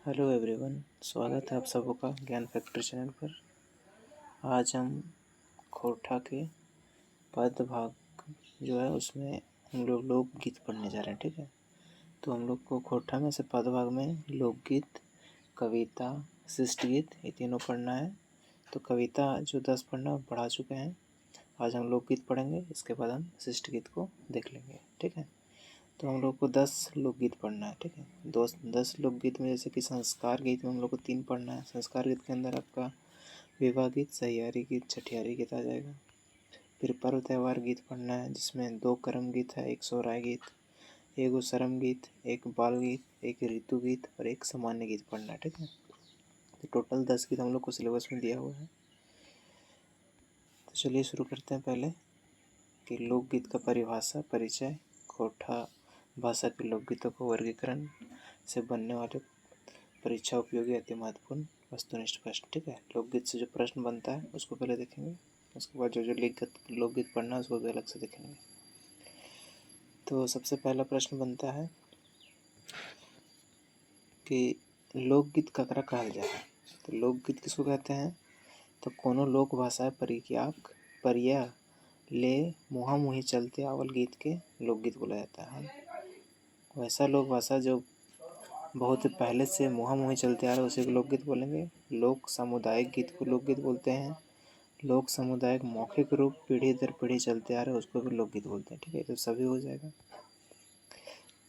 Hello everyone, स्वागत है आप सबका ज्ञान फैक्ट्री चैनल पर। आज हम खोरठा के पद भाग जो है उसमें हम लोग लोकगीत पढ़ने जा रहे हैं। ठीक है, तो हम लोग को खोरठा में से पद भाग में लोकगीत, कविता, शिष्ट गीत ये तीनों पढ़ना है। तो कविता जो 10 पढ़ना पढ़ा चुके हैं, आज हम लोकगीत पढ़ेंगे, इसके बाद हम शिष्ट गीत को देख लेंगे। ठीक है, तो हम लोग को 10 लोकगीत पढ़ना है। ठीक है, 10 लोकगीत में जैसे कि संस्कार गीत में हम लोग को 3 पढ़ना है। संस्कार गीत के अंदर आपका विवाह गीत, सहियारी गीत, छठियारी गीत आ जाएगा। फिर पर्व त्यौहार गीत पढ़ना है, जिसमें 2 कर्म गीत है, 1 सोहराय गीत, 1 सरम गीत, 1 बाल गीत, 1 ऋतु गीत और 1 सामान्य गीत पढ़ना है। ठीक है, तो टोटल 10 गीत हम लोग को सिलेबस में दिया हुआ है। तो चलिए शुरू करते हैं। पहले कि लोकगीत का परिभाषा, परिचय, खोरठा भाषा के लोकगीतों को वर्गीकरण से बनने वाले परीक्षा उपयोगी अति महत्वपूर्ण वस्तुनिष्ठ प्रश्न। ठीक है, लोकगीत से जो प्रश्न बनता है उसको पहले देखेंगे, उसके बाद जो लोकगीत पढ़ना है उसको भी अलग से देखेंगे। तो सबसे पहला प्रश्न बनता है कि लोकगीत ककरा कहल जाए। तो लोकगीत किसको कहते हैं? तो कोनो लोक भाषा परिया ले मुहा मुही चलते आवल गीत के लोकगीत बोला जाता है। वैसा लोक भाषा जो बहुत पहले से मुहा मुही चलते आ रहा है उसे लोकगीत बोलेंगे। लोक सामुदायिक गीत को लोकगीत बोलते हैं। लोक सामुदायिक मौखिक रूप पीढ़ी दर पीढ़ी चलते आ रहे हैं उसको भी लोकगीत बोलते हैं। ठीक है, तो सभी हो जाएगा।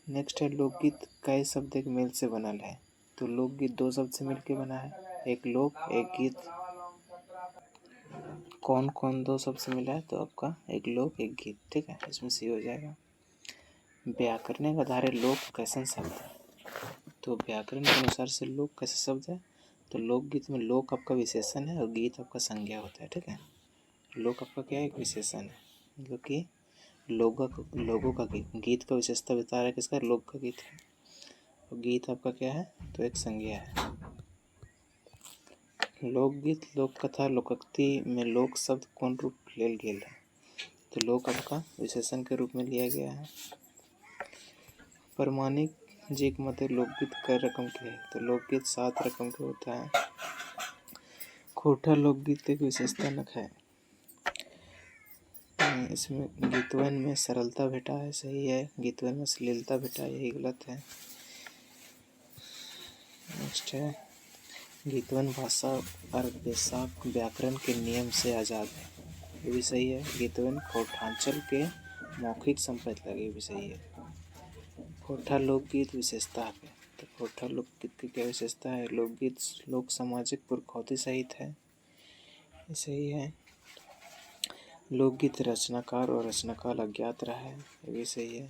नेक्स्ट है लोकगीत कई शब्द एक मेल से बनल है। तो लोकगीत 2 शब्द से मिलकर बना है, एक लोक एक गीत। कौन कौन 2 शब्द से मिला है? तो आपका एक लोक एक गीत। ठीक है, इसमें सी हो जाएगा। व्याकरण आधारे लोक कैसन शब्द है? तो व्याकरण के अनुसार से लोक कैसे शब्द है? तो लोकगीत में लोक आपका विशेषण है और गीत आपका संज्ञा होता है। ठीक है, लोक आपका क्या है? एक विशेषण है, मतलब कि लोगों का गीत। गीत का विशेषता बता रहा है किसका? लोक का गीत है। और गीत आपका क्या है? तो एक संज्ञा है। लोकगीत, लोक कथा, लोकोक्ति में लोक शब्द कौन रूप लेल गेल है? तो लोक आपका विशेषण के रूप में लिया गया है। प्रमाणिक जी के मते लोकगीत कई रकम के है। तो लोकगीत 7 रकम के होता है। खोरठा लोकगीत एक विशेषता नक है, इसमें गीतवन में सरलता भेटा है, सही है। गीतवन में अश्लीलता भेटा है, यही गलत है। नेक्स्ट है गीतवन भाषा और बेसाक व्याकरण के नियम से आज़ाद है, ये भी सही है। गीतवन खोरठांचल के मौखिक संपत्ति लगे, ये भी सही है। खोरठा लोकगीत विशेषता है। तो खोरठा लोकगीत की क्या विशेषता है? लोकगीत लोक सामाजिक पुरखौती सहित है, ये सही है। लोकगीत रचनाकार और रचनाकाल अज्ञात रहा है, ये भी सही है।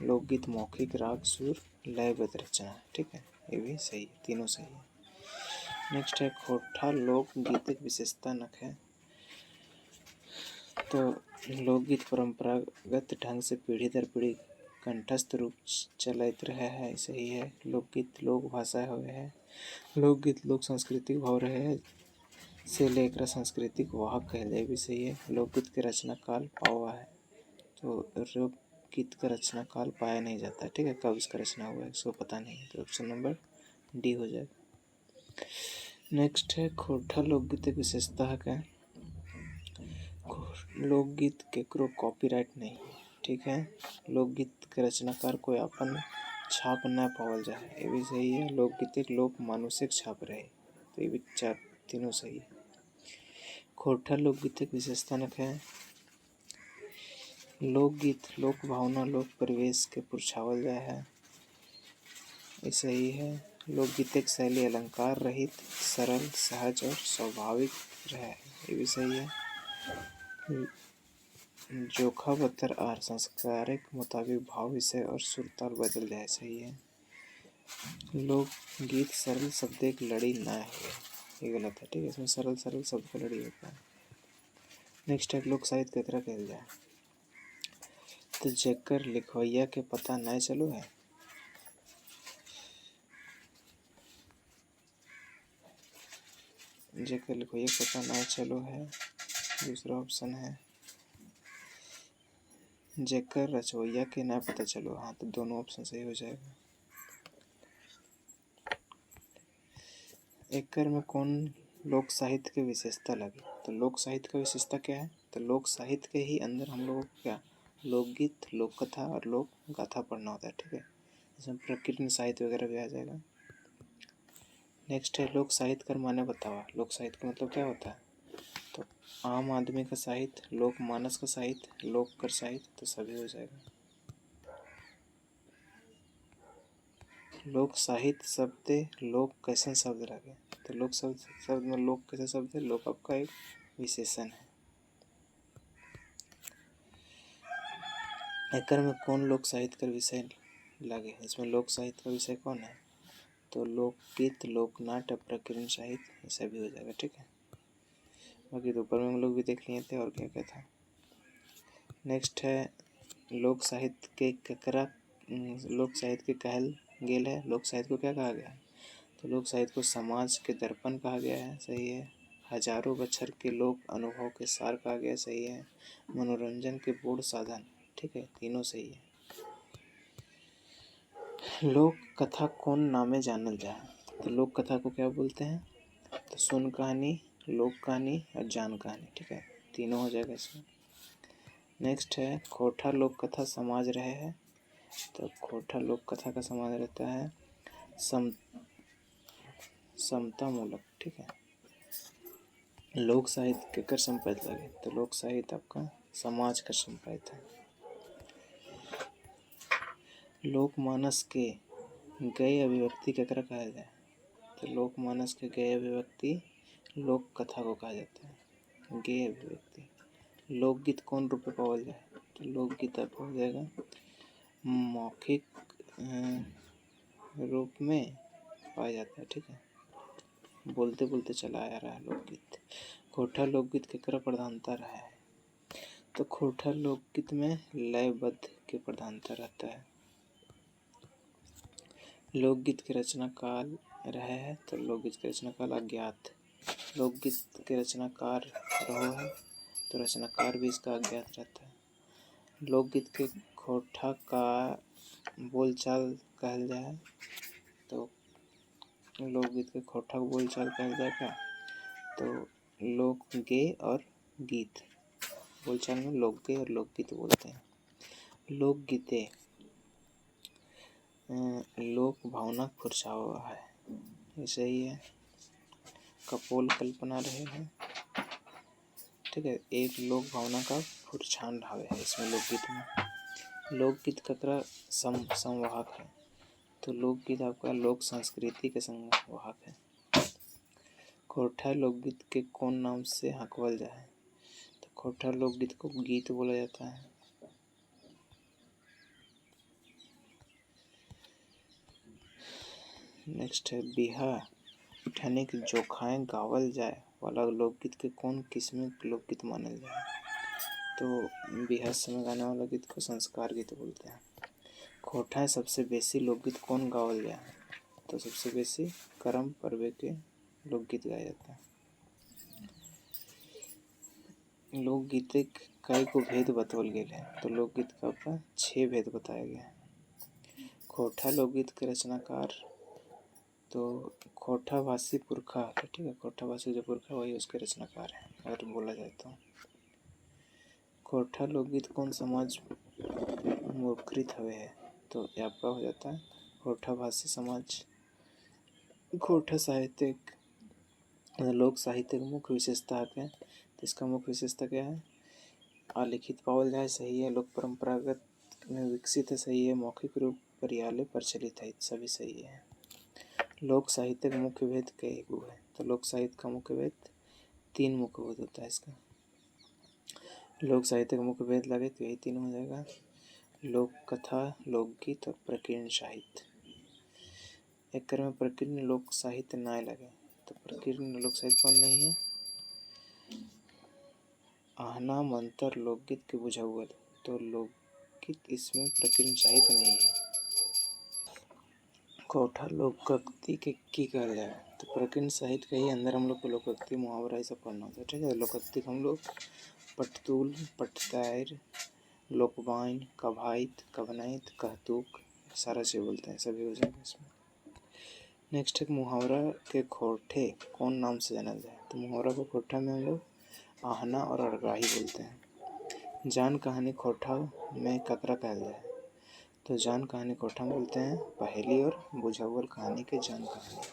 लोकगीत मौखिक राग सुर लयबद्ध रचना है। ठीक है, ये भी सही है, तीनों सही है। नेक्स्ट है खोरठा लोकगीत एक विशेषता नक है। तो लोकगीत परंपरागत ढंग से पीढ़ी दर पीढ़ी कंठस्थ रूप चलत रहे है, सही है। लोकगीत लोक भाषा हुए है। लोकगीत लोक सांस्कृतिक भाव रहे है से लेकर सांस्कृतिक वाहक कहल जाए, भी सही है। लोकगीत के रचना काल पावा है। तो लोकगीत का रचना काल पाया नहीं जाता। ठीक है, कब इसका रचना हुआ है इसको पता नहीं है, तो ऑप्शन नंबर डी हो जाएगा। नेक्स्ट है खोरठा लोकगीत एक विशेषता है क्या? लोकगीत केकरो कॉपीराइट नहीं है। ठीक है, लोकगीत के रचनाकार कोई अपन छाप न पावल जाए, ये भी सही है। लोकगीत एक लोक मानुषिक छाप रहे, तो ये भी तीनों सही है। खोरठा लोकगीत एक विशेषता नक है। लोकगीत लोक भावना लोक परिवेश के पुरछावल जाए है, ये सही है। लोकगीत एक शैली अलंकार रहित सरल सहज और स्वाभाविक रहे, ये भी सही है। जोखा बतर और संस्कार के मुताबिक भाव विषय और सुरताल बदल जाए, सही है। लोकगीत सरल शब्द एक लड़ी ना है, ये गलत है। ठीक है, इसमें सरल शब्द का लड़ी होता है। नेक्स्ट है लोक साहित्य केकरा कहल जाए। तो जेकर लिखवैया के पता न चलो है, जेकर लिखवैया के पता न चलो है, दूसरा ऑप्शन है। जेकर रचवैया के ना पता चलो, हाँ, तो दोनों ऑप्शन सही हो जाएगा। एकर में कौन लोक साहित्य की विशेषता लगी? तो लोक साहित्य का विशेषता क्या है? तो लोक साहित्य के ही अंदर हम लोगों को क्या लोकगीत, लोक कथा और लोक गाथा पढ़ना होता है, ठीक है। इसमें प्रकीर्णन साहित्य वगैरह भी आ जाएगा। नेक्स्ट है लोक साहित्य का माने बतावा। लोक साहित्य का मतलब क्या होता है? तो आम आदमी का साहित्य, लोक मानस का साहित्य, लोक कर साहित्य, तो सभी हो जाएगा। लोक साहित्य शब्द लोक कैसन शब्द लगे? तो लोक शब्द में लोक कैसे शब्द है? लोक आपका एक विशेषण है। एकर में कौन लोक साहित्य का विषय लगे? इसमें लोक साहित्य का विषय कौन है? तो लोकगीत, लोकनाट्य, प्रकीर्णन साहित्य, ये सभी हो जाएगा, ठीक है। बाकी तो ऊपर में हम लोग भी देख लिए थे और क्या क्या था। नेक्स्ट है लोक साहित्य के ककरा लोक साहित्य के कहल गेल है। लोक साहित्य को क्या कहा गया है? तो लोक साहित्य को समाज के दर्पण कहा गया है, सही है। हजारों बछर के लोक अनुभव के सार कहा गया, सही है। मनोरंजन के पूर्ण साधन, ठीक है, तीनों सही है। लोक कथा कौन नामे जानल जाए? तो लोक कथा को क्या बोलते हैं? तो सुन कहानी, लोक कहानी और जान कहानी, ठीक है, तीनों हो जाएगा इसमें। नेक्स्ट है खोटा लोक कथा समाज रहे है। तो खोटा लोक कथा का समाज रहता है समता मूलक, ठीक है। लोक साहित्य केकर संपादित लगे? तो लोक साहित्य आपका समाज का संपादित है। लोकमानस के गए अभिव्यक्ति केकरा कहा जाए? तो लोकमानस के गए अभिव्यक्ति लोक कथा को कहा जाता है, गए अभिव्यक्ति। लोकगीत कौन रूप में पावल जाए? तो लोकगीत आपको हो जाएगा मौखिक रूप में पाया जाता है, ठीक है, बोलते बोलते चला आ रहा है लोकगीत। खोटा लोकगीत केकरा प्रधानता रहा है? तो खोटा लोकगीत में लयबद्ध की प्रधानता रहता है। लोकगीत के रचना काल रहे है। तो लोकगीत के रचना काल अज्ञात। लोकगीत के रचनाकार रहो है, तो रचनाकार भी इसका अज्ञात रहता है। लोकगीत के खोटा का बोलचाल कहल जाए। तो लोकगीत के खोटा बोलचाल कहल जाए क्या? तो लोकगे और गीत, बोलचाल में लोकगे और लोकगीत बोलते हैं। लोकगीते लोक भावना फुरछावा है, ऐसे ही है। कपोल कल्पना रहे हैं, ठीक है, एक लोक भावना का फुरछान ढावे है इसमें लोकगीत में। लोकगीत ककरा संवाहक है? तो लोकगीत आपका लोक संस्कृति के संवाहक है। खोटा लोकगीत के कौन नाम से हकवल जाए? तो खोटा लोकगीत को गीत बोला जाता है। नेक्स्ट है बिहा ठनिक जोखाएं गावल जाए वाला लोकगीत के कौन किस्म लोकगीत मानल जाए? तो बिहा समय गाने वाला गीत को संस्कार गीत बोलते हैं। खोटा सबसे बेसी लोकगीत कौन गावल जाए? तो सबसे बेसी करम पर्वे के लोकगीत गाया जाता है। लोकगीत कई को भेद बतौल गए है। तो लोकगीत का आपका 6 भेद बताया गया है। खोटा लोकगीत के रचनाकार तो खोटा भाषी पुरखा, ठीक है, खोटा भाषी जो पुरखा वही उसके रचनाकार है अगर बोला जाए तो। खोटा लोकगीत कौन समाज मुखरित हुए है? तो ये आपका हो जाता है खोटा भाषी समाज। खोटा साहित्यिक लोक साहित्य की मुख्य विशेषता है, तो इसका मुख्य विशेषता क्या है? अलिखित पावल जाए, सही है। लोक परंपरागत में विकसित है, सही है। मौखिक रूप पर्याले प्रचलित है, सभी सही है। लोक साहित्य का मुख्य भेद कई गो है? तो लोक साहित्य का मुख्य भेद 3 मुख्य भेद होता है इसका। लोक साहित्य का मुख्य भेद लगे तो यही 3 हो जाएगा, लोक कथा, लोकगीत और प्रकीर्णन साहित्य। एक में प्रकीर्णन लोक साहित्य ना लगे, तो प्रकीर्णन लोक साहित्य कौन नहीं है? आहना मंतर लोकगीत के बुझावल, तो लोकगीत इसमें प्रकीर्णन साहित्य नहीं है। खोटा लोकोक्ति के की कहल जाए? तो प्रकीर्णन साहित्य के ही अंदर हम लोग को लोकोक्ति मुहावरा ये सब पढ़ना होता है, ठीक है। लोकोक्ति हम लोग पटतूल, पटतायर, लोकवाइन, कभाइत, कवनाइत, कहतूक सारा चीज बोलते हैं, सभी हो जाएंगे इसमें। नेक्स्ट है मुहावरा के खोटे कौन नाम से जाना जाए। तो मुहावरा को खोटा में हम लोग आहना और अड़गाही बोलते हैं। जान कहानी खोटा में ककरा कहल जाए। तो जान कहानी खोटा में बोलते हैं पहेली और बुझावल कहानी के जान कहानी।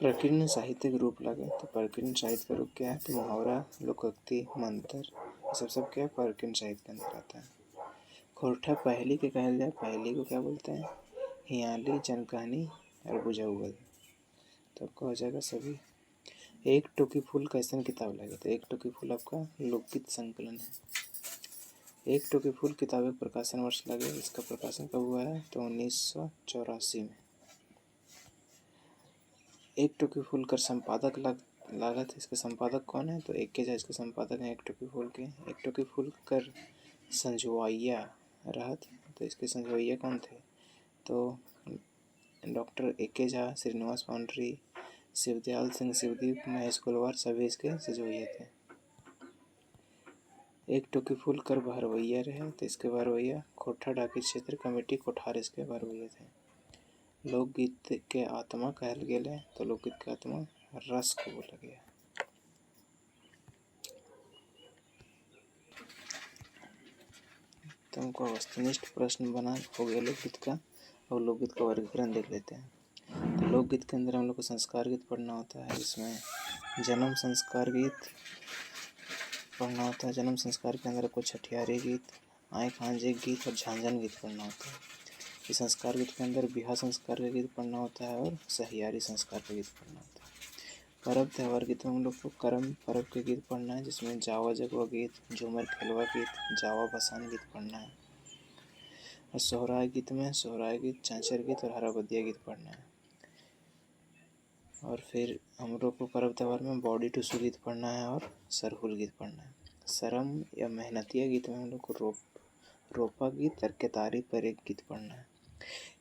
प्रकीर्ण साहित्य के रूप लगे। तो प्रकीर्ण साहित्य का रूप क्या है। तो मुहावरा, लोकोक्ति, मंत्र, ये सब क्या है प्रकीर्ण साहित्य के अंदर आता है। खोटा पहेली के कहल जाए। पहेली को क्या बोलते हैं हियाली, जनकहानी और बुझाउल। तो आपका हो जाएगा सभी। एक टोकी फूल कैसन किताब लगे। तो एक टोकी फूल आपका लोकगीत संकलन है। एक टोकी फूल किताब का प्रकाशन वर्ष लगे। इसका प्रकाशन कब हुआ है। तो 1984 में। एक टोकी फूल कर संपादक लागत। इसके संपादक कौन है। तो एक के जा इसके संपादक हैं एक टोकी फूल के। एक टोकी फूल कर संजोइया रहत। तो इसके संजोइया कौन थे। तो डॉक्टर एके झा, श्रीनिवास पांडरी, शिवदयाल सिंह शिवदीप, महेश कुलवार सभी इसके संजोइया थे। एक टोकी फूल कर भरवैया रहे। तो इसके भरवैया खोटा डाकिया क्षेत्र कमेटी कोठार इसके भरवैया थे। लोकगीत के आत्मा कहल गेले। तो लोकगीत के आत्मा रस को बोला गया। तो हमको वस्तुनिष्ठ प्रश्न बना हो गया लोकगीत का। और लोकगीत का वर्गीकरण देख लेते हैं। तो लोकगीत के अंदर हम लोग को संस्कार गीत पढ़ना होता है। इसमें जन्म संस्कार गीत पढ़ना होता है। जन्म संस्कार के अंदर आपको छठियारी गीत, आय खांजे गीत और झांझन गीत पढ़ना होता है। इस संस्कार गीत के अंदर बिहा संस्कार का गीत पढ़ना होता है और सहियारी संस्कार का गीत पढ़ना होता है। पर्व त्यौहार गीत में हम लोग को करम पर्व के गीत पढ़ना है। जिसमें जावा जगवा गीत, झूमर खेलवा गीत, जावा बसान गीत पढ़ना है। और सोहराय गीत में सोहराय गीत, चांचर गीत और हराबदिया गीत पढ़ना है। और फिर हम लोग को पर्व त्यौहार में बॉडी टूसू गीत पढ़ना है और सरहुल गीत पढ़ना है। शरम या मेहनतिया गीत में हम लोग को रोपा गीत और केतारी पर एक गीत पढ़ना है।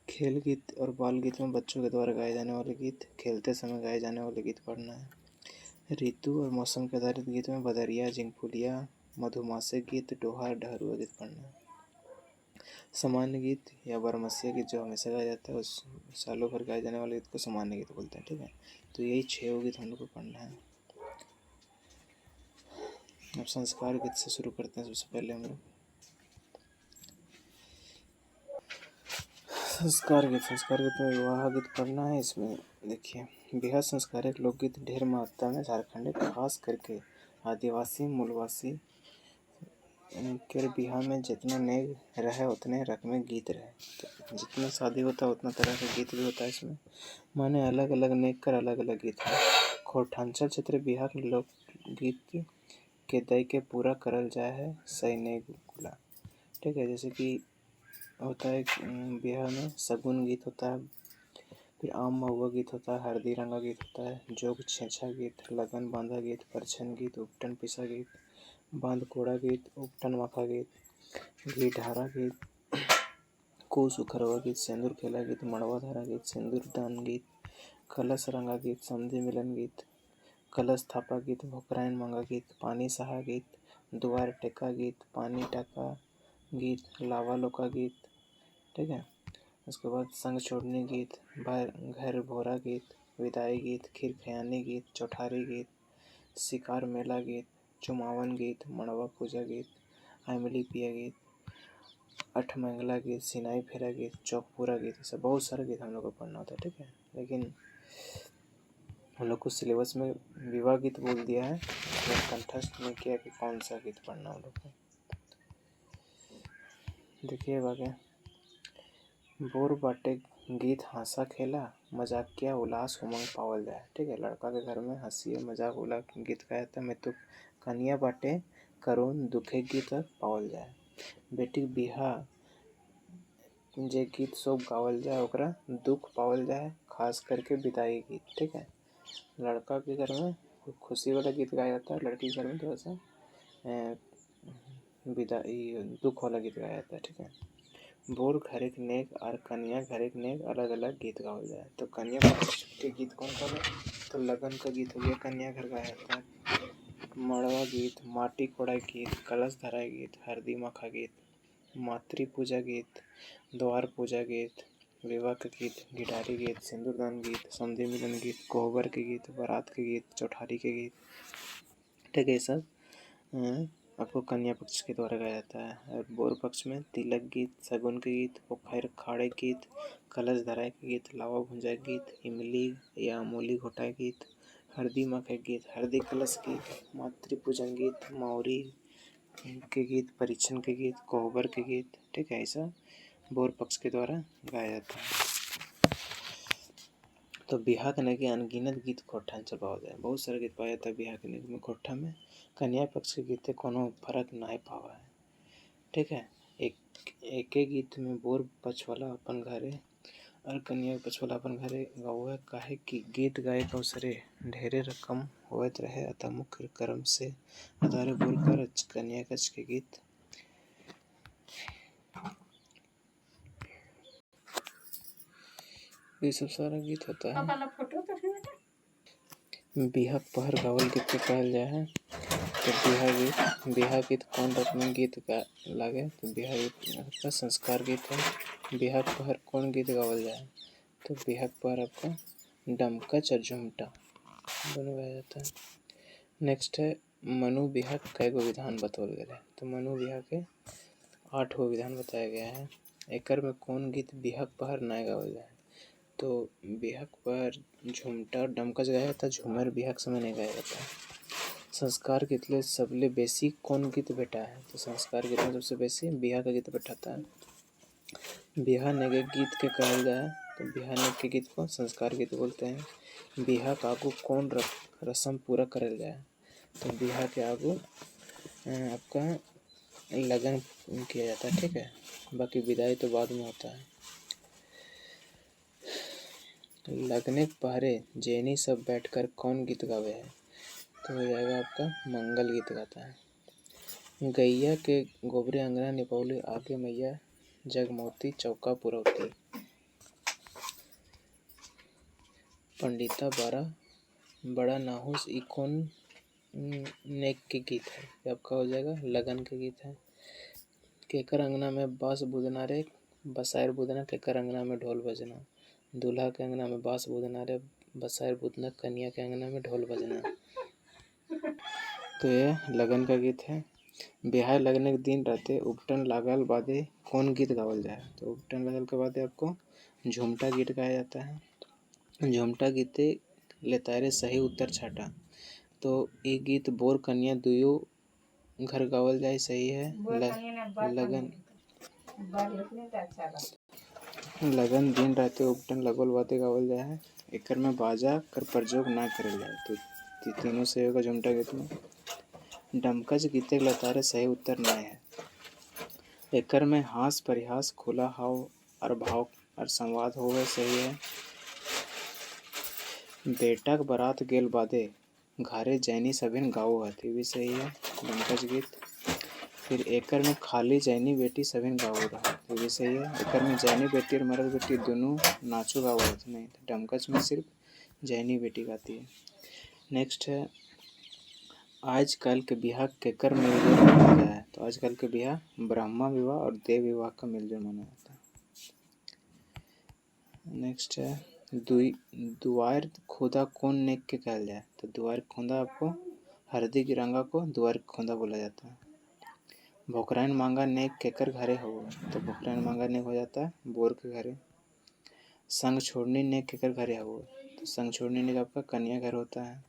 खेल गीत और बाल गीत में बच्चों के द्वारा गाए जाने वाले गीत, खेलते समय गाए जाने वाले गीत पढ़ना है। ऋतु और मौसम के आधारित गीत में बदरिया, जिंगफुलिया, मधुमासे गीत, डोहा, डहरुआ गीत पढ़ना है। सामान्य गीत या बारहमसिया गीत जो हमेशा गाया जाता है, उस सालों भर गाए जाने वाले गीत को सामान्य गीत बोलते हैं। ठीक है। तो यही 6 गीत हम लोग को पढ़ना है। अब संस्कार गीत से शुरू करते हैं। सबसे पहले हम लोग संस्कार गीत में विवाह गीत पढ़ना है। इसमें देखिए बिहार संस्कार एक लोकगीत ढेर मात्रा में झारखंड खास करके आदिवासी मूलवासी के बिहार में जितना नेग रहे उतने रकमें गीत रहे। तो जितना शादी होता है उतना तरह का गीत भी होता है इसमें। माने अलग अलग नेग कर अलग अलग गीत है। खोटांचल क्षेत्र बिहार के लोकगीत के दय के पूरा करल जाए है सही नेग गुला। ठीक है। जैसे कि होता है बिहार में शगुन गीत होता है, फिर आम महुआ गीत होता है, हल्दी रंगा गीत होता है, जोग छेछा गीत, लगन बांधा गीत, परछन गीत, उपटन पिसा गीत, बांध कोड़ा गीत, उपटन मखा गीत, घी ढारा गीत, कूस उखरवा गीत, सिंदूर खेला गीत, मड़वा धारा गीत, सिंदूर दान गीत, कलश रंगा गीत, समधी मिलन गीत, कलश थापा गीत, भोकराइन मंगा गीत, पानी सहा गीत, दुआर टेका गीत, पानी टाका गीत, लावा लोका गीत। ठीक है। उसके बाद संग छोड़ने गीत, घर भोरा गीत, विदाई गीत, खीर खयानी गीत, चौठारी गीत, शिकार मेला गीत, चुमावन गीत, मड़वा पूजा गीत, आइमली पिया गीत, अठमंगला गीत, सिनाई फेरा गीत, चौकपुरा गीत। ऐसा बहुत सारा गीत हम लोग को पढ़ना होता है। ठीक है। लेकिन हम लोग को सिलेबस में विवाह गीत बोल दिया है, कंठस्थ में किया कि कौन सा गीत पढ़ना हम लोग को। देखिए आगे बोर बाटे गीत हंसा खेला, मजाकिया उल्लास उमंग पावल जाए। ठीक है। लड़का के घर में हंसी मजाक उला गीत गाया जाता है। मैं तो कनिया बाटे करुण दुखे गीत पावल जाए। बेटी बिहा जे गीत सब गावल जाए ओकरा दुख पावल जाए, खास करके विदाई गीत। ठीक है। लड़का के घर में खुशी वाला गीत गाया जाता है, लड़की के घर में थोड़ा सा विदाई दुख वाला गीत गाया जाता है। ठीक है। बोर घरेक नेक और कन्या घरेक नेक अलग अलग गीत गावल जाए। तो कन्या पक्ष के गीत कौन सा है। तो लगन का गीत हो गया, कन्या घर गाया जाता है। मड़वा गीत, माटी कोड़ाई गीत, कलश धराई गीत, हरदी मखा गीत, मातृ पूजा गीत, द्वार पूजा गीत, विवाह के गीत, गिटारी गीत, सिंदूरदान गीत, समधी मिलन गीत, कोहबर के गीत, बारात के गीत, चौठारी के गीत। ठीक है, ये सब आपको कन्या पक्ष के द्वारा गाया जाता है। और बोर पक्ष में तिलक गीत, शगुन के गीत, पोखर खाड़े गीत, कलश धराए के गीत, लावा भुंजाए गीत, इमली या मूली घोटाए गीत, हरदी मखे गीत, हरदी कलश गीत, मातृ पूजन गीत, मौरी के गीत, परीक्षण के गीत, कोहबर के गीत। ठीक है, ऐसा बोर पक्ष के द्वारा गाया जाता है। तो बिहा कने के अनगिनत गीत खोट्ठा में चलवाओ जाए। बहुत सारा गीत पाया जाता है बिहा कने में खोट्ठा में। कन्या पक्ष के गीत कोनो फर्क नहीं पावा है। ठीक है, एक गीत में बोर पक्ष वाला अपन घरे और कन्या पक्ष वाला अपन घरे गाओ है। काहे कि गीत गाए के अवसरे ढेरे रकम होत रहे, अतः मुख्य क्रम से आधारे बोर कर कन्या पक्ष के गीत ये सब सारा गीत होता है। बिहा पहर गावल गीत के कहल जाए है। तो बिहा गीत कौन रकम गीत लागे? तो बिहा गीत आपका संस्कार गीत है। बिहा पहर कौन गीत गावल जाए? तो बिहा पहर आपका डमकच और झुमटा दोनों गाया जाता है। नेक्स्ट है मनु बिहा कई गो विधान बतौल गए है। तो मनु बिहा के 8 गो विधान बताया गया है। एकर में कौन गीत बिहा पहर नहीं गावल जाए? तो बिहा पर झुमटा और डमकच गाया जाता है, झूमर बिहा के समय नहीं गाया जाता है। संस्कार गीत ले सबले बेसी कौन गीत बेटा है? तो संस्कार गीत में सबसे बेसी बिहा का गीत बैठाता है। बिहा नेगे गीत के कहल जाए। तो बिहा नेग के गीत को संस्कार गीत बोलते हैं। बिहा के आगू कौन रस्म पूरा करल जाए? तो बिहा के आगू आपका लगन किया जाता है। ठीक है, बाकी विदाई तो बाद में होता है। लगने पहरे जैनी सब बैठकर कौन गीत गावे है? तो हो जाएगा आपका मंगल गीत गाता है। गैया के गोबरे अंगना निपौली आगे मैया जगमोती चौका पुरौती। पंडिता बड़ा नाहुस ई कौन नेक के गीत है? ये आपका हो जाएगा लगन के गीत है। केकर अंगना में बांस बुदना रे बसायर बुदना, केकर अंगना में ढोल बजना। दूल्हा के अंगना में बांस बुदना रे बसायर बुदना, कन्या के अंगना में ढोल बजना। तो ये लगन का गीत है। बिहार लगने के दिन रहते उपटन लागल बादे कौन गीत गावल जाए? तो उपटन लगल के बाद आपको झुमटा गीत गाया जाता है। झुमटा गीते लेतारे सही उत्तर छाटा। तो ये गीत बोर कन्या दुयो घर गावल जाए। सही है। लगन दिन रहते उपटन लगल बाते गावल जाए है। एकर में बाजा कर प्रयोग ना करल जाए। तो तीनों से होगा झुमटा गीत में। डमकच गीते लतारे सही उत्तर न है। एकर में हास परिहास खुला हाव और भाव और संवाद होवे। सही है। बेटा के बारात गेल बादे घरे जैनी सभिन गाओ है। ये भी सही है डमकच गीत। फिर एकर में खाली जैनी बेटी सभिन गाओ रहा। ये भी सही है। एकर में जैनी बेटी और मर्द बेटी दोनों नाचो गाओ है। नहीं, डमकच में सिर्फ जैनी बेटी गाती है। नेक्स्ट है आजकल के बिहा केकर मिलजुल माना जाए है? तो आजकल के बिहा ब्रह्मा विवाह और देव विवाह का मिलजुल माना जाता है। नेक्स्ट है दुआर खोदा कौन नेक के कहल जाए? तो दुआर खोदा आपको हरदी की रंगा को दुआर खोदा बोला जाता है। भोकराइन मांगा नेक केकर घरे हो? तो भोकराइन मांगा नेक हो जाता है बोर के घरे। संग छोड़नी नेक केकर घरे हो? तो संग छोड़नी नेक आपका कन्या घर होता है।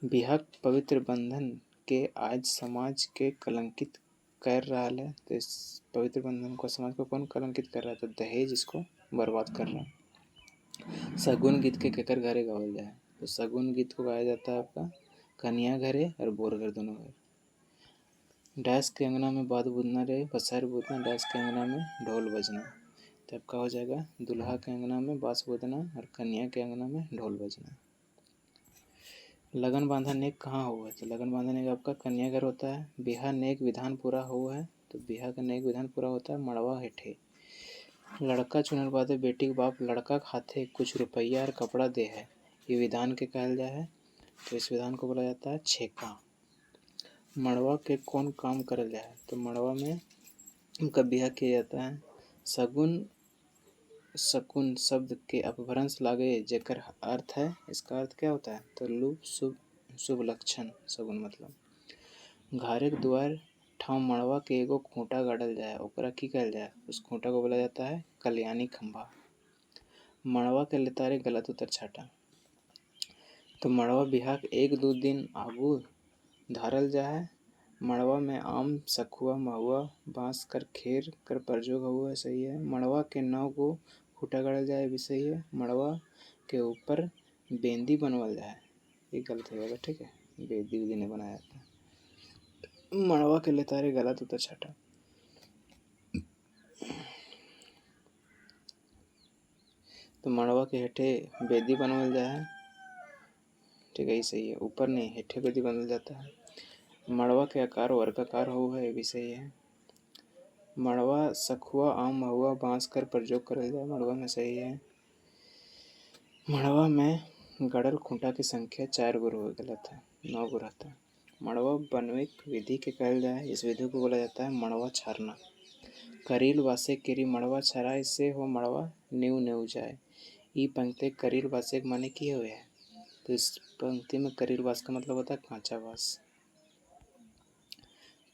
बिहा पवित्र बंधन के आज समाज के कलंकित कर रहा है। तो इस पवित्र बंधन को समाज को कौन कलंकित कर रहा है? तो दहेज इसको बर्बाद कर रहा है। शगुन गीत के केकर घरे गावल जाए? तो शगुन गीत को गाया जाता है आपका कन्या घरे और बोर घर दोनों घर। डैश के अंगना में बाद बुदना रे बसार बुदना, डैश के अंगना में ढोल बजना। तो आपका हो जाएगा दूल्हा के अंगना में बांस बुदना और कन्या के अंगना में ढोल बजना। लगन बांधा नेक कहाँ हुआ है? तो लगन बांधा नेक आपका कन्या घर होता है। बिहा नेक विधान पूरा हुआ है। तो बिहा का नेक विधान पूरा होता है मड़वा हेठे। लड़का चुनल बादे बेटी के बाप लड़का के हाथे कुछ रुपया और कपड़ा दे है। ये विधान के कहल जाए है। तो इस विधान को बोला जाता है छेका। मड़वा के कौन काम करल जाए? तो मड़वा में उनका ब्याह किया जाता है। सगुन शकुन शब्द के अपभ्रंश लागे जेकर अर्थ है, इसका अर्थ क्या होता है? तो लुभ शुभ शुभ लक्षण शगुन मतलब। घारे के द्वार ठाव मड़वा के एगो खूंटा गाड़ल जाए, ओकरा की कहल जाए? उस खूंटा को बोला जाता है कल्याणी खंभा। मड़वा के लेतारे गलत उतर छाटा। तो मड़वा बिहार एक दो दिन आगू धारल जाए। मड़वा में आम सखुआ महुआ बांस कर खेर कर प्रयोग हुआ है, सही है। मड़वा के 9 गो खूंटा गाड़ल जाए, भी सही है। मड़वा के ऊपर बेंदी बनवल जाए, ये गलत हो जाएगा, ठीक है। बेंदी उदी नहीं बनाया जाता। मड़वा के लेतारे गलत उतर छाटा। तो मड़वा के हेठे बेदी बनवल जाए, ठीक है, ये सही है। ऊपर नहीं, हेठे बेदी बनवल जाता है। मड़वा के आकार वर्गाकार हुआ है, ये भी सही है। मड़वा सखुआ आम महुआ बांस कर प्रयोग करल जाए, मड़वा में सही है। मड़वा में गड़ल खूंटा की संख्या 4 गो रहे, गलत है, 9 गो रहता है। मड़वा बनवे विधि के कहल जाए, इस विधि को बोला जाता है मड़वा छारना। करील वासे केरी मड़वा छराय से हो मड़वा नीव नेव जाए। ई पंक्ति करील वासे के माने की हुए है? तो इस पंक्ति में करील वास का मतलब होता है कांचा बास।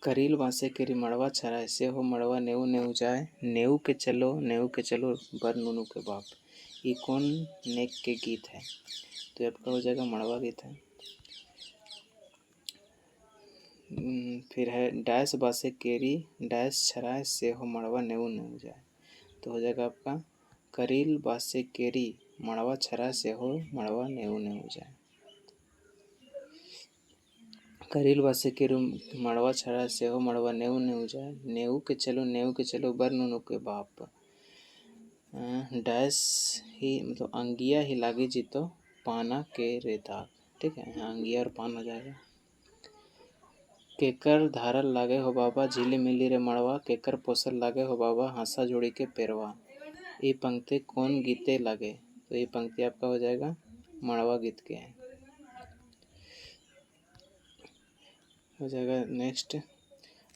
करील बासे केरी मड़वा छराय से हो मड़वा नेऊ नेऊ जाए। नेऊ के चलो बर नुनू के बाप। ये कौन नेक के गीत है? तो आपका हो जाएगा मड़वा गीत है। फिर है डैश बासे केरी डैश छराय से हो मड़वा नेऊ नेऊ जाए, तो हो जाएगा आपका करील बासे केरी मड़वा छराय से हो मड़वा नेऊ नेऊ जाए। करील बासे केरी मड़वा छराय से हो मड़वा नेऊ नेऊ जाए। नेऊ के चलो बर नुनू के बाप। डैश ही मतलब अंगिया ही लागी जीतो पाना के रे दाग, ठीक है, यहाँ अंगिया और पान हो जाएगा। केकर धारल लागे हो बाबा झिली मिली रे मड़वा, केकर पोसल लागे हो बाबा हंसा जोड़ी के पेरवा। ये पंक्ति कौन गीते लागे? तो ये पंक्ति आपका हो जाएगा मड़वा गीत के हैं, हो जाएगा। नेक्स्ट,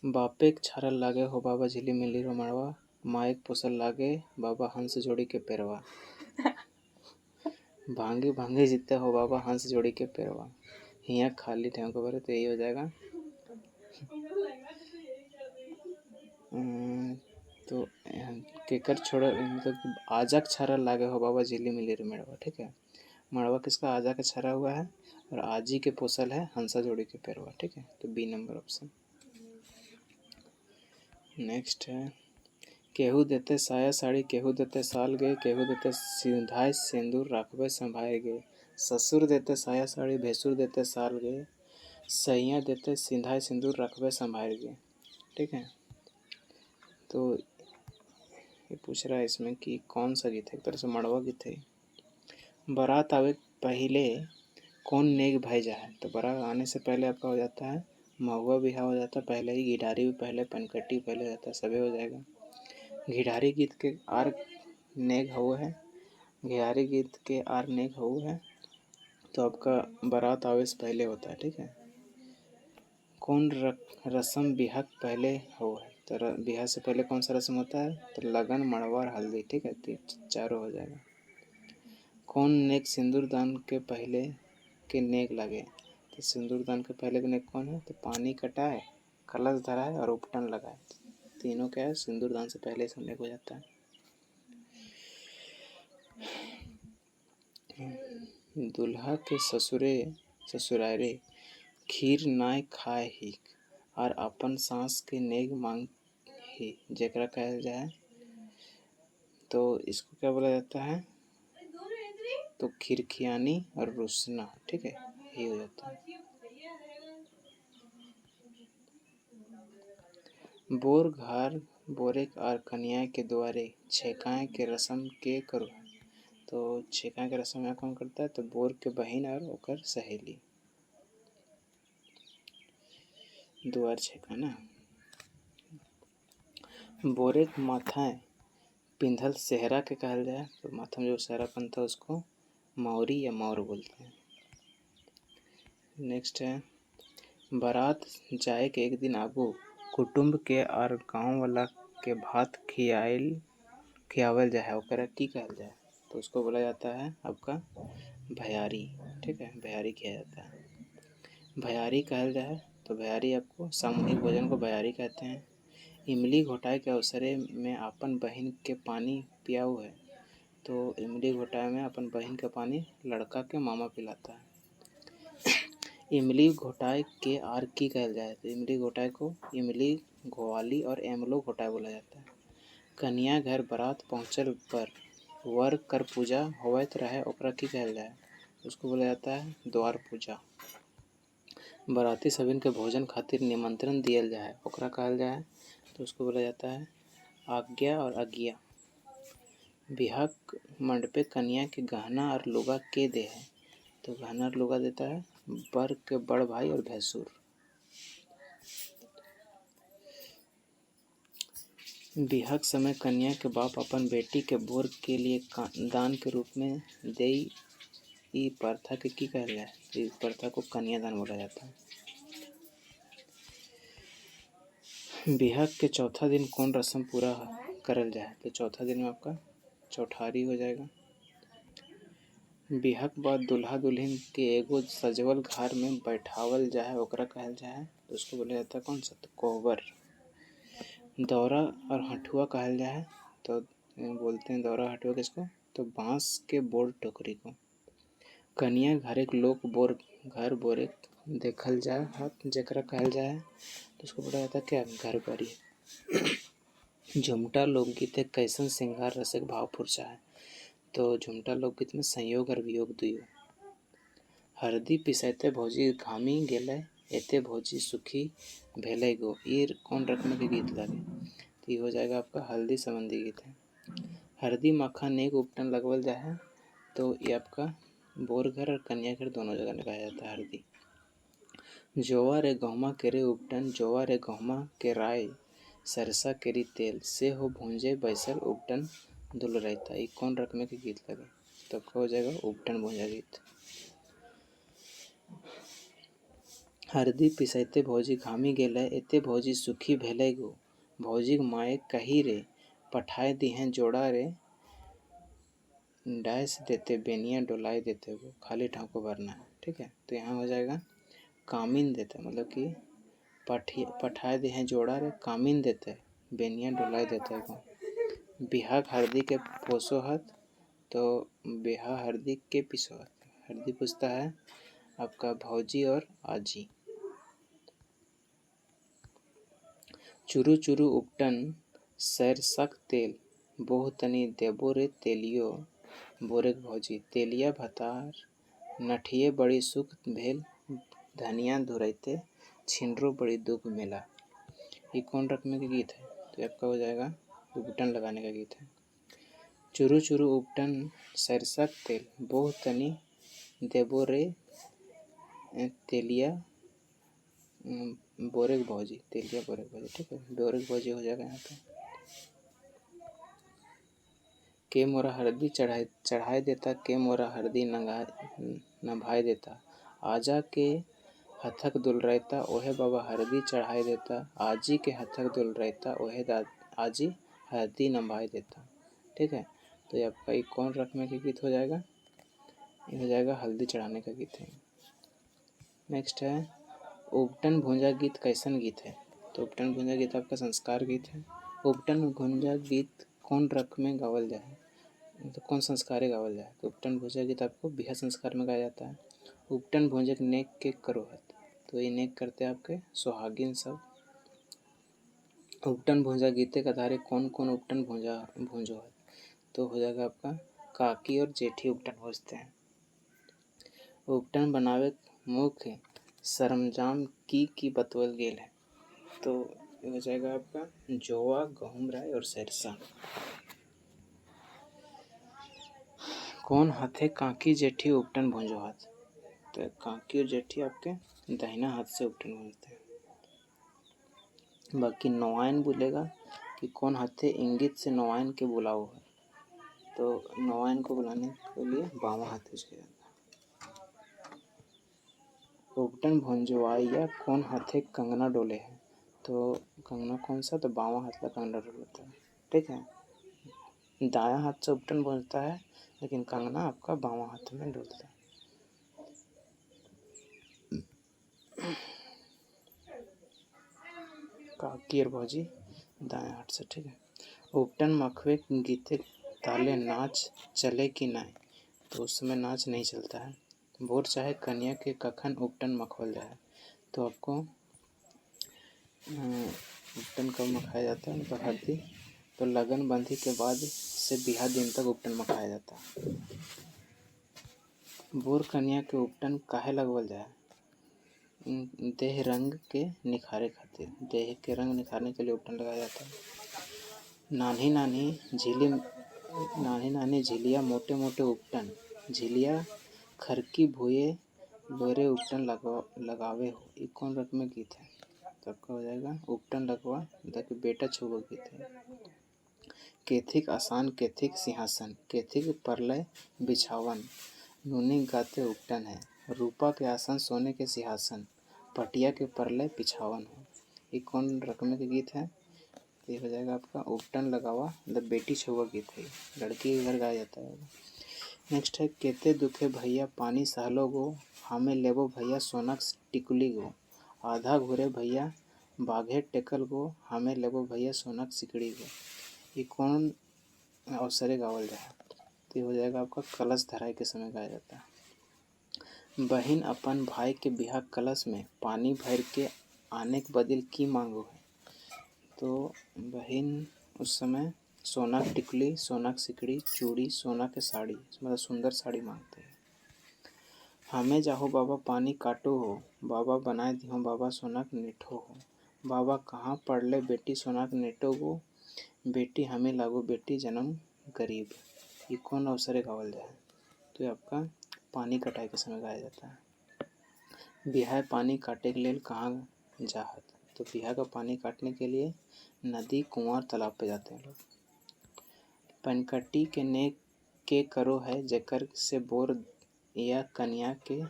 बापेक छारल लागे हो बाबा झिली मिली रे मड़वा, माइक पोसल लागे बाबा हंस जोड़ी के पेरवा। भांगे भांगे जीते हो बाबा हंस जोड़ी के पेरवा। हिया खाली ठहर को बोले, तो यही हो जाएगा। तो केकर छोड़ मतलब आजक छारा लागे हो बाबा झिली मिली रे मड़वा, ठीक है। मड़वा किसका? आजा का छारा हुआ है, और आजी के पोसल है हंसा जोड़ी के पेरवा, ठीक है। तो बी नंबर ऑप्शन। नेक्स्ट है, केहू देते साया साड़ी केहू देते साल गे, केहू देते सिंधाई सिंदूर रखबे संभाल गे। ससुर देते साया साड़ी भैंसुर देते साल गे, सैया देते सिंधाई सिंदूर रखबे संभाल गे, ठीक है। तो ये पूछ रहा है इसमें कि कौन सा गीत है? एक तरह से मड़वा गीत है। बारात आवे पहले कौन नेक भेजा है? तो बारात आने से पहले आपका हो जाता है महुआ बिहार हो जाता है पहले ही, गिटारी भी पहले, पनकट्टी पहले हो जाता है, सभी हो जाएगा। घिढारी गीत के आर नेग हुआ है, घिढारी गीत के आर नेग हुआ है, तो आपका बारात आवे से पहले होता है, ठीक है। कौन रस्म बिहा पहले हुआ है? तो बिहा से पहले कौन सा रस्म होता है? तो लगन मड़वा और हल्दी, ठीक है, तो चारों हो जाएगा। कौन नेक सिंदूर दान के पहले के नेक लगे? तो सिंदूर दान के पहले के नेक कौन है? तो पानी कटाए, कलश धराए और उपटन लगाए, तीनों क्या है? सिंदूर दान से पहले से नेक हो जाता है। दुल्हा के ससुरारे खीर नाय खाए ही और अपन सास के नेग मांग ही, जेकरा कहल जाए, तो इसको क्या बोला जाता है? तो खिरखियानी और रुसना, ठीक है, यही हो जाता है। बोर घार बोरे और कन्या के द्वारे छेकाए के रस्म के करो। तो छेकाए के रस्म यहाँ कौन करता है? तो बोर के बहन और ओकर सहेली, द्वार छेकाना। बोरे के माथाएं पिंधल सेहरा के कहल जाए, तो माथा में जो सेहरा पहनता है उसको मौरी या मौर बोलते हैं। नेक्स्ट है, बारात जाए के एक दिन आगू कुटुंब के और गांव वाला के भात खियावल जाए ओकरा की कहल जाए, तो उसको बोला जाता है आपका भयारी। ठीक है, भयारी किया जाता है। भयारी कहल जाए तो भयारी आपको सामूहिक भोजन को भयारी कहते हैं। इमली घोटाई के अवसरे में अपन बहिन के पानी पियाऊ है, तो इमली घोटाई में अपन बहिन का पानी लड़का के मामा पिलाता है। इमली घोटाई के आर की कहल जाए तो इमली घोटाई को इमली घोवाली और एमलो घोटाई बोला जाता है। कन्या घर बारात पहुँचल पर वर कर पूजा होवत रहे ओकरा की कहल जाए, उसको बोला जाता है द्वार पूजा। बाराती सभिन के भोजन खातिर निमंत्रण दियल जाए ओकरा कहल जाए, तो उसको बोला जाता है आज्ञा और अज्ञा। बिहाक मंडपे कन्या के गहना और लुगा के दे है, तो गहना और लुगा देता है बर के बड़ भाई और भैंसुर। बिहाक समय कन्या के बाप अपन बेटी के बोर के लिए दान के रूप में देई, ई प्रथा के की कहल जाए, इस प्रथा को कन्यादान बोला जाता है। बिहाक के चौथा दिन कौन रस्म पूरा करल जाए, तो चौथा दिन में आपका चौठारी हो जाएगा। बिहाक बाद दुल्हा दुल्हन के एगो सजवल घर में बैठावल जाए ओकरा कहल जाए, तो उसको बोला जाता है कौन सा, तो कोहबर। दौरा और हठुआ कहल जाए, तो बोलते हैं दौरा हठुआ किसको, तो बांस के बोर टोकरी को। कन्या घर एक लोक बोर घर बोरे देखल जाए हाथ जकरा कहल जाए, तो उसको बोला जाता है क्या, घर बारी। झुमटा लोकगीत है कैसन श्रृंगार रसिक भाव फुरसा है, तो झुमटा लोकगीत में संयोग और वियोग दुइयो। हरदी पिसैते भौजी घामी गेलै एते भौजी सुखी भेलै गो, ये कौन रकम के गीत लगे, तो ये हो जाएगा आपका हल्दी संबंधी गीत है। हरदी माखा नेक उपटन लगवल जाए है, तो ये आपका बोर घर और कन्या घर दोनों जगह लगाया जाता है हरदी। जोवा रे गहुमा केरे उपटन जोवा रे गहुमा के राय सरसा केरी तेल से हो भूंजे बैसल उपटन दुल रहता, ये कौन रकम के गीत लगे, तो आपका हो जाएगा उपटन भूंजा गीत। हरदी पिसैते भौजी घामी गेलै एते भौजी सुखी भेलै गो, भौजी माए कही रे पठाए दिहें जोड़ा रे डैश देते बेनिया डोलाई देते गो, खाली ठाव को भरना है। ठीक है, तो यहाँ हो जाएगा कामिन देते, मतलब कि पठाए दिहें जोड़ा रे कामिन देते बेनिया डोलाई देते गो। बिहाक हरदी के पोसोहत, तो बिहा हरदी के पिसोहत, हरदी पूछता है आपका भौजी और आजी। चुरू चुरू उपटन सैरसक तेल बोह तनी देबो रे तेलियो बोरेक भौजी, तेलिया भतार नठिए बड़ी सुख भेल धनिया धुरैते छिनरो बड़ी दुख मिला, ये कौन रकम के गीत है, तो आपका हो जाएगा उपटन लगाने का गीत है। चुरू चुरू उपटन सैरसक तेल बोह तनी देबो रे तेलिया बोरेक भौजी, तेलिया बोरेक भौजी। ठीक है, बोरेक भौजी हो जाएगा यहाँ पे। के मोरा हरदी चढ़ाए देता के मोरा हरदी नभाए देता, आजा के हथक दुल रहता ओहे बाबा हरदी चढ़ाए देता, आजी के हथक दुल रहता ओहे आजी हरदी नभाए देता। ठीक है, तो ये आपका एक कौन रकम के गीत हो जाएगा, ये हो जाएगा हल्दी चढ़ाने का गीत है। नेक्स्ट है उपटन भूंजा गीत कैसन गीत है, तो उपटन भूंजा गीत आपका संस्कार गीत है। उपटन भूंजा गीत कौन रकम में गावल जाए, तो कौन संस्कारे गावल जाए, तो उपटन भूंजा गीत आपको बिहा संस्कार में गाया जाता है। उपटन भूंजक नेक के करोहत, तो ये नेक करते हैं आपके सुहागिन सब। उपटन भूंजा गीते के आधारे कौन कौन उपटन भूंजो है, तो हो जाएगा आपका काकी और जेठी उपटन भूंजते हैं। उपटन बनावे मुख्य सरंजाम की बतवल गेल है, तो हो जाएगा आपका जोवा गहुम राय और सरसा। कौन हाथे काकी जेठी उपटन भूंजो हाथ, तो काकी और जेठी आपके दाहिना हाथ से उपटन भूंजते हैं। बाकी नौआयन बोलेगा कि कौन हाथे इंगित से नौआयन के बुलाओ है, तो नौआयन को बुलाने के लिए बामा हाथ यूज किया जाता है। उपटन भुंजवाइया कौन हाथे कंगना डोले है, तो कंगना कौन सा, तो बावां हाथ का कंगना डुलाता है। ठीक है, दायां हाथ से उपटन बोलता है, लेकिन कंगना आपका बावां हाथ में डुलता है। काकी और भौजी दाएं हाथ से। ठीक है, उपटन मखवे गीते ताले नाच चले कि नहीं, तो उस समय नाच नहीं चलता है। भोर चाहे कन्या के कखन उपटन मखवल जाए, तो आपको उपटन कब मखाया जाता है, मतलब हल्दी, तो लगन बंधी के बाद से बिहा दिन तक उपटन मखाया जाता है। बोर कन्या के उपटन काहे लगवल जाए, देह रंग के निखारे खातिर, देह के रंग निखारने के लिए उपटन लगाया जाता है। नान्ही नान्ही झिलिया मोटे मोटे उपटन, झिलिया खरकी भुए लोरे उपटन लगावे हो, ये कौन रकम में गीत है, तो आपका हो जाएगा उपटन लगवा ताकि बेटा छुआ गीत है। केथिक आसान केथिक सिंहासन, केथिक परलय बिछावन, नूनी गाते उपटन है। रूपा के आसन सोने के सिंहासन, पटिया के परलय बिछावन हो, ये कौन रकम के गीत है, तो ये हो जाएगा आपका उपटन लगावा मतलब बेटी छुआ गीत है, लड़की के घर गाया जाता है। नेक्स्ट है केते दुखे भैया पानी सहलो गो, हमें लेबो भैया सोनक टिकुली गो, आधा घुरे भैया बाघे टेकल गो, हमें लेबो भैया सोनक सिकड़ी गो, ये कौन अवसरे गावल जाए, तो ये हो जाएगा आपका कलश धराए के समय गाया जाता है। बहिन अपन भाई के बिहा कलश में पानी भर के आने के बदल की मांगो है, तो बहिन उस समय सोना की टिकली, सोना की सिकड़ी, चूड़ी, सोना के साड़ी, मतलब सुंदर साड़ी मांगते हैं। हमें जाहो बाबा पानी काटो हो, बाबा बनाए दिहो बाबा सोना के नेठो हो, बाबा कहाँ पढ़ले बेटी सोना के नेटो गो, बेटी हमें लागो बेटी जन्म गरीब, ये कौन अवसरे गावल जाए, तो ये आपका पानी कटाई के समय गाया जाता है। बिहाय पानी काटे के लिए कहाँ जाहत, तो बिहा का पानी काटने के लिए नदी कुआं तालाब पे जाते हैं लोग। पनकटी के नेक के करो है जेकर से बोर या कन्या के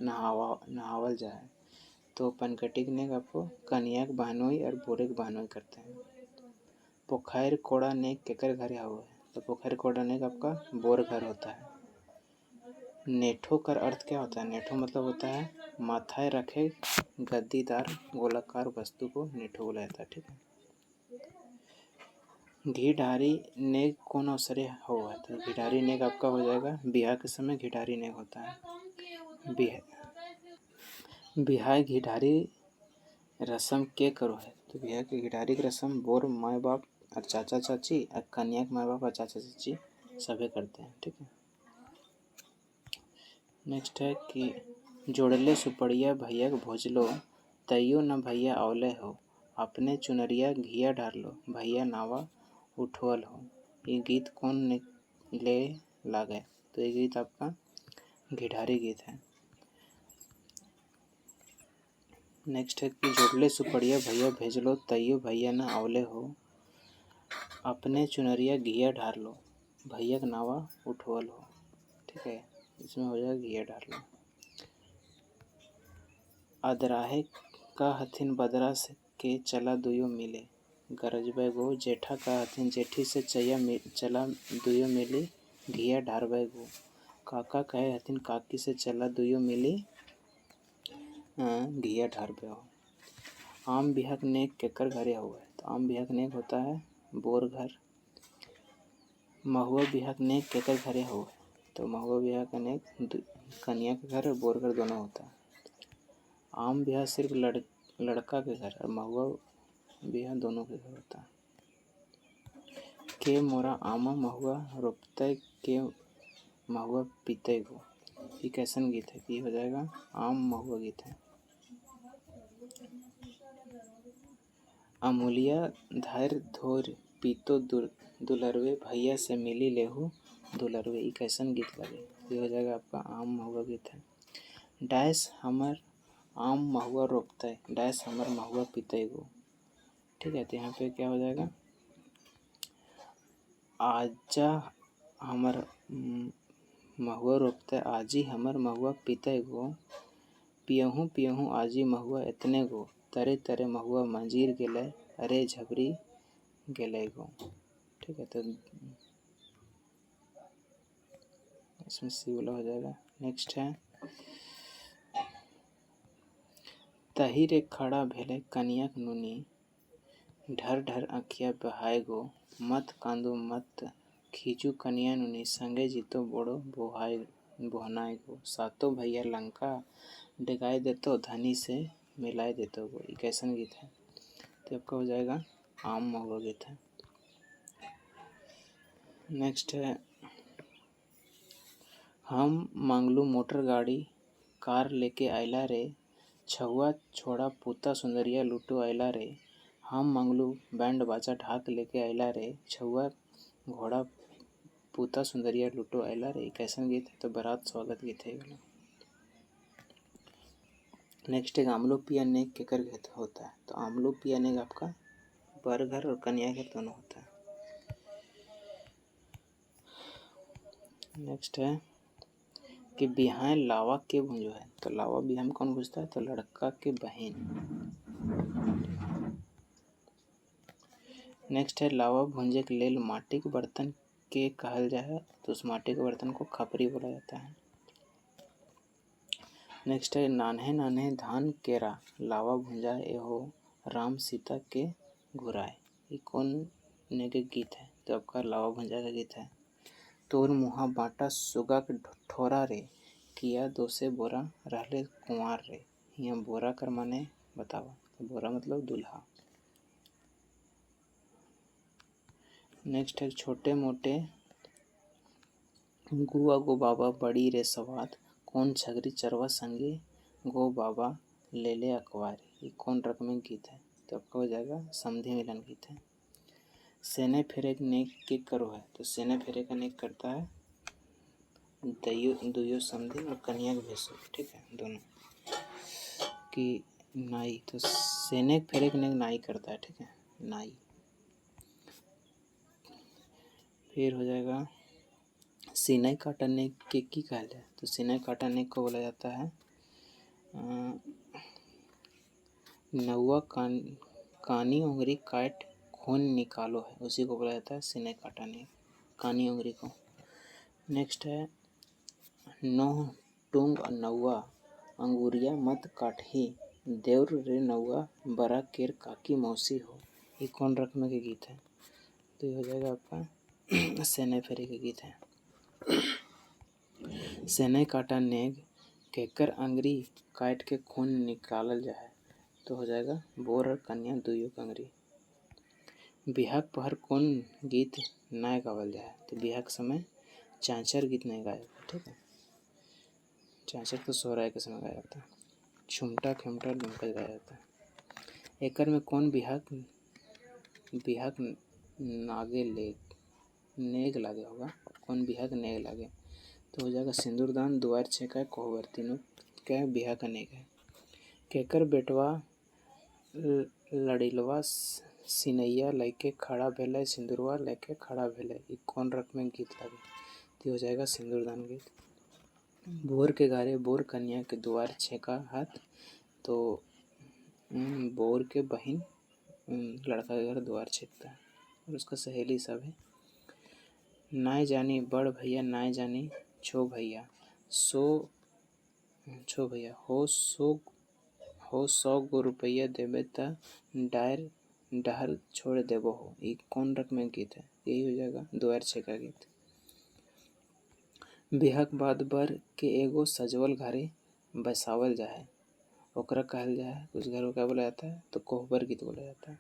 नहावल जाए, तो पनकटी के नेक आपको कन्या के बहनोई और बोरे के बहनोई करते हैं। पोखैर कोड़ा नेक केकर घरे हुआ है, तो पोखैर कोड़ा नेक आपका बोर घर होता है। नेठो का अर्थ क्या होता है, नेठो मतलब होता है माथाए रखे गद्दीदार गोलाकार वस्तु को नेठो बोला जाता है। ठीक है, घीढारी नेग कौन अवसरे हो है, तो घीढारी नेग आपका हो जाएगा बिहार के समय घीढारी नेग होता है। बिहार घीढारी रस्म के करो है, तो बिहार की घीढारी की रस्म बोर माँ बाप और चाचा चाची और कन्या के माँ बाप और चाचा चाची सभी करते हैं। ठीक है, नेक्स्ट है कि जोड़ले सुपड़िया भैया के भोजलो, तैयो न भैया आवले हो, अपने चुनरिया घिया ढारलो, भैया नावा उठवल हो, ये गीत कौन ले लागे, तो ये गीत आपका घिढारी गीत है। नेक्स्ट है कि जोड़ले सुपड़िया भैया भेजलो, तैयो भैया न आवले हो, अपने चुनरिया घिया ढार लो, भैया का नावा उठवल हो। ठीक है, इसमें हो जाएगा घिया ढार लो। अदराहे का हथिन बदरा से के चला दुयो मिले, गरजबै गो जेठा का हथिन जेठी से चला दुयो मिली, घिया ढारबै गो, काका कहे हथिन काकी से चला दुयो मिली, घिया ढारबै हो। आम बिहक नेक केकर घरे हुआ है, तो आम बिहक नेक होता है बोर घर। महुआ बिहक नेक केकर घरे हुआ है, तो महुआ बिहा का नेक कन्या के घर और बोर घर दोनों होता है। आम बिहा सिर्फ लड़का के घर और महुआ बिहा दोनों के घर होता है। के मोरा आमा महुआ रोपते के महुआ पीते गो, ये कैसन गीत है, ये हो जाएगा आम महुआ गीत है। अमूलिया धैर्य धोर पीतो दुलरवे, भैया से मिली लेहू दुलरवे, ये कैसन गीत लगे, ये हो जाएगा आपका आम महुआ गीत है। डैश हमर आम महुआ रोपते, डैश हमर महुआ पीते गो। ठीक है, तो यहाँ पे क्या हो जाएगा, आजा हमर महुआ रोपते, आजी हमर महुआ पीते गो, पियहूँ पियहूँ आजी महुआ इतने गो, तरे तरे महुआ मंजीर गेले, अरे झबरी गेले गो। ठीक है, तो इसमें सी वाला हो जाएगा। नेक्स्ट है तही रे खड़ा भेले कनियाक नुनी, ढर ढर आँखिया बहाए गो, मत कांदो मत खींचू कनिया नुनी, संगे जीतो बोड़ो बोहनाए गो, सातों भैया लंका डिगाए देतो, धनी से मिलाए देतो गो। ये कैसन गीत है? तो आपका हो जाएगा आम महुआ गीत है। नेक्स्ट है हम मांगलू मोटर गाड़ी कार लेके आइला रे, छहुआ छोड़ा पूता सुंदरिया लूटो आइला रे, हम मांगलू बैंड बाजा ढाक लेके आइला रे, छहुआ घोड़ा पूता सुंदरिया लूटो आइला रे। कैसन गीत है? तो बारात स्वागत गीत है। नेक्स्ट है आमलो पिया नेग केकर गीत होता है? तो आमलो पिया नेग आपका बर घर और कन्या घर दोनों होता है। नेक्स्ट है कि बिहान लावा के भुंजो है? तो लावा बिहान कौन भुजता है? तो लड़का के बहन। नेक्स्ट है लावा भुंजे के लेल माटी के बर्तन के कहल जाए? तो उस माटी के बर्तन को खपरी बोला जाता है। नेक्स्ट है नान्हे नान्हे धान केरा लावा भुंजा एहो, राम सीता के घुराए। ये कौन ने के गीत है? तो आपका लावा भुंजा का गीत है। तोर मुहा बाटा सुगा के ठोरा रे, किया दोसे बोरा रहले कुंवार रे। यहाँ बोरा कर माने बतावा? तो बोरा मतलब दूल्हा। नेक्स्ट है छोटे मोटे गुआ गो बाबा बड़ी रे सवाद, कौन छगरी चरवा संगे गो बाबा ले ले अखबार। ये कौन रकम गीत है? तो आपका हो जाएगा समधी मिलन गीत है। सेने फेरे नेक के करो है? तो सेने फेरे का नेक करता है दुयो समधी और कन्या के भेसो। ठीक है, दोनों की नाई। तो सेने फेरे का नेक नाई करता है। ठीक है, नाई। फिर हो जाएगा सीनाई काटा नेक के की कहल जाए? तो सीनाई काटा नेक को बोला जाता है नौवा कानी उंगली काट खून निकालो है, उसी को बोला जाता है सीनाई काटा नेक, कानी उंगली को। नेक्स्ट है नोह टूंग नौवा अंगुरिया मत काटही, देवर रे नौवा बरा केर काकी मौसी हो। ये कौन रकम के गीत है? तो ये हो जाएगा आपका सेने फेरे के गीत है। सेने काटा नेग केकर अंगरी काट के खून निकालल जाए? तो हो जाएगा बोर और कन्या दुयो अंगरी। बिहाक पहर कौन गीत ना गावल जाए? तो बिहार के समय चांचर गीत नहीं गाया। ठीक है, चांचर तो सोहराय के समय गाया जाता है। छुमटा खेमटा डुमकल गाया जाता है। एकर में कौन बिहाक नागे नेग लागे होगा? कौन बिहाक नेग लागे? तो हो जाएगा सिंदूरदान दुआर छेका कोहबर, तीनों क्या बिहाक का नेग है। केकर बेटवा लड़िलवा सिनैया लेके खड़ा भेले, सिंदूरवा लेके खड़ा भेले। ये कौन रकम में गीत लगे? तो हो जाएगा सिंदूरदान गीत। बोर के घरे बोर कन्या के द्वार छेका हाथ, तो बोर के बहन लड़का के घर द्वार छेकता है और उसका सहेली सब है। नाय जानी बड़ भैया नाय जानी छो भैया हो 100 गो रुपया देबे त डायर डहर छोड़ देबो हो। ये कौन रकम में गीत है? यही हो जाएगा द्वार छेका गीत। बिहाक बाद बर के एगो सजवल घरे बसावल जाए, ओकरा कहल जाए? उस घर को क्या बोला जाता है? तो कोहबर गीत बोला जाता है।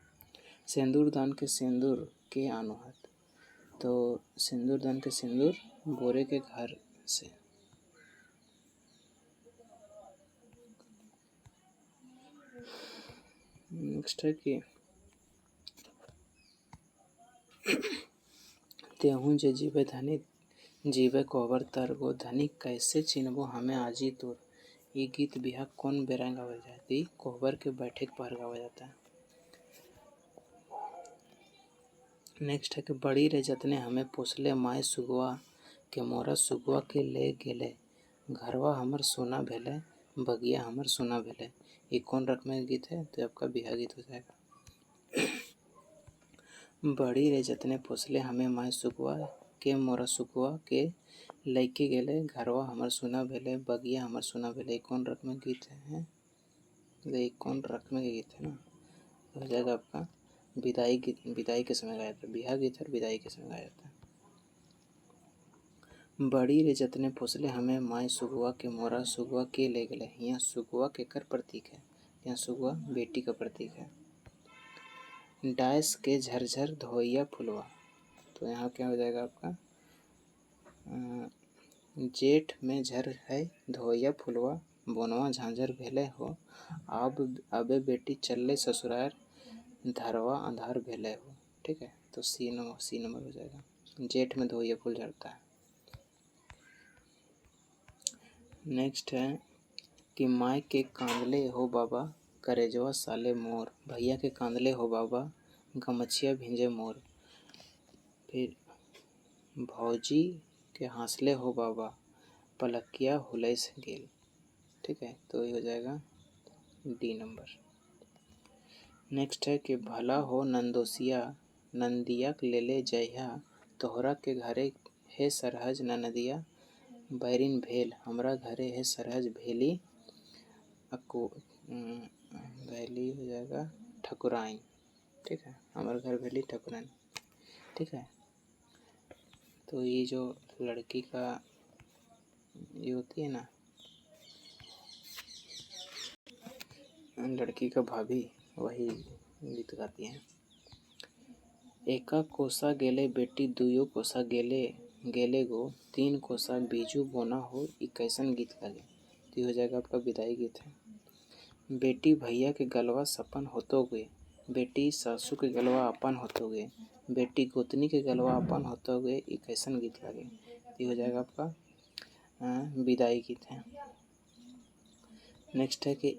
सिंदूर दान के सिंदूर के आनो हाथ? तो सिंदूर दान के सिंदूर बोरे के घर से। नेक्स्ट है कि तेहू जे जीवे धनी जीवे कोहबर तर गो, धनी कैसे चिन्हबो हमें आजी तोर। ये गीत बिहार कौन बेरा गावल जाए? कोहबर के बैठे के पहर गावा जाता है। नेक्स्ट है कि बड़ी रे जतने हमें पोसले माय सुगवा के मोरा सुगवा के ले गेले, घरवा हमर सोना भेले बगिया हमर सुना भेले, ये कौन रकम के गीत है? तो आपका बिहा गीत हो जाएगा। बड़ी रे जतने पोसले हमें माय सुगवा के मोरा सुगवा के लइके गेले घरवा हमर सुना भेले, बगिया हमर सुना भेले, ये कौन रकम के गीत है? ये कौन रकम के गीत है ना, हो जाएगा आपका विदाई गीत, विदाई के समय गाया जाता है। बिहा गीत है, विदाई के समय गाया जाता है। बड़ी रे जतने पोसले हमें माय सुगवा के मोरा सुगवा के ले गले, यहाँ सुगवा केकर प्रतीक है? यहाँ सुगवा बेटी का प्रतीक है। डायस के झरझर धोइया फुलवा, तो यहाँ क्या हो जाएगा आपका जेठ में झर है धोइया फुलवा, बोनवा झांझर भेले हो, अब अबे बेटी चलले ससुरार, धरवा अंधार भेले हो। ठीक है, तो सी नंबर हो जाएगा। जेठ में धोइया फूल झड़ता है। नेक्स्ट है कि माय के कांदले हो बाबा करेजवा साले मोर, भैया के कांदले हो बाबा गमछिया भिंजे मोर। फिर भौजी के हंसले हो बाबा पलकिया हुलैस गेल। ठीक है, तो ये हो जाएगा डी नंबर। नेक्स्ट है कि भला हो नंदोसिया नंदिया लेले जइहा, तोहरा के घरे हे सरहज ननदिया बैरिन भेल, हमरा घरे है सरहज भेली अको भैली हो जाएगा ठकुराइन। ठीक है, हमारे घर भेली ठकुराइन। ठीक है, तो ये जो लड़की का ये होती है ना, लड़की का भाभी, वही गीत गाती हैं। एका कोसा गेले बेटी दुयो कोसा गेले गेले गो, तीन कोसा बीजू बोना हो, ई कैसन गीत लगे? तो ये हो जाएगा आपका विदाई गीत है। बेटी भैया के गलवा सपन होतो गे, बेटी सासू के गलवा अपन होतो गे, बेटी गोतनी के गलवा अपन होतो गे, ई कैसन गीत लगे? ये हो जाएगा आपका विदाई गीत है। नेक्स्ट है कि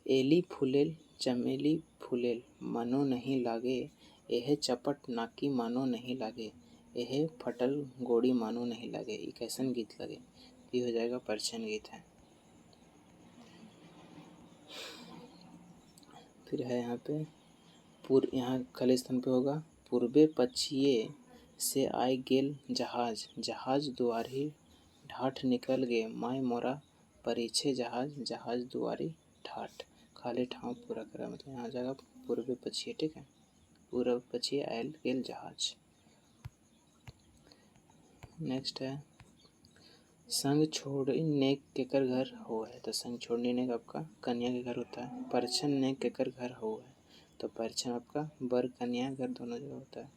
एली फूलेल चमेली फूलेल मनो नहीं लागे, एहे चपट नाकी मानो नहीं लागे, एहे फटल गोड़ी मानो नहीं लागे, ये कैसन गीत लगे? ये हो जाएगा परछन गीत है। फिर है यहाँ पे यहाँ खाली स्थान पे होगा पूर्वे पछिए से आए गेल जहाज, जहाज दुआरी ढाठ निकल गे माय मोरा परीछे जहाज, जहाज दुआरी ढाठ, खाली ठाव पूरा करा, मतलब यहाँ जाएगा पूर्वे पछिए। ठीक है, पूर्व पछिए आयल गेल जहाज। नेक्स्ट है संग छोड़ी नेक केकर घर हो है, तो संग छोड़नी नेक आपका कन्या के घर होता है। परछन नेक केकर घर हो है, तो परछन आपका बर कन्या घर दोनों जगह होता है।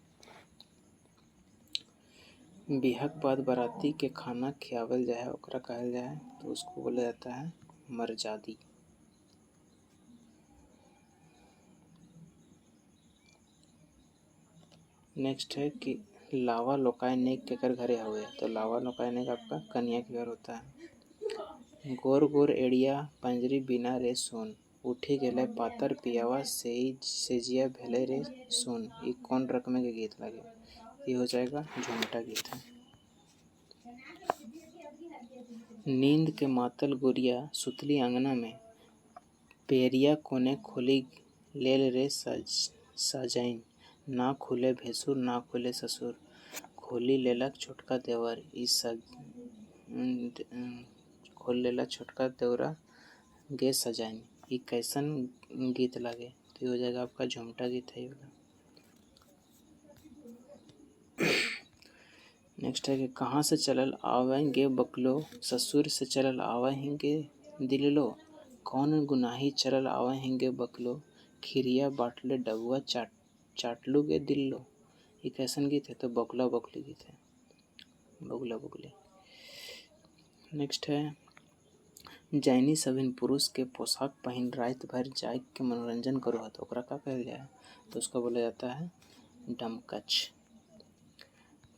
बिहक बाद बाराती के खाना खियावल जाए ओकरा कहल जाए, तो उसको बोला जाता है मरजादी। नेक्स्ट है कि लावा लोकाय नेक केकर घरे हुए, तो लावा लोकाय नेक आपका कन्या के घर होता है। गोर गोर एड़िया पंजरी बिना रे सोन, उठी गेले पातर पियावा सेजिया भेले रे सोन, ये कौन रकम के गीत लगे? ये हो जाएगा झुमटा गीत है। नींद के मातल गुड़िया सुतली अंगना में, पेरिया कोने खोली लेल रे साजैन, ना खुले भैसुर ना खुले ससुर, खोली लेलक छोटका देवर खोल लेला छोटका देवरा गे सजाइन, ये कैसन गीत लगे? तो ये हो जाएगा आपका झुमटा गीत है। नेक्स्ट है कि कहाँ से चलल आवेंगे बकलो, ससुर से चलल आवेंगे दिललो, कौन गुनाही चलल आवेंगे बकलो, खिरिया बाटले डबुआ चाटलू गे दिल्लो, ये कैसन गीत है? तो बगुला बगली गीत है, बगुला बगली। नेक्स्ट है जैनी सभिन पुरुष के पोशाक पहन रात भर जाग के मनोरंजन करो, तो ओकरा का कहल जाए? तो उसका बोला जाता है डमकच।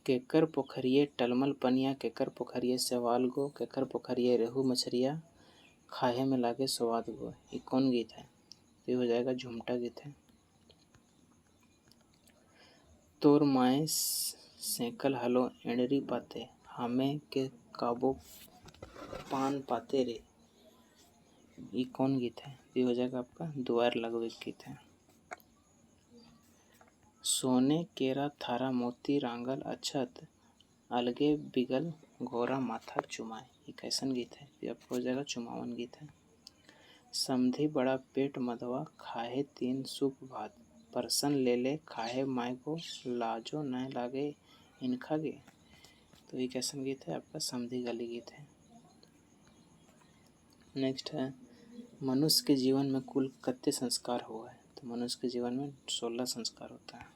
केकर पोखरिए टलमल पनिया, केकर पोखरिए सेवाल गो, केकर पोखरिए रेहू मछरिया, खाए में लागे स्वाद गो, ये कौन गीत है? तो ये हो जाएगा झुमटा गीत है। तोर माए सेकल हलो एंडरी पाते, हमें के काबो पान पाते रे, ये कौन गीत है? ये हो जाएगा आपका दुआर लगो एक गीत है। सोने केरा थारा मोती रांगल अछत, अलगे बिगल घोरा माथा चुमाए, ये कैसन गीत है? ये आपको हो जाएगा चुमावन गीत है। समधी बड़ा पेट मधवा खाए तीन सूप भात, परसन ले ले खाए माय को लाजो न लागे इनखा गे, तो ये कैसन गीत है? आपका समधी गली गीत है। नेक्स्ट है मनुष्य के जीवन में कुल कितने संस्कार हुआ है? तो मनुष्य के जीवन में 16 संस्कार होता है।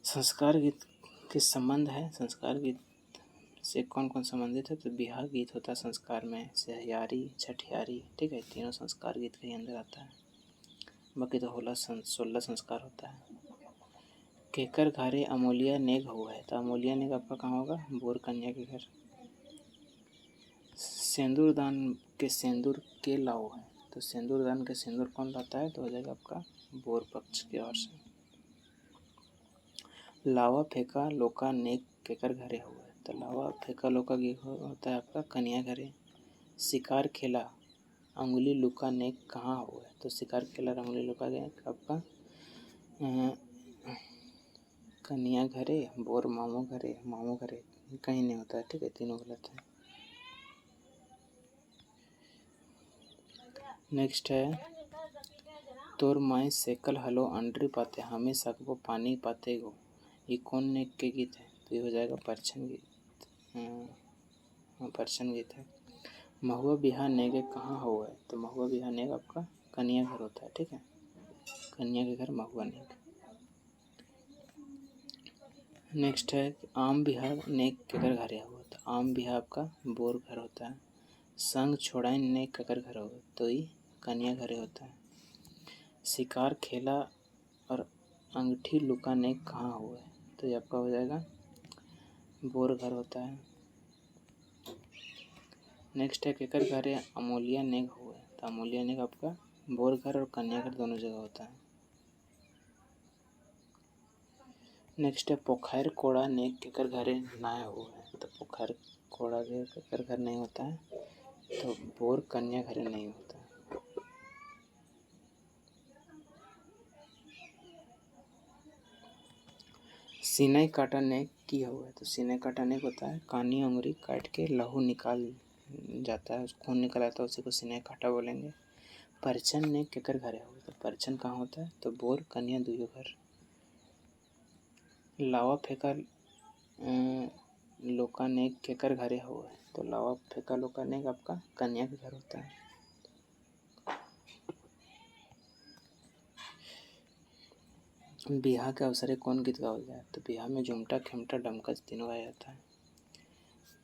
संस्कार गीत के संबंध है, संस्कार गीत से कौन कौन संबंधित है? तो बिहार गीत होता है संस्कार में, सहयारी छठियारी, ठीक है, तीनों संस्कार गीत के अंदर आता है। बाकी तो 16 संस्कार होता है। केकर घारे अमूलिया नेग हुआ है, तो अमूलिया नेग आपका कहाँ होगा? बोर कन्या के घर। सिंदूर दान के सिंदूर के लाओ है, तो सिंदूर दान के सिंदूर कौन लाता है? तो हो जाएगा आपका बोर पक्ष की ओर से। लावा फेंका लोका नेक केकर घरे हुआ है, तो लावा फेंका लोका होता है आपका कन्या घरे। शिकार खेला अंगुली लुका नेक कहाँ हुआ है? तो शिकार खेला अंगुली लुका नेक आपका कन्या घरे, बोर मामू घरे, मामू घरे कहीं नहीं होता है, ठीक है, तीनों गलत है। नेक्स्ट है तोर माई सेकल हलो अंडरी पाते हमें सकबो पानी पाते गो, ये कौन नेक के गीत है? तो ये हो जाएगा परछन गीत। परछन गीत है। महुआ बिहा नेगे कहाँ हुआ है? तो महुआ बिहा नेग आपका कन्या घर होता है, ठीक है, कन्या के घर महुआ नेग। नेक्स्ट है आम बिहा नेग केकर घरे हुआ, तो आम बिहा आपका बोर घर होता है। संग छोड़ाइन नेग केकर घर हुआ, तो ये कन्या घरे होता है। शिकार खेला और अंगठी लुका नेग कहाँ हुआ है? तो ये आपका हो जाएगा बोर घर होता है। नेक्स्ट है केकर घरे अमूलिया नेग हुआ है, तो अमूलिया नेग आपका बोर घर और कन्या घर दोनों जगह होता है। नेक्स्ट है पोखैर कोड़ा नेग केकर घरे नाय हुआ है, तो पोखैर कोड़ा केकर घर नहीं होता है, तो बोर कन्या घरे नहीं होता है। सीनाई काटा नेग की हुआ है, तो सीनाई काटा नेग होता है कानी अंगुरी काट के लहू निकाल जाता है, खून निकल आता है, उसी को सीनाई काटा बोलेंगे। परछन नेग केकर घरे हुआ, तो परछन कहाँ होता है? तो बोर कन्या दुयो घर। लावा फेंका लोका नेग केकर घरे हुआ है, तो लावा फेंका लोका नेग आपका कन्या के घर होता है। बिहा के अवसरे कौन गीत गावल जाए? तो बिहा में झुमटा खेमटा डमकच तीनों गाया जाता है।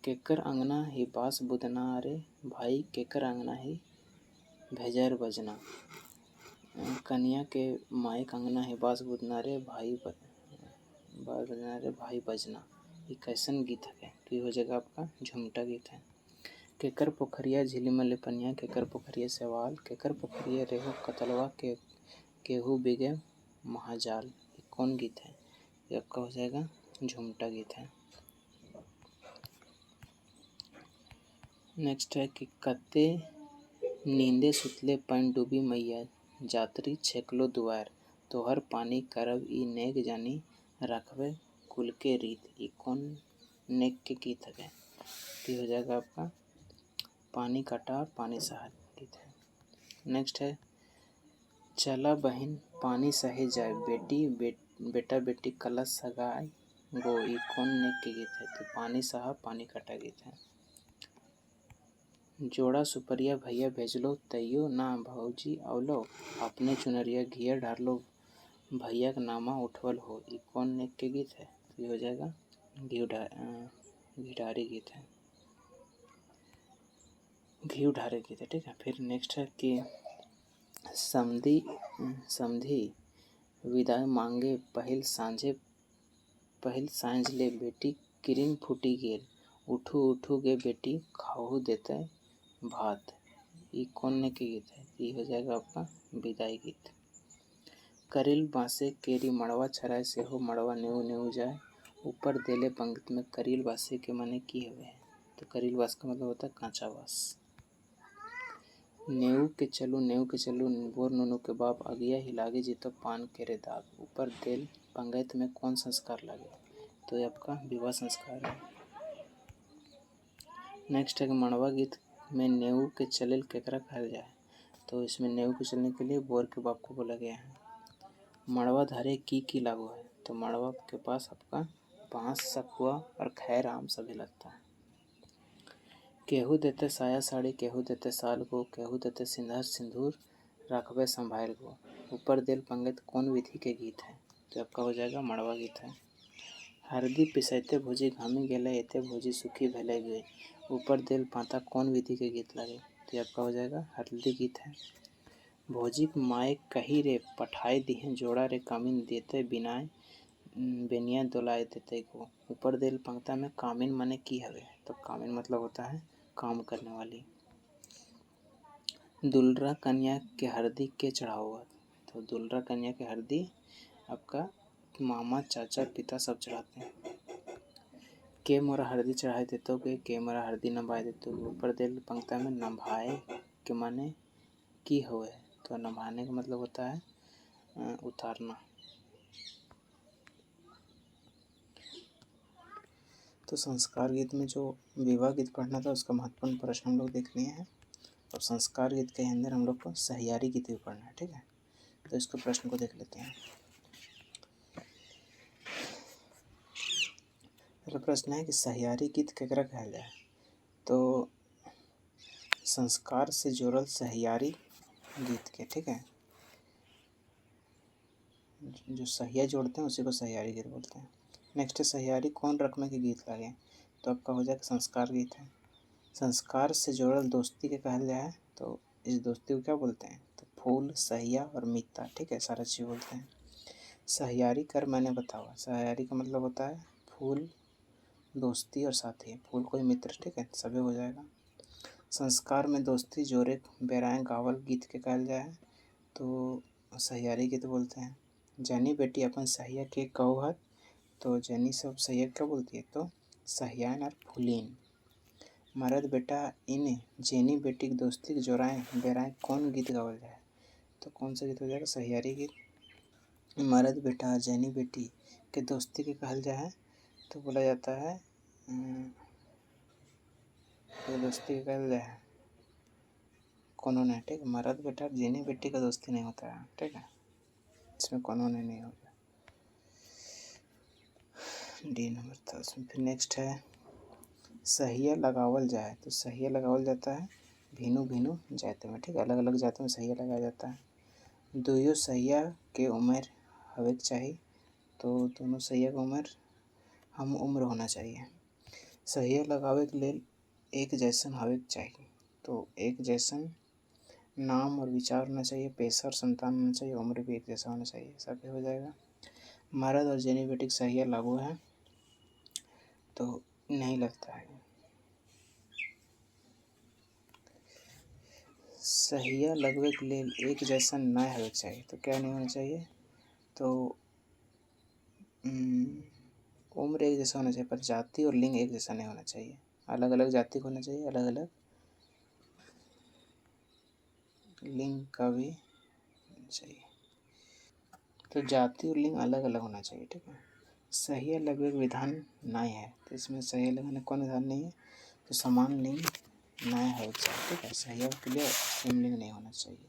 केकर अंगना ही बास बुदना रे भाई केकर अंगना ही भेजर बजना, कन्या के माइक अंगना ही बास बुदना रे भाई बजना रे भाई बजना, ये कैसन गीत है? तो ये हो जाएगा आपका झुमटा गीत है। केकर पोखरिया झिलिमले पनिया केकर पोखरिया सवाल, केकर पोखरिया रेहू कतलवा के केहू बिगे महाजाल, ये कौन गीत है? ये आपका हो जाएगा झुमटा गीत है। नेक्स्ट है कि कते नींदे सुतले पन डूबी मैया जातरी छेकलो दुआर, तोहर पानी करब ई नेग जानी रखबे कुल के रीत, ये कौन नेग के गीत है? तो हो जाएगा आपका पानी काटा और पानी सहा गीत है। नेक्स्ट है चला बहन पानी सहे जाए बेटा बेटी कलश सगाई गो, ये कौन नेग के गीत है? तो पानी सहा पानी काटा गीत है। जोड़ा सुपरिया भैया भेजलो तैयो ना भौजी औलो, अपने चुनरिया घिया ढारलो भैया का नामा उठवल हो, ये कौन नेग के गीत है? तो ये हो जाएगा घिढारी गीत है, घी ढारे गीत है, ठीक है। फिर नेक्स्ट है कि समधी विदाई मांगे पहिल सांझ ले बेटी किरिन फूटी गेल, उठू गे बेटी खाहू देते भात, ये कौन ने के गीत है? ये हो जाएगा आपका विदाई गीत। करील बाँसे केरी मड़वा छराय से हो मड़वा नेऊ नेऊ जाए, ऊपर देले पंक्ति में करील बाँसे के माने की हुए है? तो करील बाँस का मतलब होता है कांचा बाँस। नेऊ के चलू बोर नुनु के बाप अगिया ही लागे जी तो पान केरे दाग ऊपर देल पंगैत में कौन संस्कार लागे। तो ये आपका विवाह संस्कार है। नेक्स्ट है कि मड़वा गीत में नेऊ के चलेल केकरा कहल जाए। तो इसमें नेऊ के चलने के लिए बोर के बाप को बोला गया है। मड़वा धारे की लागू है। तो मड़वा के पास आपका बांस सखुआ और खैर आम सभी लगता है। केहू देते साया साड़ी केहू देते साल को केहू देते सिंदूर सिंदूर रखबे संभाल को ऊपर देल पंगत कौन विधि के गीत है। तो आपका हो जाएगा मड़वा गीत है। हरदी पिसैते भोजी घामी गेले एते भोजी सुखी भेले गई ऊपर देल पाता कौन विधि के गीत लगे। तो आपका हो जाएगा हल्दी गीत है। भोजी माए कही रे पठाए दिहे जोड़ा रे कामिन देते बिनाए बेनिया दोलाए देते को ऊपर देल पंक्ता में कामिन माने की हवे। तो कामिन मतलब होता है काम करने वाली। दुल्हरा कन्या के हरदी के चढ़ावा। तो दुल्हरा कन्या के हरदी आपका मामा चाचा पिता सब चढ़ाते हैं। के मोरा हरदी चढ़ाए देते के मोरा हरदी नभाए देते ऊपर देल पंक्ता में नभाए के माने की हुए। तो नभाने का मतलब होता है उतारना। तो संस्कार गीत में जो विवाह गीत पढ़ना था उसका महत्वपूर्ण प्रश्न हम लोग देख लिए हैं। और संस्कार गीत के अंदर हम लोग को सहियारी गीत भी पढ़ना है। ठीक है, तो इसको प्रश्न को देख लेते हैं। पहला प्रश्न है कि सहियारी गीत केकरा कहल जाए। तो संस्कार से जुड़ल सहियारी गीत के, ठीक है, जो सहिया जोड़ते हैं उसी को सहियारी गीत बोलते हैं। नेक्स्ट है सहियारी कौन रकम के गीत लगे। तो आपका हो जाएगा संस्कार गीत है। संस्कार से जुड़ल दोस्ती के कहल जाए तो इस दोस्ती को क्या बोलते हैं। तो फूल सहिया और मित्ता, ठीक है, सारा चीज़ बोलते हैं। सहियारी कर मैंने बतावा। सहियारी का मतलब होता है फूल दोस्ती और साथी। फूल कोई मित्र, ठीक है, सभी हो जाएगा। संस्कार में दोस्ती जोरे बेराए गावल गीत के कहल जाए तो सहियारी गीत बोलते हैं। जैनी बेटी अपन सहिया के कहत। तो जैनी सब सहिया क्या बोलती है। तो सहियान और फूलिन। मरद बेटा इन जेनी बेटी की दोस्ती के जोराए बेराए कौन गीत गावल जाए। तो कौन सा गीत हो जाएगा, सहियारी गीत। मरद बेटा जैनी बेटी के दोस्ती के कहल जाए तो बोला जाता है तो दोस्ती के कहल जाए कोनो ने, ठीक है। मरद बेटा जैनी बेटी का दोस्ती नहीं होता है, ठीक है, इसमें कोनो ने नहीं होगा। डी नंबर था उसमें। फिर नेक्स्ट है सहिया लगावल जाए। तो सहिया लगावल जाता है भिनु भिनु जाति में, ठीक है, अलग अलग जाति में सहिया लगाया जाता है। दोनों सहिया के उम्र हवे चाहिए। तो दोनों सहिया की उम्र हम उम्र होना चाहिए। सहिया लगावे के लिए एक जैसन हवे चाहिए। तो एक जैसन नाम और विचार होना चाहिए, पेशा और संतान होना चाहिए, उम्र भी एक जैसा होना चाहिए, सब हो जाएगा। मर्द और जेनी बेटी सहिया लागू है तो नहीं लगता है। सहिया लगवे के लिए एक जैसा न होना चाहिए। तो क्या नहीं होना चाहिए। तो उम्र एक जैसा होना चाहिए पर जाति और लिंग एक जैसा नहीं होना चाहिए। अलग अलग जाति का होना चाहिए, अलग अलग लिंग का भी चाहिए। तो जाति और लिंग अलग अलग होना चाहिए, ठीक है। सहिया लगवे का विधान नहीं है। तो इसमें सहिया लगाने कौन विधान नहीं है। तो समान लिंग नहीं है, ठीक है, सहिया के लिए सेम लिंग नहीं होना चाहिए।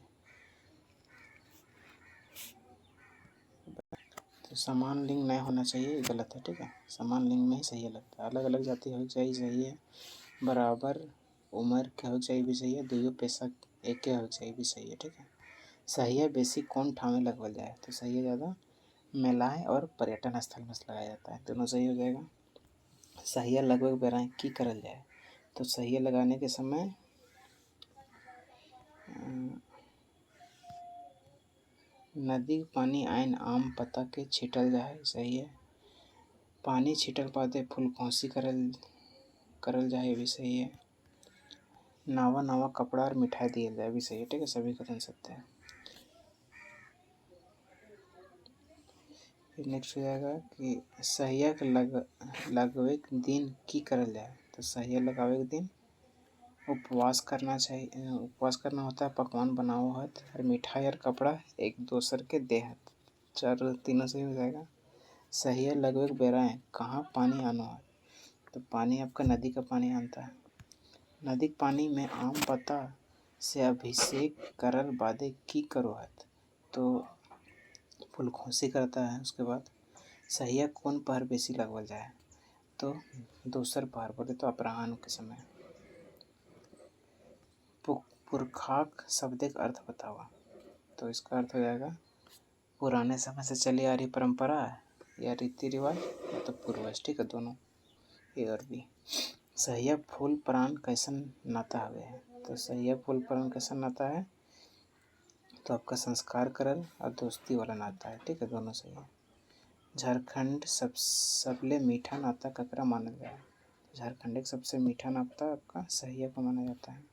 तो समान लिंग नहीं होना चाहिए, गलत है, ठीक है, समान लिंग में ही सही लगता है। अलग अलग जाति हो चाहिए, सही है। बराबर उम्र के हो चाहिए भी सही है। दोनों पैसा एक के हो चाहिए भी सही है, ठीक है। सही है बेसी कौन ठाव में लगवल जाए। तो सही है ज़्यादा मेलाएँ और पर्यटन स्थल में लगाया जाता है, दोनों सही हो जाएगा। सहिया लगभग बेराएँ की करल जाए। तो सहिया लगाने के समय नदी के पानी आइन आम पत्ता के छिटल जाए, सही है। पानी छिटल पाते फूल खौसी करल जाए भी सही है। नावा नावा कपड़ा और मिठाई दिया जाए भी सही है, ठीक है, सभी कथन सत्य है। फिर नेक्स्ट हो जाएगा कि सहिया के लगवे के दिन की करल जाए। तो सहिया लगावे के दिन उपवास करना चाहिए, उपवास करना होता है, पकवान बनाओ हत और मिठाई और कपड़ा एक दोसर के देहत। चार तीनों सही हो जाएगा। सही है लगभग बेराएँ कहाँ पानी आनो है। तो पानी आपका नदी का पानी आता है। नदी के पानी में आम पत्ता से अभिषेक करल बादे की करो हत। तो फूल खोसी करता है। उसके बाद सहिया कौन पहर बेसी लगवल जाए। तो दोसर पहर, बोले तो अपराह्न के समय। पुरखाक शब्दिक अर्थ बतावा। तो इसका अर्थ हो जाएगा पुराने समय से चली आ रही परंपरा या रीति रिवाज या तो पूर्वज। ठीक है, दोनों ए और बी। सहिया फूल प्राण कैसन नाता हवे है। तो सहिया फूल प्राण कैसन नाता है, तो आपका संस्कार करल और दोस्ती वाला नाता है। ठीक है, दोनों सही है। झारखंड सबले मीठा नाता ककरा मानल जाए। झारखंड के सबसे मीठा नाता आपका सहिया को माना जाता है।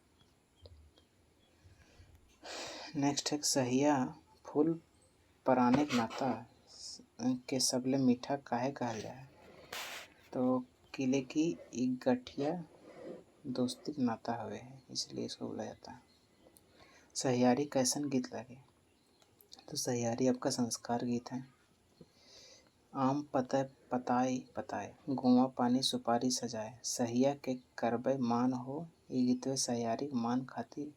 नेक्स्ट है सहिया फूल परानिक नाता के सबले मीठा काहे कहल जाए। तो किले की एक गठिया दोस्ती नाता हवे है, इसलिए इसको बोला जाता है। सहियारी कैसन गीत लगे। तो सहियारी आपका संस्कार गीत है। आम पतय पताए पताए गुआ पानी सुपारी सजाए सहिया के करबे मान हो। ये गीत सहियारी मान खातिर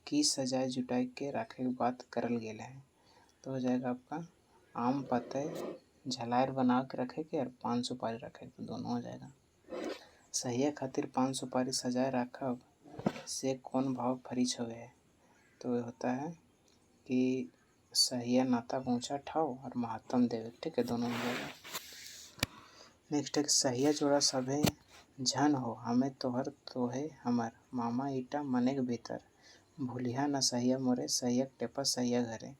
की सजाए जुटाई के रखे के बात करल गेल है। तो हो जाएगा आपका आम पतय झलायर बना के रखे के और पान सुपारी रखे के, दोनों हो जाएगा। सहिया खातिर पान सुपारी सजाए रखब से कौन भाव फरिच हुए है। तो ये होता है कि सहिया नाता पहुँचा ठाओ और महात्म देवे। ठीक है, दोनों हो जाएगा। नेक्स्ट है सहिया जोड़ा सभे झन हो हमें तोहर तोहे हमर मामा ईटा मने के भीतर भूलिया न सहिया मोरे सहिया टेपा सहिया घरे।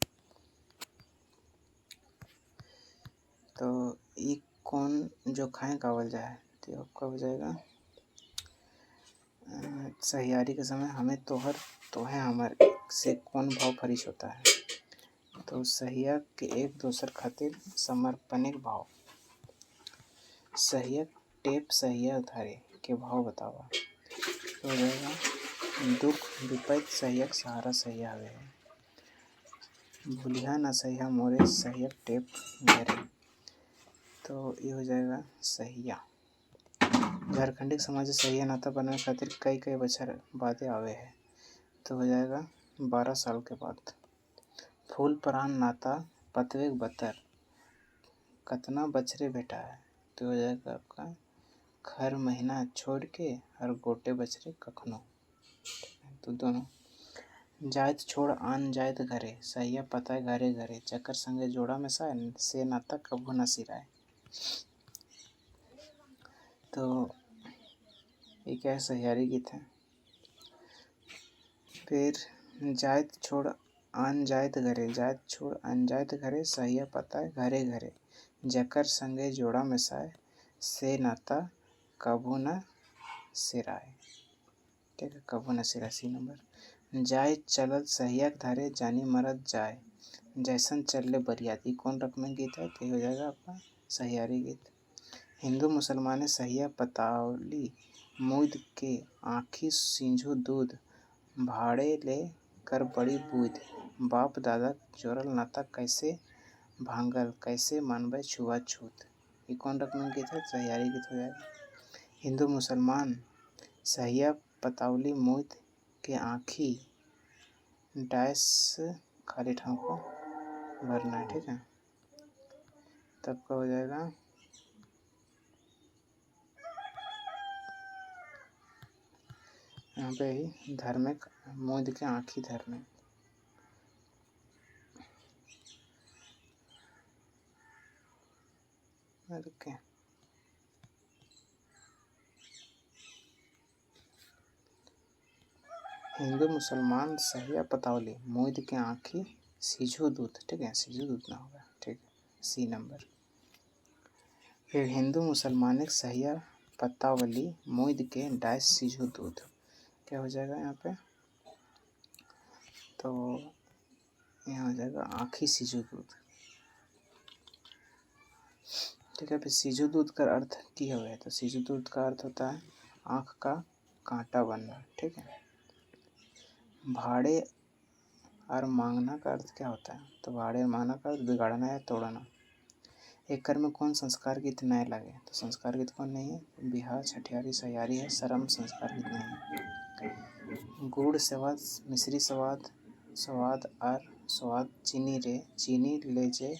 तो ये कौन जो खाएं गावल जाए। तो आपका हो जाएगा सहियारी के समय हमें तोहर तोहे हमर से कौन भाव फरिश होता है। तो सहिया के एक दोसर खातिर समर्पणिक भाव। सहिया टेप सहिया धारे के भाव बतावा। तो हो जाएगा दुख विपैत सहियक सहारा सहिया हवे है। भूलिया न सहिया मोरे सहियक टेप घरे। तो ये हो जाएगा सहिया। झारखंडी समाज से सहिया नाता बनाने खातिर कई कई बछर बादे आवे है। तो हो जाएगा 12 साल के बाद। फूल परान नाता पतवेक बतर कतना बछरे बेटा है। तो हो जाएगा आपका खर महीना छोड़ के और गोटे बछरे कखनो। तो दोनों जायत छोड़ आन जायत घरे सहिया पताए घरे घरे चक्कर संगे जोड़ा में साय से नाता कभू न सिराए। तो ये क्या है, सहियारी गीत है। फिर जायत छोड़ आन जायत घरे जायत छोड़ आन जायत घरे सहिया पताए घरे घरे जकर संगे जोड़ा में साय से नाता कभू न सिराए। ठीक है, कभू न सिराए सी नंबर। जाय चलल सहिया धारे जानी मरद जाए जैसन चलले बरियाती कौन रकम में गीत है। तो हो जाएगा आपका सहियारी गीत। हिंदू मुसलमान सहिया पतावली मुद के आँखी सिंझू दूध भाड़े ले कर बड़ी बूध बाप दादा जोड़ल नाता कैसे भांगल कैसे मानबे छुआछूत। ये कौन रकम में गीत है। सहियारी गीत हो जाएगा। हिंदू मुसलमान सहिया पतावली मुद के आँखी डैश खाली ठाव को भरना है। ठीक है, तब का हो जाएगा यहाँ पे ही धार्मिक मुद के आँखी धरने। ओके, हिंदू मुसलमान सहिया पतावली मुद के आँखी सीझू दूध। ठीक है, सीझू दूध ना होगा। ठीक है, सी नंबर। फिर हिंदू मुसलमान सहिया पतावली मुद के डैश सीझू दूध क्या हो जाएगा यहाँ पे। तो यहाँ हो जाएगा आँखी सीझू दूध। ठीक है, फिर सीझू दूध का अर्थ की हुआ है। तो सीझू दूध का अर्थ होता है आँख का कांटा बनना, ठीक है। भाड़े और मांगना का अर्थ क्या होता है? तो भाड़े और मांगना का अर्थ बिगाड़ना या तोड़ना। एक कर्म में कौन संस्कार गीत नए लगे? तो संस्कार गीत कौन नहीं है? बिहार, छठियारी, सहियारी है। शर्म संस्कार गीत नहीं है। गुड़ स्वाद मिश्री स्वाद, स्वाद आर स्वाद चीनी रे, चीनी ले जे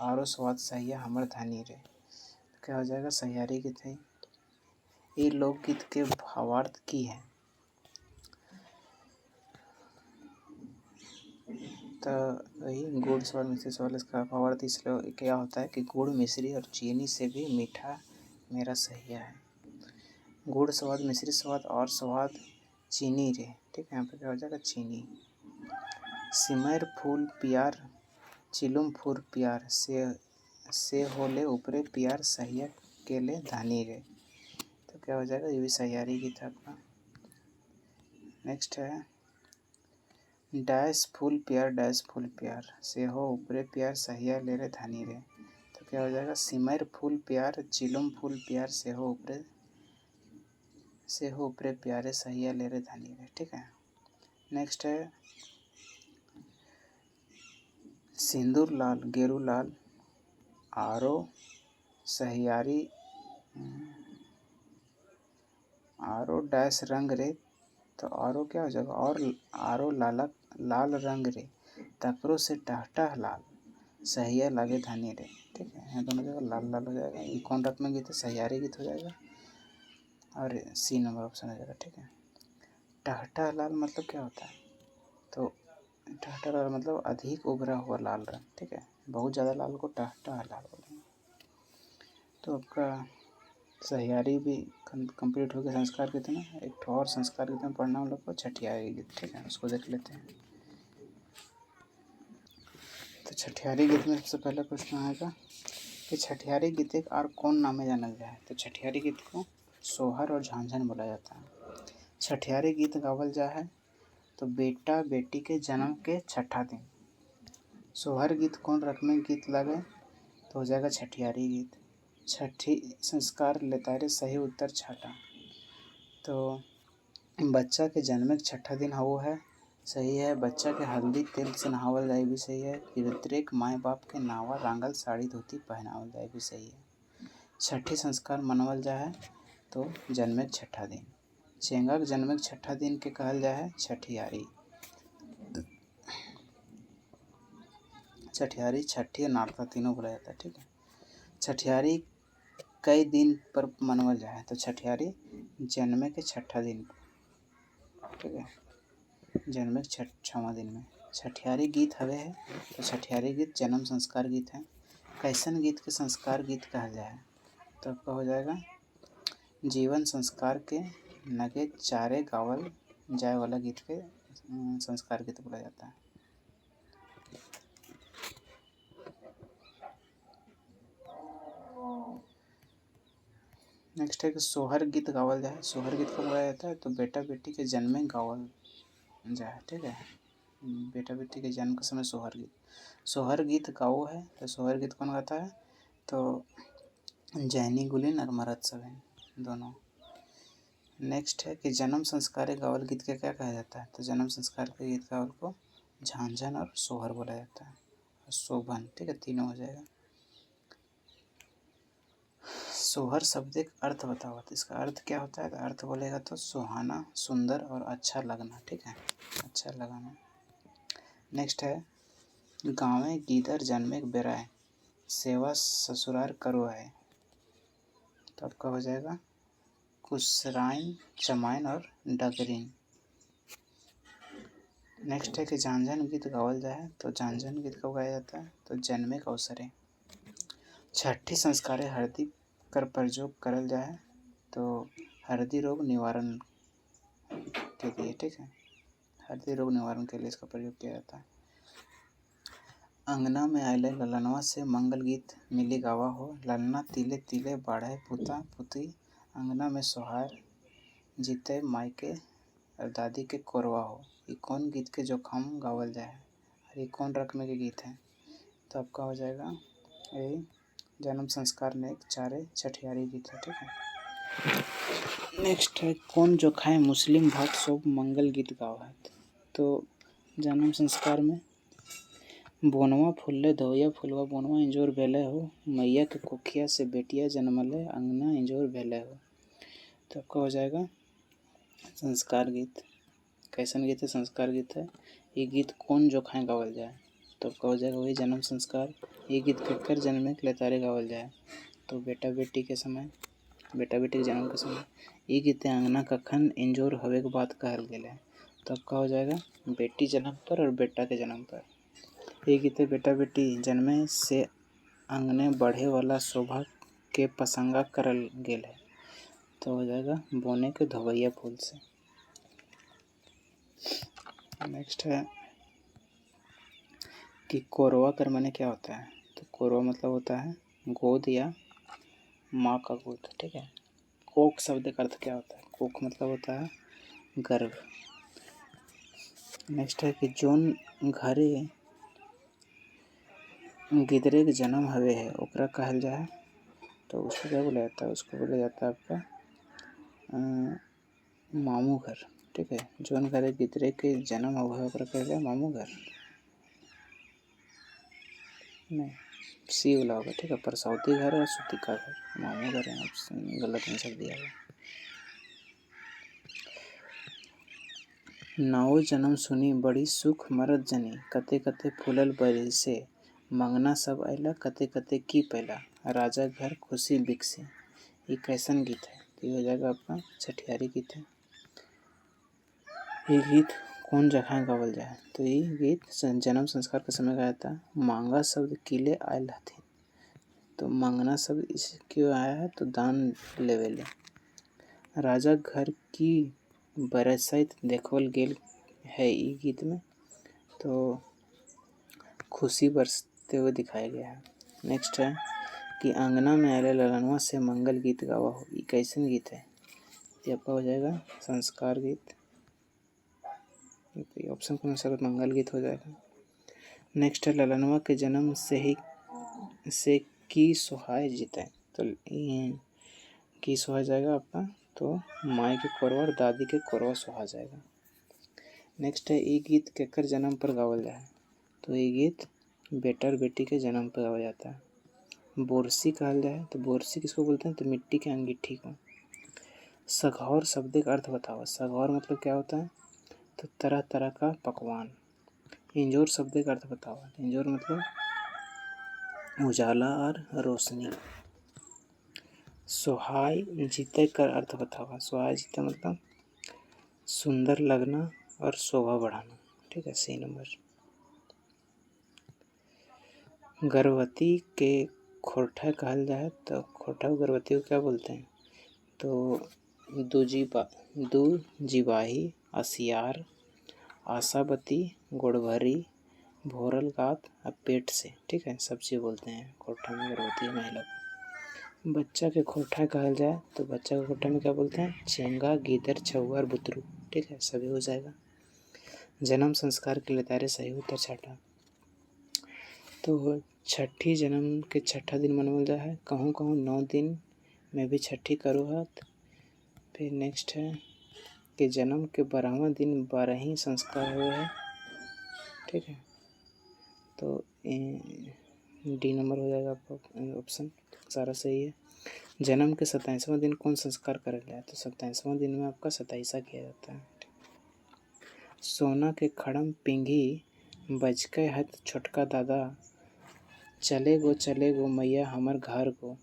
आरो स्वाद सहिया हमर धानी रे। तो क्या हो जाएगा? सहियारी गीत है। ये लोकगीत के भावार्थ की है। तो वही गुड़ स्वाद मिश्री स्वाद, इसका भावार्थ इसलिए क्या होता है कि गुड़ मिश्री और चीनी से भी मीठा मेरा सहिया है। गुड़ स्वाद मिश्री स्वाद और स्वाद चीनी रे, ठीक है। यहाँ पे क्या हो जाएगा? चीनी। सिमर फूल प्यार चिलुम फूल प्यार से होले ऊपरे प्यार सहिया के ले धानी रे। तो क्या हो जाएगा? ये भी सहियारी गीत है आपका। नेक्स्ट है डैश फूल प्यार से हो ऊपरे प्यार सहिया ले रे धानी रे। तो क्या हो जाएगा? सिमर फूल प्यार चिलुम फूल प्यार से हो ऊपरे प्यारे सहिया ले रे धानी रे, ठीक है। नेक्स्ट है सिंदूर लाल गेरू लाल आरो सहियारी आरो डैश रंग रे। तो आरो क्या हो जाएगा? और आरो लाल रंग रे तकरो से टहटह लाल सहिया लागे धानी रे, ठीक है। यहाँ दोनों जगह लाल लाल हो जाएगा। ये कौन रकम गीत है? सहियारी गीत हो जाएगा और सी नंबर ऑप्शन हो जाएगा, ठीक है। टहटह लाल मतलब क्या होता है? तो टहटह लाल मतलब अधिक उभरा हुआ लाल रंग, ठीक है। बहुत ज़्यादा लाल को टहटह लाल बोलेंगे। तो आपका सहियारी भी कंप्लीट हो गया। संस्कार गीत में एक और संस्कार गीत में पढ़ना हम लोग को छठियारी गीत, ठीक है। उसको देख लेते हैं। तो छठियारी गीत में सबसे पहला प्रश्न आएगा कि छठियारी गीत एक और कौन नामे जाना जाए? तो छठियारी गीत को सोहर और झांझन बोला जाता है। छठियारी गीत गावल जा है तो बेटा बेटी के जन्म के छठा दिन। सोहर गीत कौन रकम गीत लगे? तो हो जाएगा छठियारी गीत। छठी संस्कार लेता रे, सही उत्तर छठा। तो बच्चा के जन्म के छठा दिन वो है, सही है। बच्चा के हल्दी तेल से नहावल जाए भी सही है। पितृक माँ बाप के नावा रांगल साड़ी धोती पहनावल जाए भी सही है। छठी संस्कार मनावल जाए तो जन्म के छठा दिन। चेंगा के जन्म के छठा दिन के कहल जाए छठियारी। छठियारी छठी और नारता तीनों बोला जाता है, ठीक है। छठियारी कई दिन पर मनावल जाए? तो छठियारी जन्म के छठा दिन, ठीक है। जन्म के छठवां दिन में छठियारी गीत हवे है। तो छठियारी गीत जन्म संस्कार गीत है। कैसन गीत के संस्कार गीत कहा जाए? तो आपका हो जाएगा जीवन संस्कार के नगे चारे गावल जाए वाला गीत के संस्कार गीत बोला जाता है। नेक्स्ट है कि सोहर गीत गावल जाए। सोहर गीत कब गाया जाता है? तो बेटा बेटी के जन्म में गावल जाए, ठीक है। बेटा बेटी के जन्म के समय सोहर गीत गाओ है। तो सोहर गीत कौन गाता है? तो जैनी गुलिन और मरद सवेन दोनों। नेक्स्ट है कि जन्म संस्कार गावल गीत के क्या कहा जाता है? तो जन्म संस्कार के गीत गावल को झांझन और सोहर बोला जाता है। और शोभन, ठीक है, तीनों हो जाएगा। सोहर शब्द एक अर्थ बताओ। तो इसका अर्थ क्या होता है? तो अर्थ बोलेगा तो सुहाना, सुंदर और अच्छा लगना, ठीक है, अच्छा लगाना। नेक्स्ट है गाँवे गीदर जन्मे बेराए सेवा ससुरार करो है। तो आपका हो जाएगा कुसराइन, चमाइन और डगरीन। नेक्स्ट है कि झांझन गीत गावल जाए। तो झांझन गीत कब गाया जाता है? तो जन्मे के अवसरे। छठी संस्कारे हरदी कर प्रयोग करल जाए। तो हरदी रोग निवारण के लिए, ठीक है, हरदी रोग निवारण के लिए इसका प्रयोग किया जाता है। अंगना में आयले ललनवा से मंगल गीत मिली गावा हो। ललना तिले तिले बाढ़े पुता पुती अंगना में सोहार जीते मायके और दादी के कोरवा हो। ये कौन गीत के जोखम गावल जाए और ये कौन रकम के गीत हैं? तो आपका हो जाएगा ये जन्म संस्कार में एक चारे छठियारी गीत है, ठीक है। नेक्स्ट है कौन जो खाए मुस्लिम भक्त सब मंगल गीत गावत। तो जन्म संस्कार में बोनवा फुल्ले धोया फुलवा बोनवा इंजोर भेले हो, मैया के कोखिया से बेटिया जन्मले अंगना इंजोर भेले हो। तो आपका हो जाएगा संस्कार गीत। कैसन गीत है? संस्कार गीत है। ये गीत कौन जो खाए गावल जाए। तो आपका हो जाएगा वही जन्म संस्कार। ये गीत केकर जन्मे के लेतारे गावल जाए। तो बेटा बेटी के समय, बेटा बेटी के जन्म के समय। ये गीत अंगना कखन इंजोर हवे के बात कहल गेल है। तो आपका हो जाएगा बेटी जन्म पर और बेटा के जन्म पर। ये गीत बेटा बेटी जन्मे से अंगने बढ़े वाला शोभा के प्रसंगा करल गेल है। तो हो जाएगा बोने के धोवैया फूल से। नेक्स्ट है कि कोरवा कर माने क्या होता है। तो कोरवा मतलब होता है गोद या माँ का गोद। ठीक है। कोख शब्द का अर्थ क्या होता है? कोख मतलब होता है गर्भ। नेक्स्ट है कि जोन घरे गिदरे के जन्म हवे है ओकरा कहल जाए। तो उसको क्या बोला जाता है? उसको बोला जाता है आपका मामू घर। ठीक है। जोन घरे गिदरे के जन्म हुआ है ओकरा कहल जाए मामू घर। नहीं, सी वाला होगा। ठीक है। परसौती घर और सुतिका घर, मामू घर है। गलत आंसर दिया हुआ। नाओ जन्म सुनी बड़ी सुख मरद जनी, कते कते फूलल बरिसे, मंगना सब आइला कते कते की पैला, राजा घर खुशी बिकसे। ये कैसन गीत है? तो ये हो जाएगा आपका छठियारी गीत है। ये गीत कौन जगह गावल जाए। तो ये गीत जन्म संस्कार के समय गाया था। मांगा शब्द किले आयल हथिन। तो मांगना शब्द इस क्यों आया है? तो दान लेवेले। राजा घर की बरसाइत देखवल गेल है ई गीत में। तो खुशी बरसते हुए दिखाया गया है। नेक्स्ट है कि अंगना में आले ललनवा से मंगल गीत गावा हो। ये कैसन गीत है? ये आपका हो जाएगा संस्कार गीत। ऑप्शन के अनुसार मंगल गीत हो जाएगा। नेक्स्ट है ललनवा के जन्म से की सोहाय जीते। तो की सोहा जाएगा आपका। तो माई के कोरवा और दादी के कोरवा सोहा जाएगा। नेक्स्ट है ये गीत केकर जन्म पर गावल जाए। तो ये गीत बेटा और बेटी के जन्म पर गाया जाता है। बोरसी कहल जाए। तो बोरसी किसको बोलते हैं? तो मिट्टी के अंगीठी को। सघौर शब्द का अर्थ बताओ। सघौर मतलब क्या होता है? तो तरह तरह का पकवान। इंजोर शब्द का अर्थ बताओ। इंजोर मतलब उजाला और रोशनी। सोहाय जीते का अर्थ बताओ। सोहाय जीते मतलब सुंदर लगना और शोभा बढ़ाना। ठीक है। C number. गर्भवती के खोरठा कहल जाए। तो खोरठा गर्भवती को क्या बोलते हैं? तो दू जीवाही, असियार, आशावती, गुड़भरी, भोरल गात और पेट से। ठीक है। सब चीज़ बोलते हैं खोरठा में गर्भवती महिला को। बच्चा के खोरठा कहल जाए। तो बच्चा के खोरठा में क्या बोलते हैं? चेंगा, गीदड़, छुआ, बुतरू। ठीक है। सभी हो जाएगा। जन्म संस्कार के लिए तारे सही उत्तर छठा। तो छठी जन्म के छठा दिन मनावल जा है। कहूँ कहूँ 9 दिन में भी छठी करो हाथ। फिर नेक्स्ट है कि जन्म के 12वां दिन 12 ही संस्कार हुए हैं। ठीक है। तो डी नंबर हो जाएगा आपका ऑप्शन, सारा सही है। जन्म के 27वां दिन कौन संस्कार करा गया है? तो 27वां दिन में आपका 27 किया जाता है। सोना के खड़म पिंगी बजके हत छोटका दादा, चले गो मैया हमर घर गो,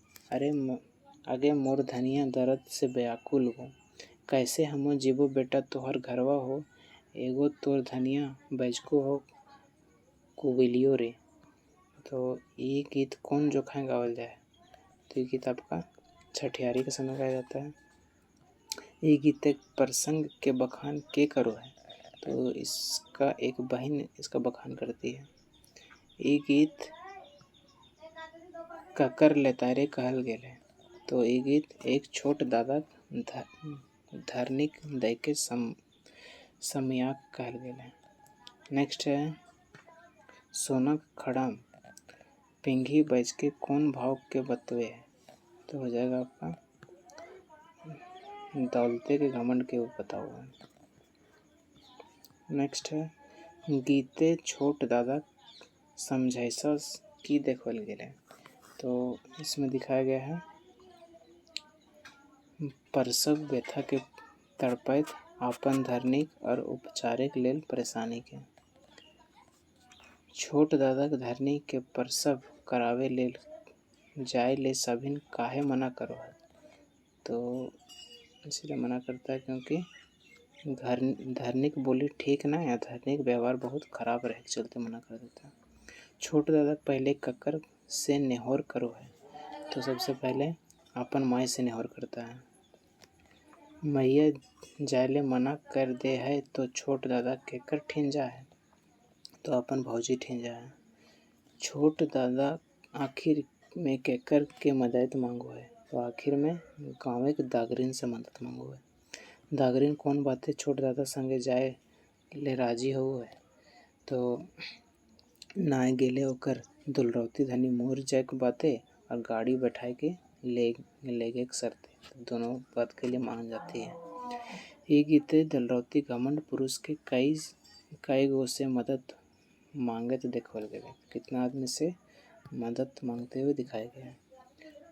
अगे मोर धनिया दर्द से व्याकुल गो, कैसे हमो जीवो बेटा तोहर घरवा हो, एगो तोर धनिया बैजको हो कुबिलियो रे। तो ये गीत कौन जोखा गावल जाए? तो ये गीत आपका छठियारी के समय गाया जाता है। ये गीत एक प्रसंग के बखान के करो है। तो इसका एक बहन इसका बखान करती है। ये गीत ककर लेतारे कहल गेल है। तो ये गीत एक छोट दादा धरनिक दय के समयाक कहल गेल है। नेक्स्ट है सोना खड़म पिंगी बज के कौन भाव के बतवे है। तो हो जाएगा आपका दौलते के घमंड के बताओ है। नेक्स्ट है गीते छोट दादा समझैसा की देखल गेले। तो इसमें दिखाया गया है प्रसव व्यथा के तड़पैत आपन धरनीक और उपचारिक लेल परेशानी के। छोट दादा के धरनी के प्रसव करावे लेल जाए ले सभिन काहे मना करो है। तो इसलिए मना करता है क्योंकि धरनिक बोली ठीक ना या धरनिक व्यवहार बहुत खराब रहे चलते मना कर देता है। छोट दादा पहले कक्कर से नेहोर करो है। तो सबसे पहले अपन माई से नेहोर करता है। मैया जायले मना कर दे है तो छोट दादा केकर ठिन जा है। तो अपन भौजी ठिन जा है। छोट दादा आखिर में केकर के मदद मांगो है। तो आखिर में गाँव के दागरीन से मदद मांगो है। दागरीन कौन बातें छोट दादा संगे जाए ले राजी हो है। तो ना गेले ओकर दुलरौती धनी मोर जैक बातें और गाड़ी बैठाए के लेगे सरते। तो दोनों बात के लिए मान जाती है। ये गीते दलरौती घमंड पुरुष के कई गो से मदद मांगे तो देखल गए। कितना आदमी से मदद मांगते हुए दिखाए गए हैं।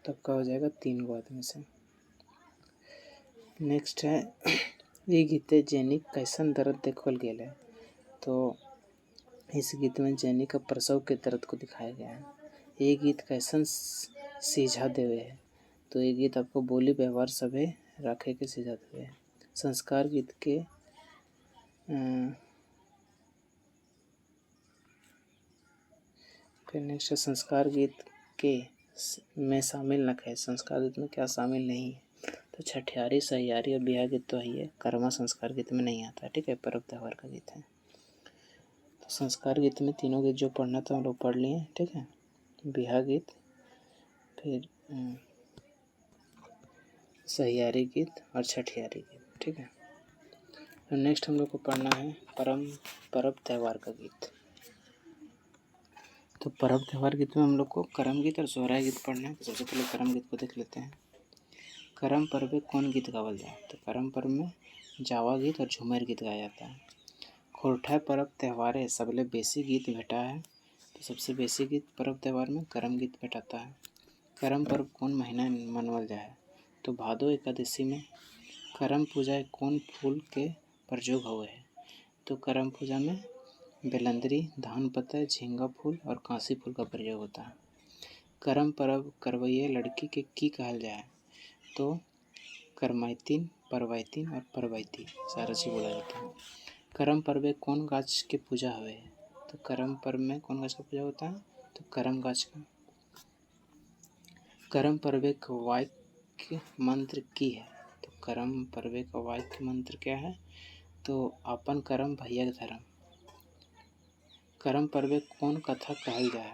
तब का हो जाएगा 3 गो आदमी से। नेक्स्ट है ये गीते जेनी कैसन दर्द देखल गेल है। तो इस गीत में जेनी का प्रसव के दर्द को दिखाया गया है। ये गीत कैसन सीझा देवे है। तो ये गीत आपको बोली व्यवहार सभे रखे के सीझा देवे है। संस्कार गीत के फिर नेक्स्ट संस्कार गीत के में शामिल न है। संस्कार गीत में क्या शामिल नहीं है। तो छठियारी सहियारी और बिहार गीत तो है ही है। कर्मा संस्कार गीत में नहीं आता है। ठीक है, पर्व त्यौहार का गीत है। तो संस्कार गीत में तीनों गीत जो पढ़ना था हम लोग पढ़ लिए। ठीक है, बिहार गीत, फिर सहियारी गीत और छठियारी गीत। ठीक है, तो नेक्स्ट हम लोग को पढ़ना है पर्व त्यौहार का गीत। तो पर्व त्यौहार गीत में हम लोग को करम गीत और सोहराय गीत पढ़ना है। तो सबसे पहले करम गीत को देख लेते हैं। करम पर्व में कौन गीत गावल जाए। तो करम पर्व में जावा गीत और झूमर गीत गाया जाता है। खोरठा पर्व त्यौहार सबले बेसी गीत भेटा है। तो सबसे बेसी गीत पर्व त्यौहार में करम गीत भेटाता है। करम पर्व कौन महीना मनावल जाए। तो भादो एकादशी में। करम पूजा कौन फूल के प्रयोग हुए है। तो करम पूजा में बेलंदरी, धान पत्ता, झींगा फूल और कांसी फूल का प्रयोग होता है। करम पर्व करवैया लड़की के की कहल जाए। तो करमैतिन, परवैतिन और परवैती सारा चीज बोला जाता है। करम पर्व कौन गाछ के पूजा हुए है। तो करम पर्व में कौन गाछ का पूजा होता है। तो करम गाछ का। करम पर्व का वाक्य मंत्र की है। तो करम पर्व का वाक्य मंत्र क्या है। तो अपन करम भैया के धर्म। करम पर्व कौन कथा कहल जाए।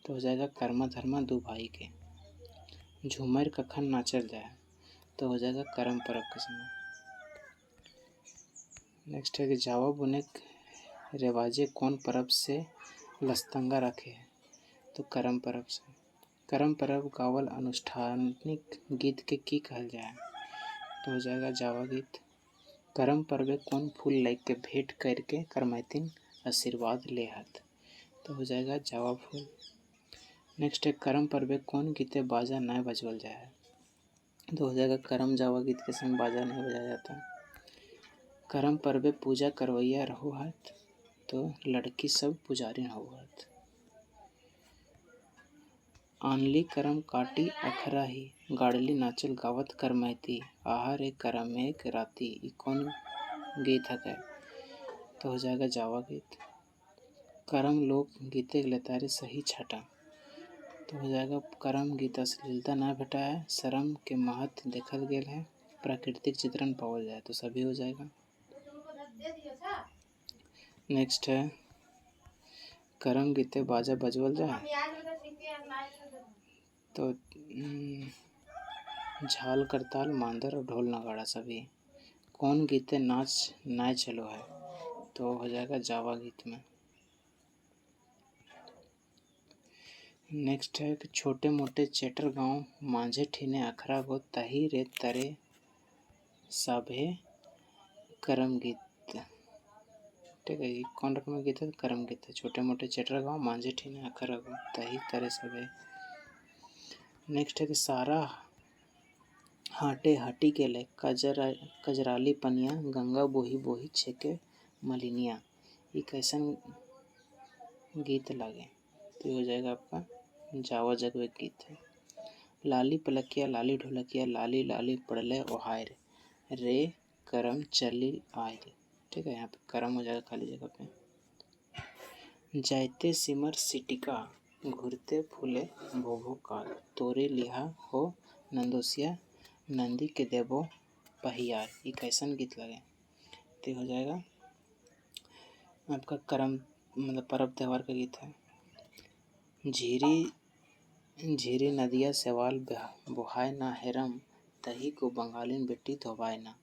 तो हो जाएगा कर्मा धर्मा दो भाई के। झूमर कखन नाचल जाए। तो हो जाएगा करम पर्व के समय। नेक्स्ट है कि जावा बुने रिवाजे कौन पर्व से लस्तंगा रखे है। तो करम पर्व से। करम पर्व गावल अनुष्ठानिक गीत के की कहल जाए। तो हो जाएगा जावा गीत। करम पर्व कौन फूल लाइक के भेंट करके करमैतिन आशीर्वाद ले हाथ। तो हो जाएगा जावा फूल। नेक्स्ट है करम पर्व कौन गीते बाजा नए बजवल जाए। तो हो जाएगा करम जावा गीत के समय बाजा नहीं बजाया जाता। करम पर्व पूजा करवैया रहो हाथ। तो लड़की सब पुजारी हो हाथ। आनली करम काटी अखरा ही गाड़ली नाचल गावत करमैती आहार एक करम एक राती। ये कौन गीत है। तो हो जाएगा जावा गीत। करम लोक गीते लेतारे सही छटा। तो हो जाएगा करम गीत अश्लीलता ना भेटा है। शर्म के महत्व देखल गेल है। प्राकृतिक चित्रण पावल जाए। तो सभी हो जाएगा। नेक्स्ट है करम गीते बाजा बजवल जाए। तो झाल करताल मांदर और ढोल नगाड़ा सभी। कौन गीते नाच नाय चलो है। तो हो जाएगा जावा गीत में। नेक्स्ट है कि छोटे मोटे चेटर गांव मांझे ठीने अखरा गो तही रे तरे सभे करम गीत। ठीक है, ये कौन रकम गीत है? करम गीत है। छोटे मोटे चटर गाँव मांझे ठीने अखर अगो तही तरह सभे। नेक्स्ट है कि सारा हाटे हाटी के ले कजराली पनिया गंगा बोही बोही छेके मलिनिया। ये कैसन गीत लागे? तो ये हो जाएगा आपका जावा जगवे गीत है। लाली पलकिया लाली ढोलकिया लाली लाली पड़ले ओहाय रे करम चली आय। ठीक है, यहाँ पे करम हो जाएगा खाली जगह पे। जायते सिमर सिटिका घूरते फूले भोभो काल तोरे लिहा हो नंदोसिया नंदी के देवो पहियार। ये कैसन गीत लगे? तो हो जाएगा आपका करम मतलब पर्व त्यौहार का गीत है। झीरी झीरी नदिया सेवाल बोहाय ना हेरम तही को बंगालिन बेटी धोबाय ना।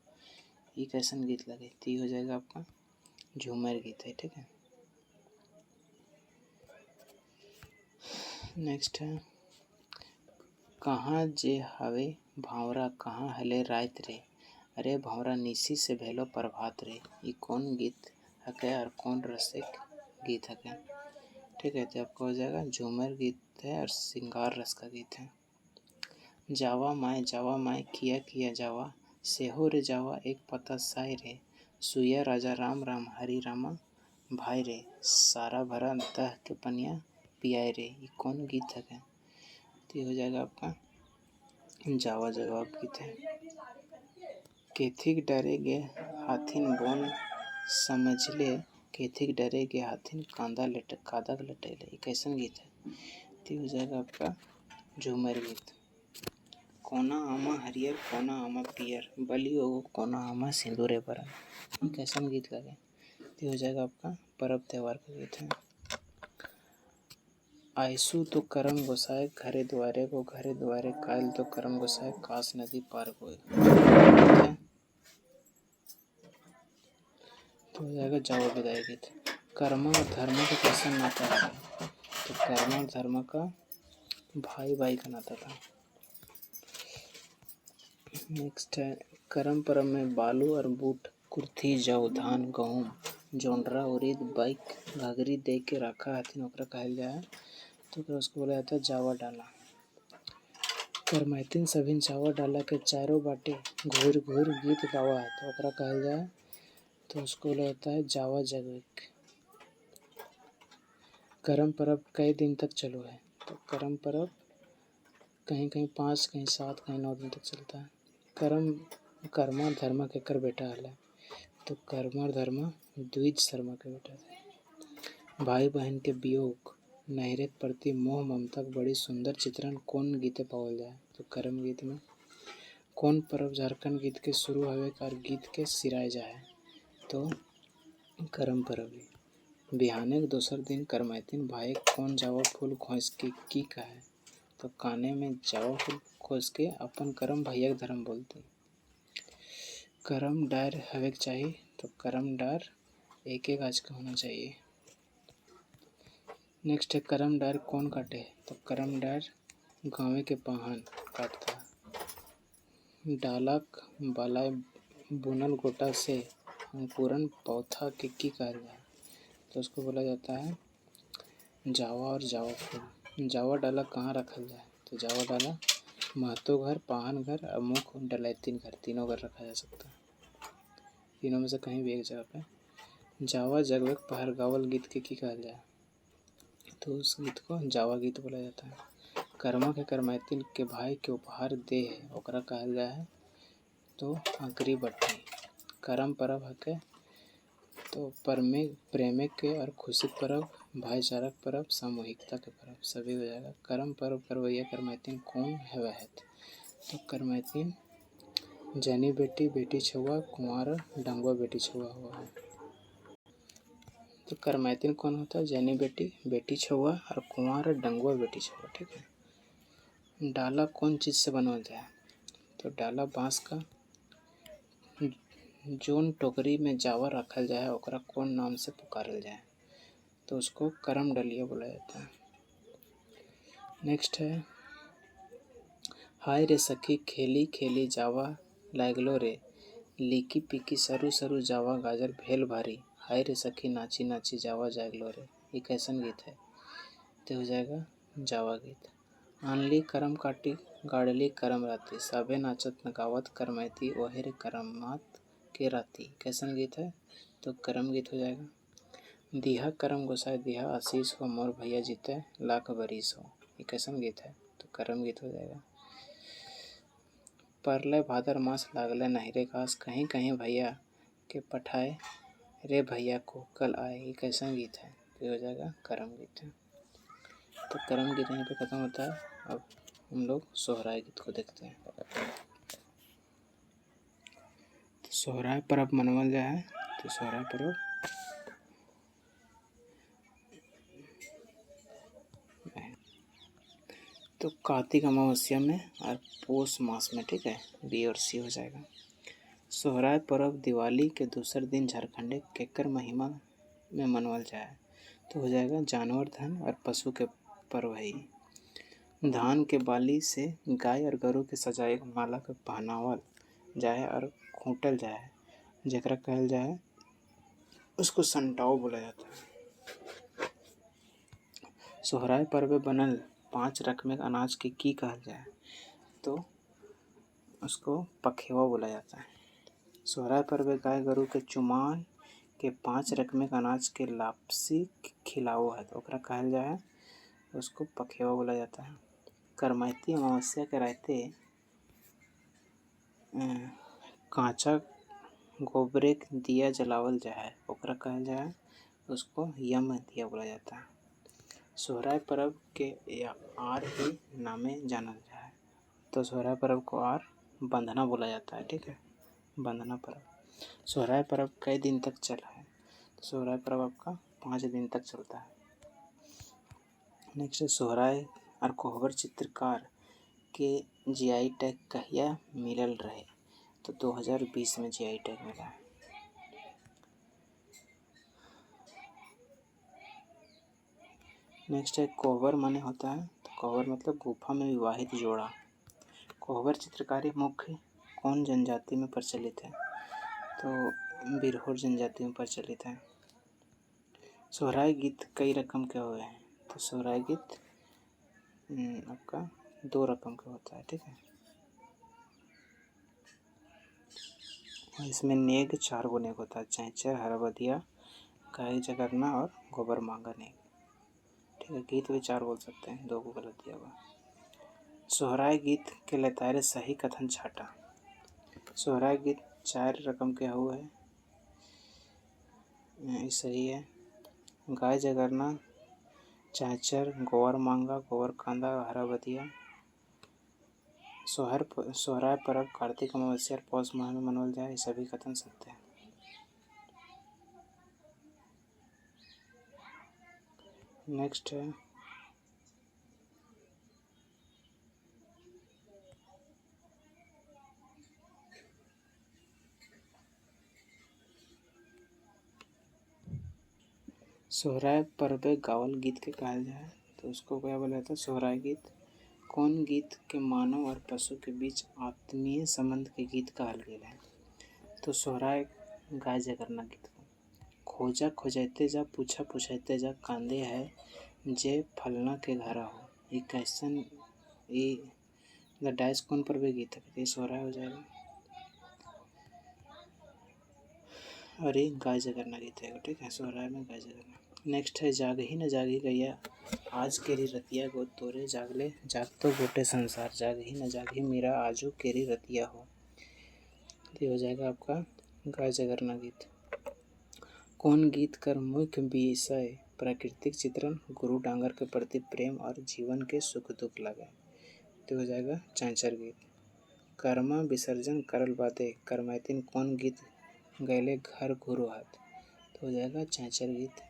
ये कैसन गीत लगे? तो ये हो जाएगा आपका झूमर गीत है। ठीक है, नेक्स्ट है कहाँ जे हवे भावरा कहाँ हले रात रे अरे भावरा निसी से भेलो प्रभात रे। ये कौन गीत है और कौन रसिक गीत है? ठीक है, तो आपको हो जाएगा झूमर गीत है और श्रृंगार रस का गीत है। जावा माए किया किया जावा सेहो रे जावा एक पता साय रे सुया राजा राम राम हरि रामा भाई रे सारा भरा दह के पनिया पियाए रे। ये कौन गीत है? तो ये हो जाएगा आपका जावा जवाब गीत है। केथिक डरे गे हाथिन बोन समझ ले केथिक डरे गे हाथिन कादा लटेले। ये कैसन गीत है? तो हो जाएगा आपका झूमर गीत। कोना आमा हरियर कोना आमा पियर बली ओगो कोना आमा सिंदूरे बरन। ये कैसन गीत लगे? तो हो जाएगा आपका पर्व त्यौहार का गीत है। आयसू तो करम गोसाए घरे द्वारे कायल तो करम गोसाए कास नदी पार गोए। तो हो जाएगा जाओ विदाई गीत। कर्म और धर्म का कैसा नाता है? तो कर्म और धर्म का भाई भाई का नाता था। नेक्स्ट है करम परम में बालू और बूट कुर्थी जौ धान गहूम जोंडरा उड़ीद बाइक घाघरी दे के रखा हथिन ओकरा कहल जाए तो उसको बोला जाता है जावा डाला। करमैतिन सभिन जावा डाला के चारों बाटे घूर घूर गीत गावा है तो ओकरा कहल जाए तो उसको बोला जाता है जावा जगविक। करम परब कई दिन तक चलो है? तो करम परब कहीं कहीं 5 कहीं 7 कहीं 9 दिन तक चलता है। कर्मा धर्मा के कर बेटा हल है तो कर्मा और धर्मा द्विज शर्मा के बेटा थे। भाई बहन के वियोग नहरेत प्रति मोह ममता बड़ी सुंदर चित्रण कौन गीते पावल जाए? तो करम गीत में। कौन पर्व झारखंड गीत के शुरू हवे और गीत के सिराय जाए? तो करम पर्व। बिहाने के दोसर दिन करमैतिन भाई कौन जावा फूल खोस के की कहे? तो काने में जावा फूल खोस के अपन करम भैया धर्म बोलते। करम डार हवे चाहिए तो करम डार एक एक आज का होना चाहिए। नेक्स्ट है करम डार कौन काटे? तो करम डार गाँव के पाहन काटता। डालक बालाय बुनल गोटा से अंकुरन पौधा के की कहल जाए? तो उसको बोला जाता है जावा और जावा फूल। जावा डाला कहाँ रखल जाए? तो जावा डाला महतो घर पाहन घर और मुख डलैतिन घर तीनों घर रखा जा सकता है। तीनों में से कहीं भी एक जगह पे। जावा जगवे पहर गावल गीत के की कहल जाए? तो उस गीत को जावा गीत बोला जाता है। कर्मा के करमैतिन के भाई के उपहार दे है ओकरा कहल जाए तो अंकरी बट्टी। करम परब हके तो प्रेमिक के और खुशी परब भाईचारक परब सामूहिकता के परब सभी हो जाएगा। करम पर्व करवैया करमैतिन कौन है वह? तो करमैतिन जनी बेटी बेटी छुआ कुंवर डंगुआ बेटी छुआ हुआ है। तो करमैतिन कौन होता है? जनी बेटी बेटी छुआ और कुंवर डंगुआ बेटी छुआ। ठीक है। डाला कौन चीज़ से बनाया जाए? तो डाला बांस का। जोन टोकरी में जावा रखल जाए ओकरा कौन नाम से पुकारल जाए? तो उसको करम डलिया बोला जाता है। नेक्स्ट है हाय रे सखी खेली खेली जावा लागलो रे लीकी पीकी सरू सरू जावा गाजर भेल भारी, हाय रे सखी नाची नाची जावा जागलो रे। ये कैसन गीत है? तो हो जाएगा जावा गीत। आनली करम काटी गाड़ली करम राती, सबे नाचत न गावत करमैती ओहे रे करमात के राती। कैसन गीत है? तो करम गीत हो जाएगा। दिहा करम गोसाई दिहा आशीष हो, मोर भैया जीते लाख बरिस हो। ये कैसन गीत है? तो करम गीत हो जाएगा। परलय भादर मास लागले नहिरे घास, कहीं कहीं भैया के पठाए रे भैया को कल आए। ये कैसा गीत है? तो हो जाएगा करम गीत है। तो करम गीत यहीं पे खत्म होता है। अब हम लोग सोहराय गीत को देखते हैं। तो सोहराय पर्व मनावल जा है। तो सोहराय पर्व तो कार्तिक अमावस्या में और पौष मास में, ठीक है, बी और सी हो जाएगा। सोहराय पर्व दिवाली के दूसर दिन झारखंड केकर महिमा में मनावल जाए। तो हो जाएगा जानवर धन और पशु के पर्व है। धान के बाली से गाय और गरु के सजाए माला के पहनावल जाए और खूंटल जाए, जकरा कहल जाए उसको संटाव बोला जाता है। सोहराय पर्व बनल 5 रकम के अनाज के की कहल जाए। तो उसको पखेवा बोला जाता है। सोहराय पर्व गाय गरु के चुमान के 5 रकम के अनाज के लापसी खिलाओ है, तो ओकरा कहल जाए उसको पखेवा बोला जाता है। करमैती अमावस्या के रहते कांचा गोबरे के दिया जलावल जाए, ओकरा कहल जाए उसको यम दिया बोला जाता है। सोहराय पर्व के आर ही नामे जानल जाए। तो सोहराय पर्व को आर बंधना बोला जाता है, ठीक है, बंधना पर्व। सोहराय पर्व कई दिन तक चला है। तो सोहराय पर्व आपका 5 दिन तक चलता है। नेक्स्ट है सोहराय और कोहबर चित्रकार के जीआई टैग कहिया मिलल रहे। तो 2020 में जीआई टैग मिला है। नेक्स्ट है कोहबर माने होता है। तो कोहबर मतलब गुफा में विवाहित जोड़ा। कोहबर चित्रकारी मुख्य कौन जनजाति में प्रचलित है? तो बिरहोर जनजाति में प्रचलित है। सोहराय गीत कई रकम के हुए हैं। तो सोहराय गीत आपका 2 रकम का होता है, ठीक है। इसमें नेग 4 गो नेग होता है, चैचर, हरबधिया, गाय जगरना और गोबर मांगा नेग, ठीक है। गीत भी 4 बोल सकते हैं, 2 को गलत दिया हुआ। सोहराय गीत के लतारे सही कथन छाटा। सोहराय गीत 4 रकम के हुए हैं, सही है। गाय जगरना, चैचर, गोबर मांगा, गोबर कांदा, हरबधिया। सोहराय पर्व कार्तिक अमावस्या और पौष माह में मनावल जाए, सभी कथन सत्य है। नेक्स्ट है सोहराय पर्व गावल गीत के कहल जाए। तो उसको क्या बोला जाता है? सोहराय गीत। कौन गीत के मानव और पशु के बीच आत्मीय संबंध के गीत कहल गेल है? तो सोहराय गाय जगरना गीत को। खोजा खोजैते जा पूछा पूछैते जा कांदे है जे फलना के घरा हो। ये कैसन डैश कौन पर्व गीत है? ये सोहराय हो जाएगा। और ये गाय जगरना गीत है, ठीक है, सोहराय में गाय जगरना। नेक्स्ट है जागही न जागी गैया आज केरी रतिया गो तोरे जागले जागतो गोटे संसार, जागही न जागही मीरा आजू केरी रतिया हो। ये हो जाएगा आपका गाय जगरना गीत। कौन गीत कर मुख्य विषय प्राकृतिक चित्रण, गुरु डांगर के प्रति प्रेम और जीवन के सुख दुख लगे। तो हो जाएगा चैचर गीत। कर्मा विसर्जन करल बादे करमैतिन कौन गीत गैले घर घुरो हाथ। तो हो जाएगा चैचर गीत।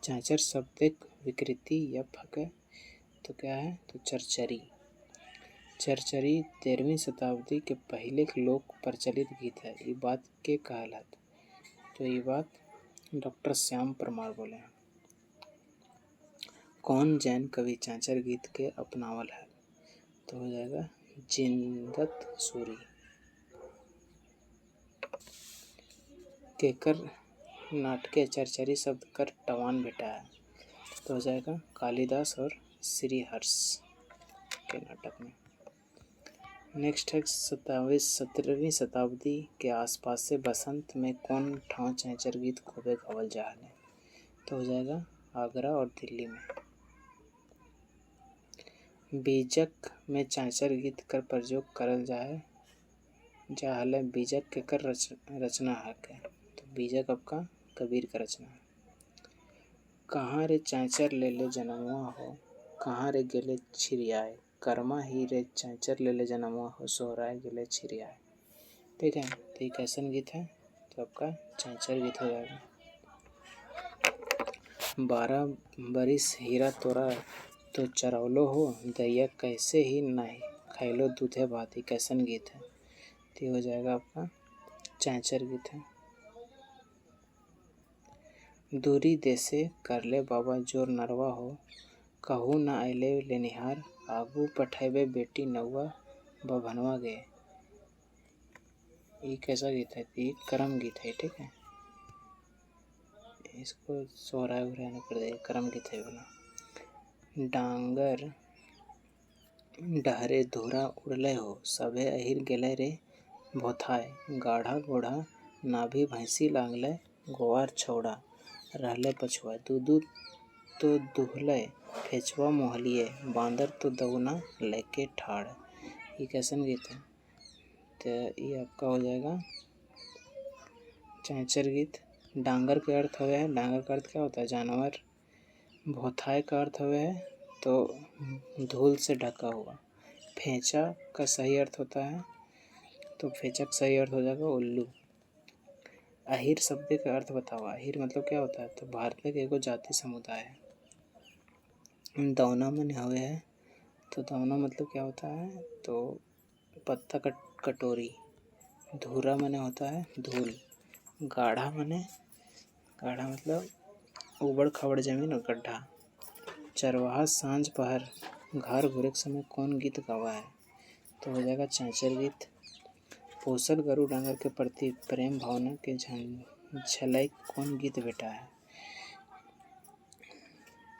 चैचर शब्द एक विकृति या फक, तो क्या है? तो चरचरी। चरचरी 13वीं शताब्दी के पहले के लोक प्रचलित गीत है। ये बात के कहलत? तो ये बात डॉक्टर श्याम परमार बोले हैं। कौन जैन कवि चैचर गीत के अपनावल है? तो हो जाएगा जिनदत्त सूरी। केकर नाटके चरचरी शब्द कर टवान बेटा है, तो हो जाएगा कालिदास और श्रीहर्ष के नाटक में। नेक्स्ट है 17वीं शताब्दी के आसपास से बसंत में कौन ठाव चैचर गीत खूबे गावल जा है, तो हो जाएगा आगरा और दिल्ली में। बीजक में चैचर गीत कर प्रयोग करल जा है बीजक के कर रचना है के, तो बीजक आपका कबीर का रचना है। कहाँ रे चैचर ले ले जनमुआ हो, कहाँ रे गेले छिरियाए, कर्मा ही रे चैचर ले ले जनमुआ हो, सोहराए गेले छिरियाए। ठीक है, तो ये कैसन गीत है, तो आपका चैचर गीत हो जाएगा। 12 बरिस हीरा तोरा तो चरौलो हो, दैया कैसे ही नहीं खैलो दूधे भात, ही कैसन गीत है, तो हो जाएगा आपका चैचर गीत है। दूरी देसे करले बाबा जोर नरवा हो, कहू न अले लेनिहार, आगू पठैबे बेटी नौआ बभनवा गे। ये कैसा गीत है, ये कर्म गीत है। ठीक है, इसको सोहराय उहराय कर दे, कर्म गीत है बोला। डांगर डहरे धूरा उड़ले हो, सभे अहिर गेले रे भोथाय, गाढ़ा गोढ़ा नाभि भैंसी लागले, गोवार छौड़ा रहले पछुआ, दूधू तो दुहले फेचवा मोहलिए, बांदर तो दौना लेके ठाड़। ये कैसन गीत है, तो ये आपका हो जाएगा चैचर गीत। डांगर का अर्थ हुआ है, डांगर का अर्थ क्या होता है, जानवर। भोथाय का अर्थ हुआ है तो धूल से ढका हुआ। फेंचा का सही अर्थ होता है, तो फेंचा का सही अर्थ हो जाएगा उल्लू। अहिर शब्द का अर्थ बताओ, अहिर मतलब क्या होता है, तो भारत के एगो जाति समुदाय है। दौना मन हुए है, तो दौना मतलब क्या होता है, तो पत्ता कटोरी। धूरा मने होता है धूल। गाढ़ा मतलब उबड़ खाबड़ जमीन और गड्ढा। चरवाहा सांझ पहर घर घूरे के समय कौन गीत गावा है, तो हो जाएगा चैचर गीत। पोसल गरु डांगर के प्रति प्रेम भावना के झलक कौन गीत बेटा है,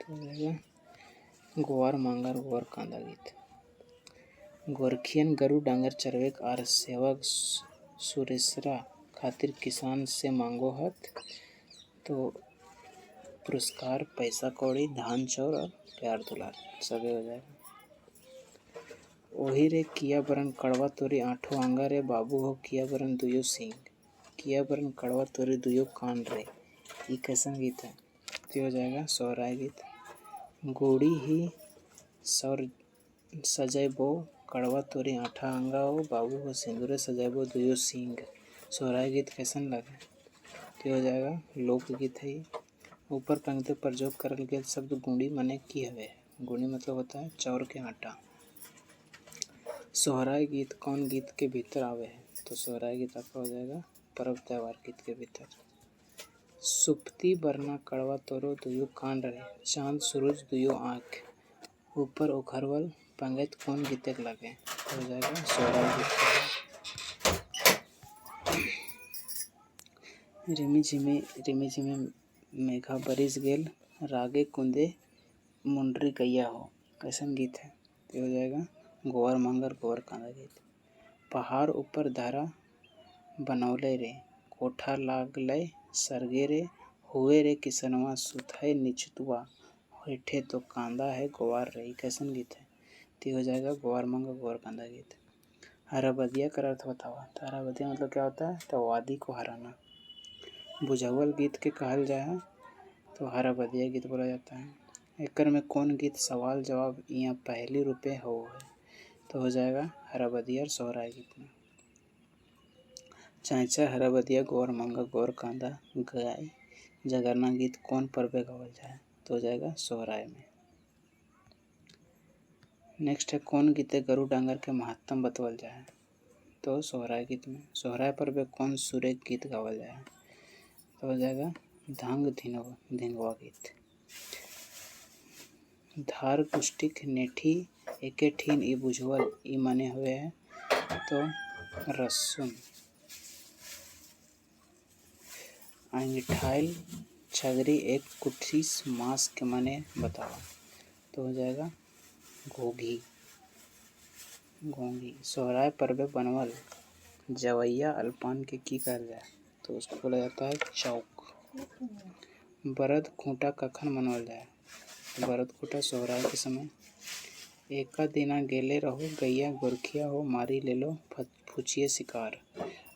तो हो जाएगा गोवार मांगर गोवार कांदा गीत। गोरखियन गरु डांगर चरवेक आर सेवक सुरेसरा खातिर किसान से मांगो हत, तो पुरस्कार पैसा कौड़ी धान चाउर और प्यार दुलार सभी हो जाएगा। ओही रे किया बरन कड़वा तोरी आठों आंगा रे, बाबू हो किया बरन दुयो सींग, किया बरन कड़वा तोरी दुयो कान रे। ये कैसन गीत है, तो हो जाएगा सोहराय गीत। गोड़ी ही सौर सजैबो कड़वा तोरी आठा आंगा हो, बाबू हो सिंदूरे सजैबो दुयो सींग। सोहराय गीत कैसन लगे, तो हो जाएगा लोकगीत है। ऊपर पंक्ति पर जो करल गया शब्द गुंडी मने की हवे, गुंडी मतलब होता है चाउर के आटा। सोहराय गीत कौन गीत के भीतर आवे है, तो सोहराय गीत आपका हो जाएगा पर्व त्योहार गीत के भीतर। सुप्ति बरना कड़वा तोरो दुयो कान रहे, चांद सूरज दुयो आँख, ऊपर उखरवल पंगत कौन गीतक लगे, तो हो जाएगा सोहराय गीत। रिमी झिमी मेघा बरिस गेल, रागे कुंदे मुंडरी गैया हो, कैसन गीत है, तो हो जाएगा गोवर मांगर गोवर कांदा गीत। पहाड़ ऊपर धारा बनौले रे, कोठा लागले सरगे रे, हुए रे किसनवा सुथय निचतुआ, हेठे तो कांदा है गोवार रे। कैसन गीत है, तो हो जाएगा गोवार मांगा गोवार कांदा गीत। हराबदिया का अर्थ बताओ, तो हराबदिया मतलब क्या होता है, तो वादी को हराना। बुझावल गीत के कहल जाए तो हराबदिया गीत बोला जाता है। एकर में कौन गीत सवाल जवाब यहाँ पहली रुपये हो है, तो हो जाएगा हराबदिया और सोहराय गीत में। चैचर हराबदिया गोवर मांगा गोवर कांदा गाय जगरना गीत कौन पर्व गावल जाए, तो हो जाएगा सोहराय में। नेक्स्ट है कौन गीते गरु डांगर के महत्तम बतवल जाए, तो सोहराय गीत में। सोहराय पर्व कौन सुरेख गीत गावल जाए, तो हो जाएगा धांग धिंगवा गीत। धार कुष्टिक नेठी एके ठीन ई बुझवल, ई माने हुए है तो रसुन। अंगीठाइल छगरी एक कुठिस मास के माने बताओ। तो हो जाएगा घोघी। घोंघी। सोहराय पर्वे बनवल जवैया अल्पान के की कहल जाए। तो उसको बोला जाता है चौक। बरद खूंटा कखन मनावल जाए। बरद खूंटा सोहराय के समय। एका दिना गेले रहो गैया गोरखिया हो मारी ले लो फुचिए शिकार।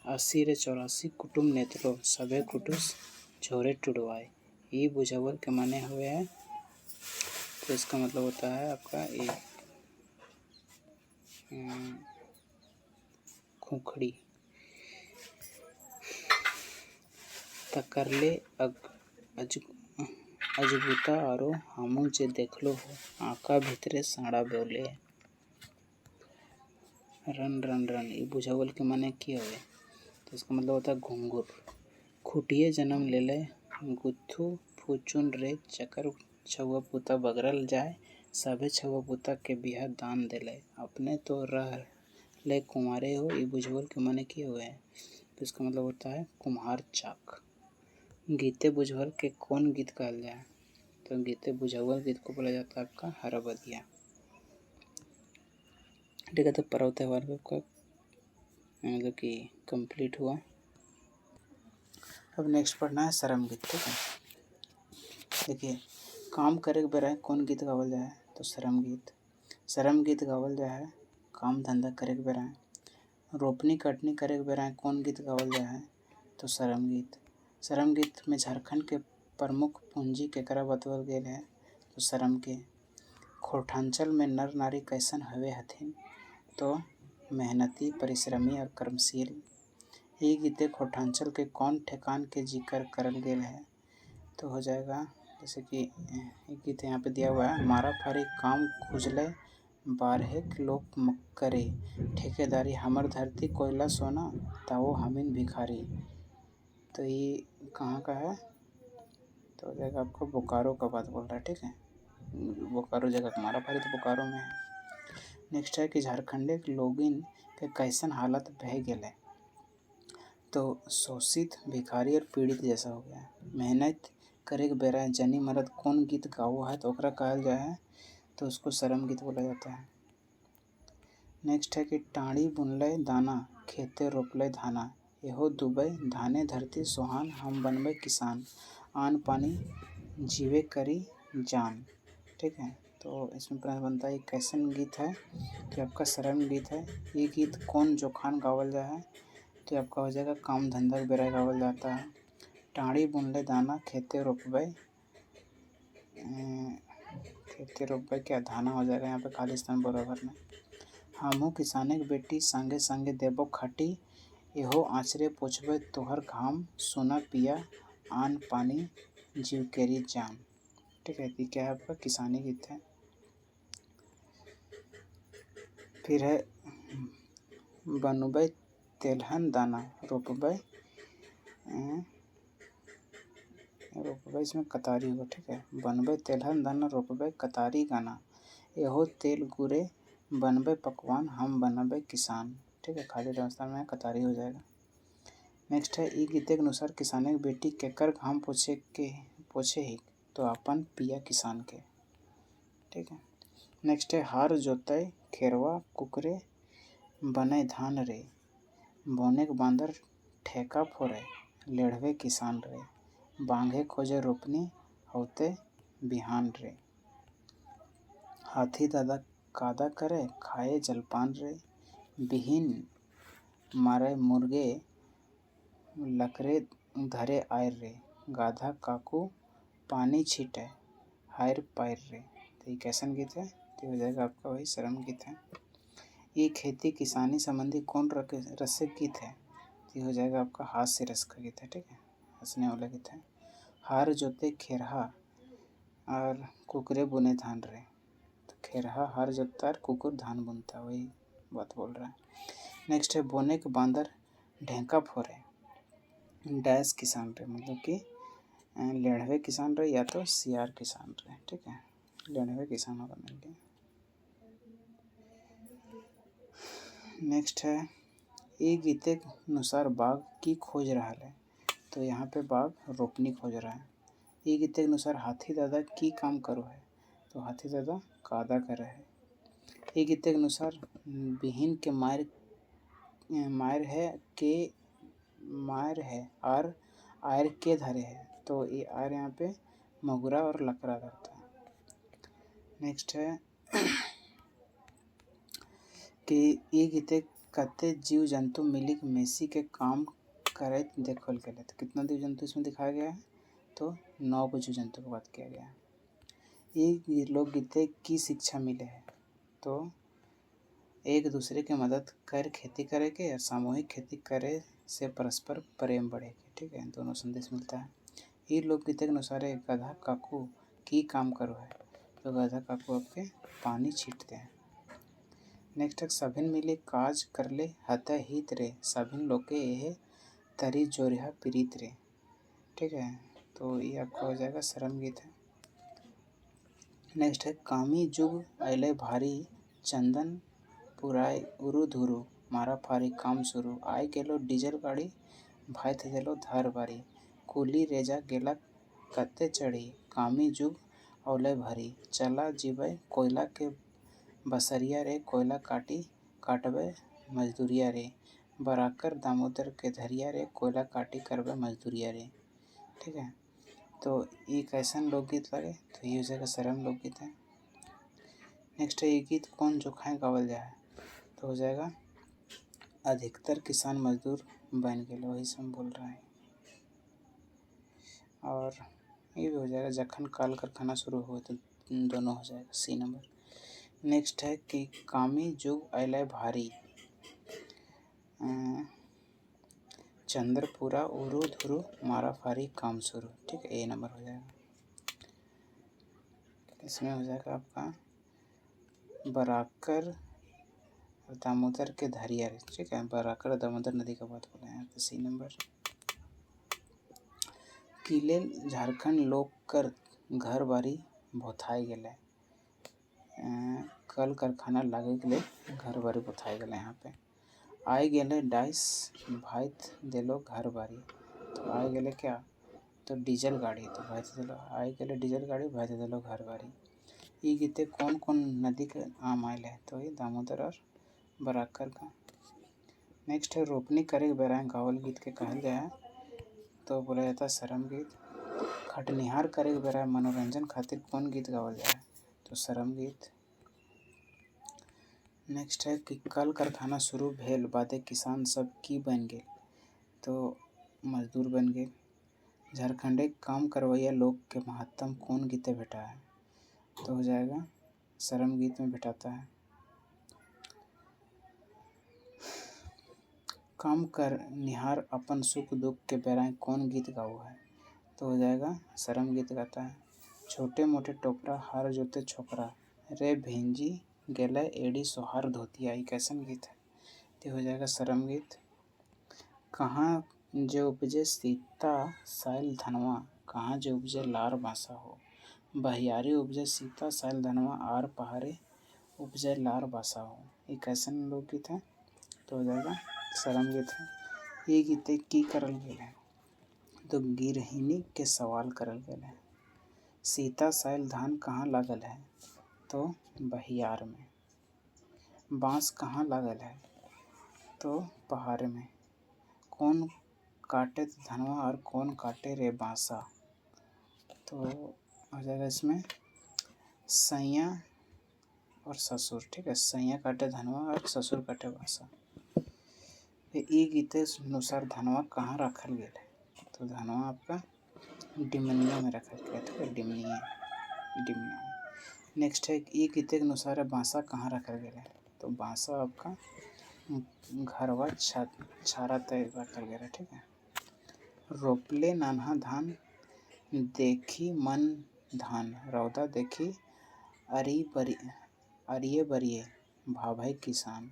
80 रे 84 कुटुम नेतलो सभे कुटुस झोरे टुडवाए। ई बुझावल के माने हुए है। तो इसका मतलब होता है आपका एक खूखड़ी। तकरले अजबुता आरो हमू जे देखलो हो आका भीतरे साड़ा बोले। रन रन रन ई बुझावल के माने की होवे। तो इसका मतलब होता है घुंघुर। खुटिए जन्म ले ले गुत्थू फुचुन रे चकर छुआ पुता बगरल जाए। सभे छुआ पुता के बिहा दान देले अपने तो रह ले कुमारे हो। ई बुझावल के माने की हुए है। तो इसका मतलब होता है कुम्हार चाक। गीते बुझावल के कौन गीत कहल जाए। तो गीते बुझावल गीत को बोला जाता है आपका हरबदिया। ठीक है, तो पर्व त्योहार का मतलब कि कंप्लीट हुआ। अब नेक्स्ट पढ़ना है शरम गीत। ठीक है, देखिए काम करे के बेरा कौन गीत गावल जाए। तो शरम गीत। शरम गीत गावल जाए काम धंधा करे के बेरा। रोपनी कटनी करे के बेरा कौन गीत गावल जाए। तो शरम गीत। शरम गीत में झारखंड के प्रमुख पूंजी केकरा बतवल गेल है। तो शरम के। खोटांचल में नर नारी कैसन हवे हथिन। तो मेहनती परिश्रमी और कर्मशील। ये गीते खोटांचल के कौन ठेकान के जिक्र करल गेल है। तो हो जाएगा जैसे कि एक गीत यहाँ पे दिया हुआ है। मारा फारी काम खुजले बारहे लोग करे ठेकेदारी हमर धरती कोयला सोना ताओ हमीन भिखारी। तो ये कहाँ का है। तो हो जाएगा आपको बोकारो का बात बोल रहा है। ठीक है, बोकारो जगह का मारा फारी तो बोकारो में है। नेक्स्ट है कि झारखंडे के लोगिन के कैसन हालत बह गेले। तो शोषित भिखारी और पीड़ित जैसा हो गया। मेहनत करे के बेरा जनी मर्द कौन गीत गाओ है तो ओकरा कहल जाए है। तो उसको शरम गीत बोला जाता है। नेक्स्ट है कि टाड़ी बुनले दाना खेते रोपले धाना। एहो दुबई धाने धरती सोहान हम बनबे किसान। आन पानी जीवे करी जान। ठीक है, तो इसमें प्रश्न बनता है कैसन गीत है। कि आपका शरम गीत है। ये गीत कौन जोखान गावल जाए है। तो आपका हो जाएगा काम धंधा के बेरा गावल जाता है। टाड़ी बुनले दाना खेते रोपबे क्या धाना हो जाएगा यहाँ पे खालिस्तान बराबर में। हमहू किसाने के बेटी संगे संगे देबो खाटी। एहो आचरे पोछबे तोहर घाम सोना पिया आन पानी जीव केरी जान। ठीक है, क्या है आपका किसानी गीत है। फिर है बनबे तेलहन दाना रोपबे इसमें कतारी होगा। ठीक है, बनबे तेलहन दाना रोपबे कतारी गाना। एहो तेल गुरे बनबे पकवान हम बनबे किसान। ठीक है, खाली राजस्थान में कतारी हो जाएगा। नेक्स्ट है ई गीते के अनुसार किसाने की बेटी केकर घाम पोछे ही। तो अपन पिया किसान के। ठीक है, नेक्स्ट है हार जोतय खेरवा कुकरे बने धान रे। बोने के बांदर ठेका फोरे लेढ़वे किसान रे। बांघे खोजे रोपनी होते बिहान रे। हाथी दादा कादा करे खाए जलपान रे। बिहीन मारे मुर्गे लकरे धरे आयर रे। गाधा काकू पानी छीटे हायर पायर रे। तो ये कैसन गीत है। तो हो जाएगा आपका वही शरम गीत है। ये खेती किसानी संबंधी कौन रसिक गीत है। तो हो जाएगा आपका हास्य रस का गीत है। ठीक है, हंसने वाला गीत है। हार जोते खेरहा और कुकरे बुने धान रे। तो खेरहा हार जोतता है कुकुर धान बुनता, वही बात बोल रहा है। नेक्स्ट है बोने के बांदर ढेंका फोरे डैश किसान रे। मतलब कि लेढ़वे किसान रे या तो सियार किसान रे। ठीक है, लेढ़वे किसान होगा मिल गया। नेक्स्ट है ये गीते के अनुसार बाघ की खोज रहा है। तो यहाँ पे बाघ रोपनी खोज रहा है। ये गीत के अनुसार हाथी दादा की काम करो है, तो हाथी दादा कादा कर रहे हैं। ये गीत के अनुसार बिहिन के मायर है और आयर के धरे है, तो ये आयर यहाँ पे मगुरा और लकड़ा करता है। नेक्स्ट है कि ये गीते कते जीव जंतु मिली मेसी के काम करे देखल गया। तो कितना जीव जंतु इसमें दिखाया गया है, तो 9 जीव जंतु की बात किया गया है। ये लोग गीते की शिक्षा मिले है, तो एक दूसरे की मदद कर खेती करे के या सामूहिक खेती करे से परस्पर प्रेम बढ़ेगी। ठीक है, दोनों संदेश मिलता है। ये लोकगीत के अनुसार गधा काकू की काम करो है, तो गधा काकू आपके पानी छीटते हैं। नेक्स्ट है सभिन मिले काज कर ले हत हित रे, सभिन लोग के यह तरी जोरिहा प्रीत रे। ठीक है, तो ये आपका हो जाएगा शरम गीत है। नेक्स्ट है कामी जुग अले भारी, चंदन पुराय उरु धुरु, मारा फारी काम शुरू, आय गेलो डीजल गाड़ी भाई थे दिलो धार बारी, कुली रेजा गेला कत्ते चढ़ी, कामी जुग औले भरी, चला जीवे कोयला के बसरिया रे, कोयला काटबे मजदूरिया रे, बराकर दामोदर के धरिया रे, कोयला काटी करबे मजदूरिया रे। ठीक है, तो ये कैसन लोकगीत लगे, तो ये हो जाएगा शरम लोकगीत है। नेक्स्ट है ये गीत कौन जोखाएं गावल जाए, तो हो जाएगा अधिकतर किसान मजदूर बन गए, वही से हम बोल रहे हैं। और ये भी हो जाएगा जखन काल कारखाना शुरू हुआ, तो दोनों हो जाएगा सी नंबर। नेक्स्ट है कि कामी जुग अले भारी, चंद्रपुरा उरु धुरु, मारा फारी काम शुरू। ठीक है, ए नंबर हो जाएगा। इसमें हो जाएगा आपका बराकर दामोदर के धरिया रे। ठीक है, बराकर दामोदर नदी का बात बोले हैं, तो सी नंबर। किले झारखंड लोग कर घर बारी भोथाई गए, कल कारखाना लागे के लिए घर बारी भोथाई गए। यहाँ पे आए गए डाइस भाइत दिलो घर बारी, तो आए गए क्या, तो डीजल गाड़ी, तो भाई दिलो आए गए डीजल गाड़ी भाई दिलो घर बारी। ये गीते कौन कौन नदी के आम आयल है, तो ये दामोदर और बराकर का। नेक्स्ट है रोपनी करे बेरा गावल गीत के कहल जाए, तो बोला जाता है शरम गीत। खटनिहार करे बेरा मनोरंजन खातिर कौन गीत गावल जाए, तो शरम गीत। नेक्स्ट है कि कल कारखाना शुरू भेल बादे किसान सब की बन गए, तो मजदूर बन गए। झारखंडे काम करवैया लोग के महत्तम कौन गीते भेटा है, तो हो जाएगा शरम गीत में भेटाता है। काम कर निहार अपन सुख दुख के बेराए कौन गीत गाओ है, तो हो जाएगा शरम गीत गाता है। छोटे मोटे टोकरा हार जोते छोकरा, रे भेंजी गेले एड़ी सोहार धोतिया, ये कैसन गीत है, तो हो जाएगा शरम गीत। कहाँ जो उपजे सीता साइल धनवा, कहाँ जो उपजे लार बासा हो, बहियारी उपजे सीता साइल धनवा, आर पहाड़े उपजे लार बासा हो, ये कैसन लोकगीत है, तो हो जाएगा शरम गीत है। ये गीते की करल गेल है, तो गिरहिनी के सवाल करल गेल है। सीता साइल धान कहाँ लागल है, तो बहियार में। बांस कहाँ लागल है, तो पहाड़ में। कौन काटे धनवा और कौन काटे रे बांसा, तो हो जाएगा इसमें सैया और ससुर। ठीक है, सैया काटे धनवा और ससुर काटे बांसा। ये गीते अनुसार धनवा कहाँ रखल गया है, तो धनवा आपका डिमनिया में रखा गया। ठीक है, डिमनिया। नेक्स्ट है ये गीते के अनुसार बांसा कहाँ रखा गया है, तो बांसा आपका घरवा छारा तय रखल गया है। ठीक है, रोपले नान्हा धान देखी मन धान, रौदा देखी अरिये बरिये भाभई किसान,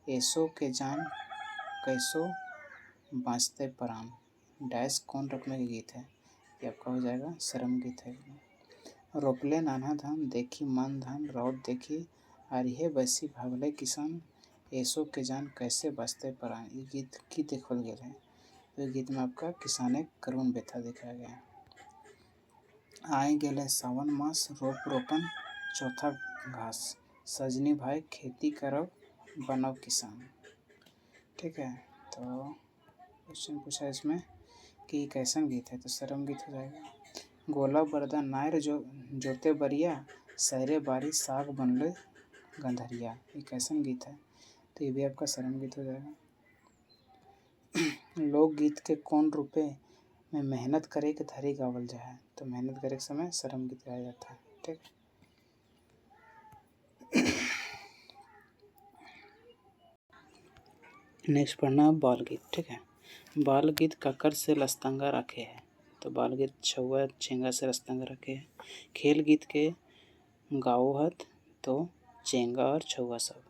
ऐसो के जान कैसो बाँचते प्राण। डैश कौन रकम के गीत है, ये आपका हो जाएगा शरम गीत है। रोपले नान्हा धान देखी मन धान, रौद देखी अरिये बसी भाभले किसान, ऐसो के जान कैसे बचते प्राण, ये गीत की देखल गया है, तो गीत में आपका किसाने करुण व्यथा दिखाया गया है। आए गेले सावन मास रोप रोपन चौथा घास, सजनी भाई खेती करब बनब किसान। ठीक है, तो क्वेश्चन पूछा इसमें कि कैसन गीत है, तो शर्म गीत हो जाएगा। गोला बरदा नायर जो जोते बरिया, सैरे बारी साग बनले गंधरिया, ये कैसन गीत है, तो ये भी आपका शर्म गीत हो जाएगा। लोकगीत के कौन रूपे में मेहनत करे के धरी गावल जाए, तो मेहनत करे के समय शर्म गीत गाया जाता है। ठीक, नेक्स्ट पढ़ना बाल गीत। ठीक है, बाल गीत ककर से लस्तंगा रखे है, तो बाल गीत छुआ चेंगा से लस्तंगा रखे है। खेल गीत के गाओहत तो चेंगा और छुआ सब।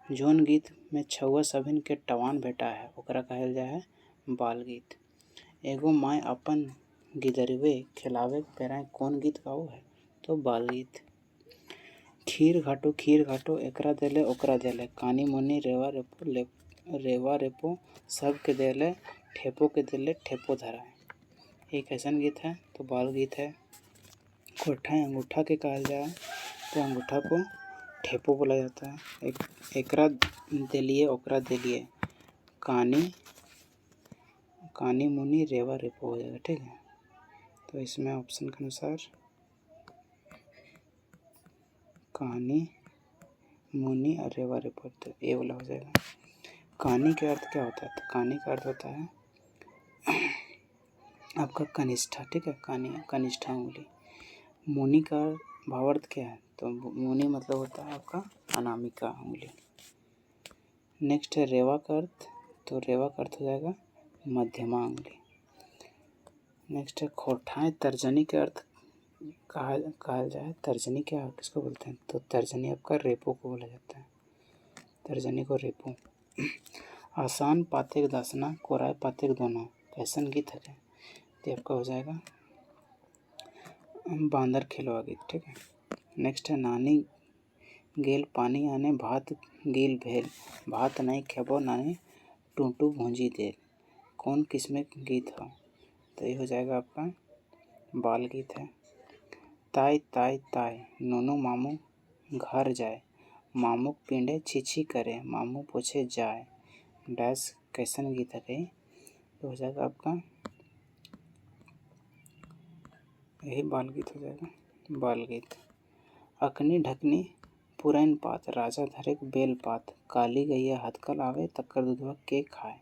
जौन गीत में छुआ सभिन के टवान भेटा है ओकरा कहल जा है बाल गीत। एगो माय अपन गिदरवे खिलावे पेराए कौन गीत गाओ है, तो बाल गीत। खीर घाटो एकरा देले ओकरा देले, कानी मुनी रेवा रेपो सब के देले, ठेपो के देले ठेपो धराए। ये कैसन गीत है, तो बाल गीत है। कोठा अंगूठा के कहल जाए, तो अंगूठा को ठेपो बोला जाता है। एकरा देलिए ओकरा देलिए, कानी मुनी रेवा रेपो हो जाएगा। ठीक है, तो इसमें ऑप्शन के अनुसार कहानी मुनि और रेवा रेपो तो ये वाला हो जाएगा। कहानी का अर्थ क्या होता है, तो कहानी का अर्थ होता है आपका कनिष्ठा। ठीक है, कनिष्ठा उंगली। मुनि का भावार्थ क्या है, तो मुनि मतलब होता है आपका अनामिका उंगली। नेक्स्ट है रेवा का अर्थ, तो रेवा का अर्थ हो जाएगा मध्यमा उंगली। नेक्स्ट है खोठाएं तर्जनी के अर्थ कहा जाए, तर्जनी क्या किसको बोलते हैं, तो तर्जनी आपका रेपो को बोला जाता है, तर्जनी को रेपो। आसान पाते दासना कोराय पाते दोनों, कैसन गीत है, तो आपका हो जाएगा बांदर खेलवा गीत। ठीक है, नेक्स्ट है नानी गेल पानी आने भात गील भेल, भात नहीं खेबो नानी टूटू भूंजी देल, कौन किस्म के गीत हो, तो ये हो जाएगा आपका बाल गीत है। ताई ताई ताई नोनू मामू घर जाए, मामू पिंडे छिछी करे, मामू पूछे जाए, डैश कैसन गीत है कहीं, तो हो जाएगा आपका यही बाल गीत हो जाएगा, बाल गीत। अकनी ढकनी पुरैन पात, राजा धरे बेल पात, काली गैया हथकल आवे तक्कर दूधवा के खाए,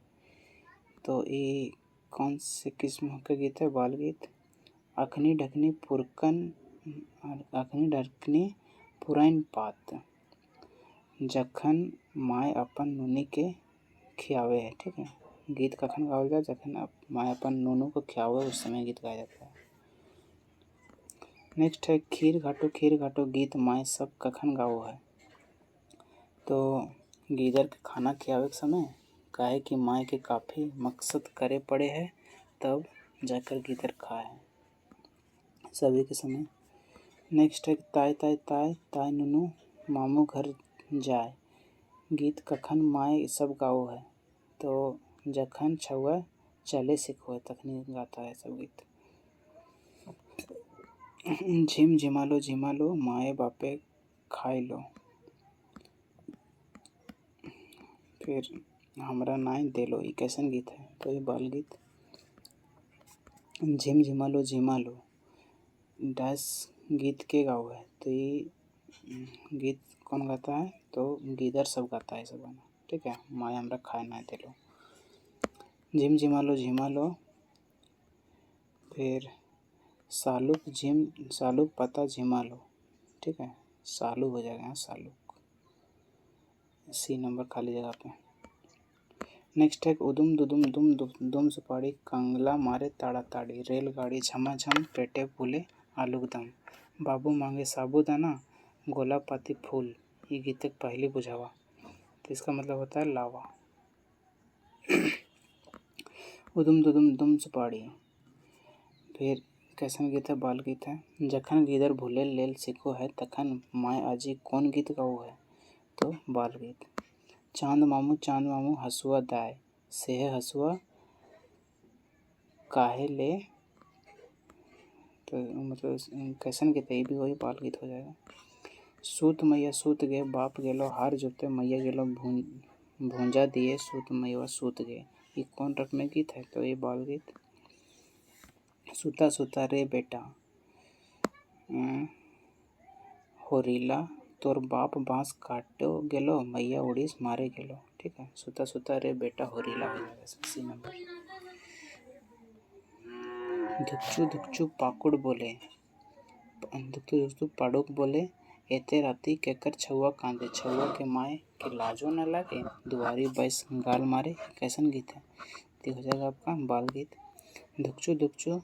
तो ये कौन से किस्म का गीत है, बाल गीत। अखनी ढकनी पुरैन पात, जखन माय अपन नूनी के खियावे है। ठीक है, गीत कखन गावल जाए, जखन माय अपन नूनू को खियावे उस समय गीत गाया जाता है। नेक्स्ट है खीर घाटो गीत माय सब कखन गाओ है, तो गीदर के खाना खियावे के समय काहे कि माय के काफ़ी मकसद करे पड़े है तब जाकर गीदर खाए है सभी के समय। नेक्स्ट है ताय ताय ताय ताय नुनू मामू घर जाए, गीत कखन माय सब गाओ है, तो जखन छुआ चले सीखो है तखनी गाता है सब गीत। झिम झिमालो माए बापे खाई लो, फिर हमरा नाय देलो, ये कैसन गीत है, तो ये बाल गीत। झिम झिमालो डैश गीत के गाओ है, तो ये गीत कौन गाता है, तो गीदर सब गाता है सब गाना। ठीक है, माए हमरा खाए ना देलो। झिम झिमालो फिर सालुक पता झिमालो। ठीक है, सालू हो जाएगा सालुक, सी नंबर खाली जगह पे। नेक्स्ट है उदुम दुदुम दुम सुपारी, कंगला मारे ताड़ा ताड़ी, रेलगाड़ी झमाझम पेटे फूले आलूक दम, बाबू मांगे साबूदाना गोला पाती फूल, ये गीत पहली बुझावा, तो इसका मतलब होता है लावा। उदुम दुदुम दुम सुपारी, फिर कैसन गीत है, बाल गीत है। जखन गीदर भूले लेल सीखो है तखन माय आजी कौन गीत गाओ है, तो बाल गीत। चांद मामू हसुआ दाय, सेहे हसुआ काहे ले, तो मतलब कैसन गीत है, ये भी वही बाल गीत हो जाएगा। सूत मैया सूत गे बाप गेलो हार जोते मैया गेलो भूंजा दिए सूत मैया सूत गे, ये कौन रक में गीत है, तो ये बाल गीत। सूता सूता रे बेटा होरीला तोर बाप बांस काटो गेलो मैया उड़ीस मारे गेलो, ठीक है। सूता सूता रे बेटा होरीला हो जाएगा 80 नंबर। धुकचू धुकचू पाकुड़ बोले, धुकचू धुकचू पाड़ुक बोले, एते राती केकर छुआ कांदे, छुआ के माए के लाजो न लागे, दुआरी बैस गाल मारे, कैसन गीत है, तो हो जाएगा आपका बाल गीत। धुकचू धुकचू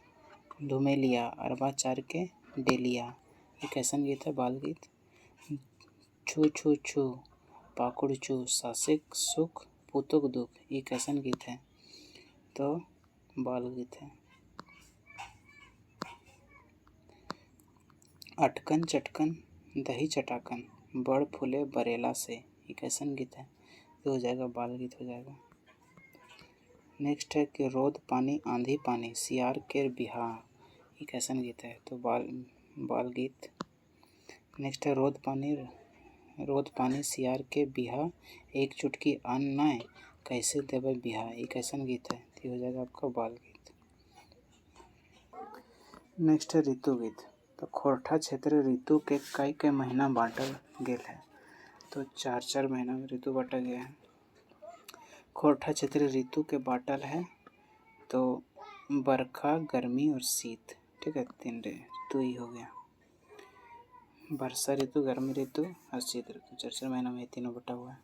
धुमेलिया अरबा चार के डेलिया, ये कैसन गीत है, बाल गीत। छू छू छू पाकुड़ छू सासिक सुख पुतुक दुख, ये कैसन गीत है, तो बाल गीत है। अटकन चटकन दही चटाकन बड़ फूले बरेला से, ये कैसन गीत है, तो हो जाएगा बाल गीत हो जाएगा। नेक्स्ट है कि रोद पानी आंधी पानी सियार के बिहा, ये कैसन गीत है, तो बाल गीत। नेक्स्ट है रोद पानी सियार के बिहा एक चुटकी अन्न नाय कैसे देवे बिहा, ये कैसन गीत है, तो हो जाएगा आपका बाल गीत। नेक्स्ट है ऋतु गीत, तो खोरठा क्षेत्र ऋतु के कई महीना बांटल गेल है, तो 4 महीना में ऋतु बांटा गया है। खोरठा क्षेत्र ऋतु के बांटल है, तो बरखा गर्मी और शीत, ठीक है, 3 ऋतु ही हो गया। वर्षा ऋतु गर्मी ऋतु और शीत ऋतु 4 महीना में तीनों बटा हुआ है।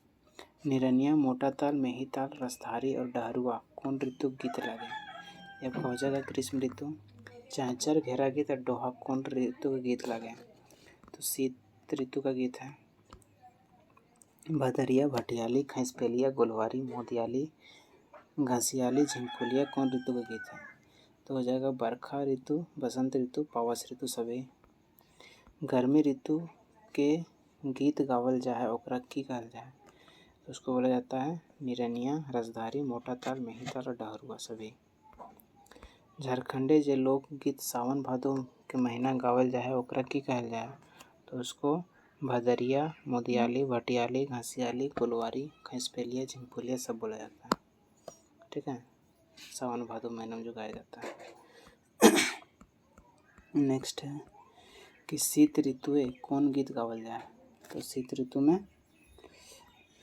निरनिया मोटा ताल मेही ताल रसधारी और डहरुआ कौन ऋतु गीत लागे, यह हो जाएगा ग्रीष्म ऋतु। चांचर घेरा गीत और डोहा कौन ऋतु का गीत लागे, तो शीत ऋतु का गीत है। भदरिया भटियाली खैसपेलिया गोलवारी मोदियाली घसियाली झिंगफुलिया कौन ऋतु का गीत है, तो हो जाएगा बरखा ऋतु बसंत ऋतु पावस ऋतु सभी। गर्मी ऋतु के गीत गावल जाए ओकरा की कहल जाए, तो उसको बोला जाता है निरनिया रसधारी मोटा ताल मेही ताल और डहरुआ सभी। झारखंडे जे लोकगीत सावन भादो के महीना गावल जाए ओकरा की कहल जाए, तो उसको भदरिया मोदियाली भटियाली घसियाली गोलवारी खैसपेलिया झिंगफुलिया सब बोला जाता है, ठीक है, सावन भादो महीना में जो गाया जाता है। नेक्स्ट है कि शीत ऋतु कौन गीत गावल जाए, तो शीत ऋतु में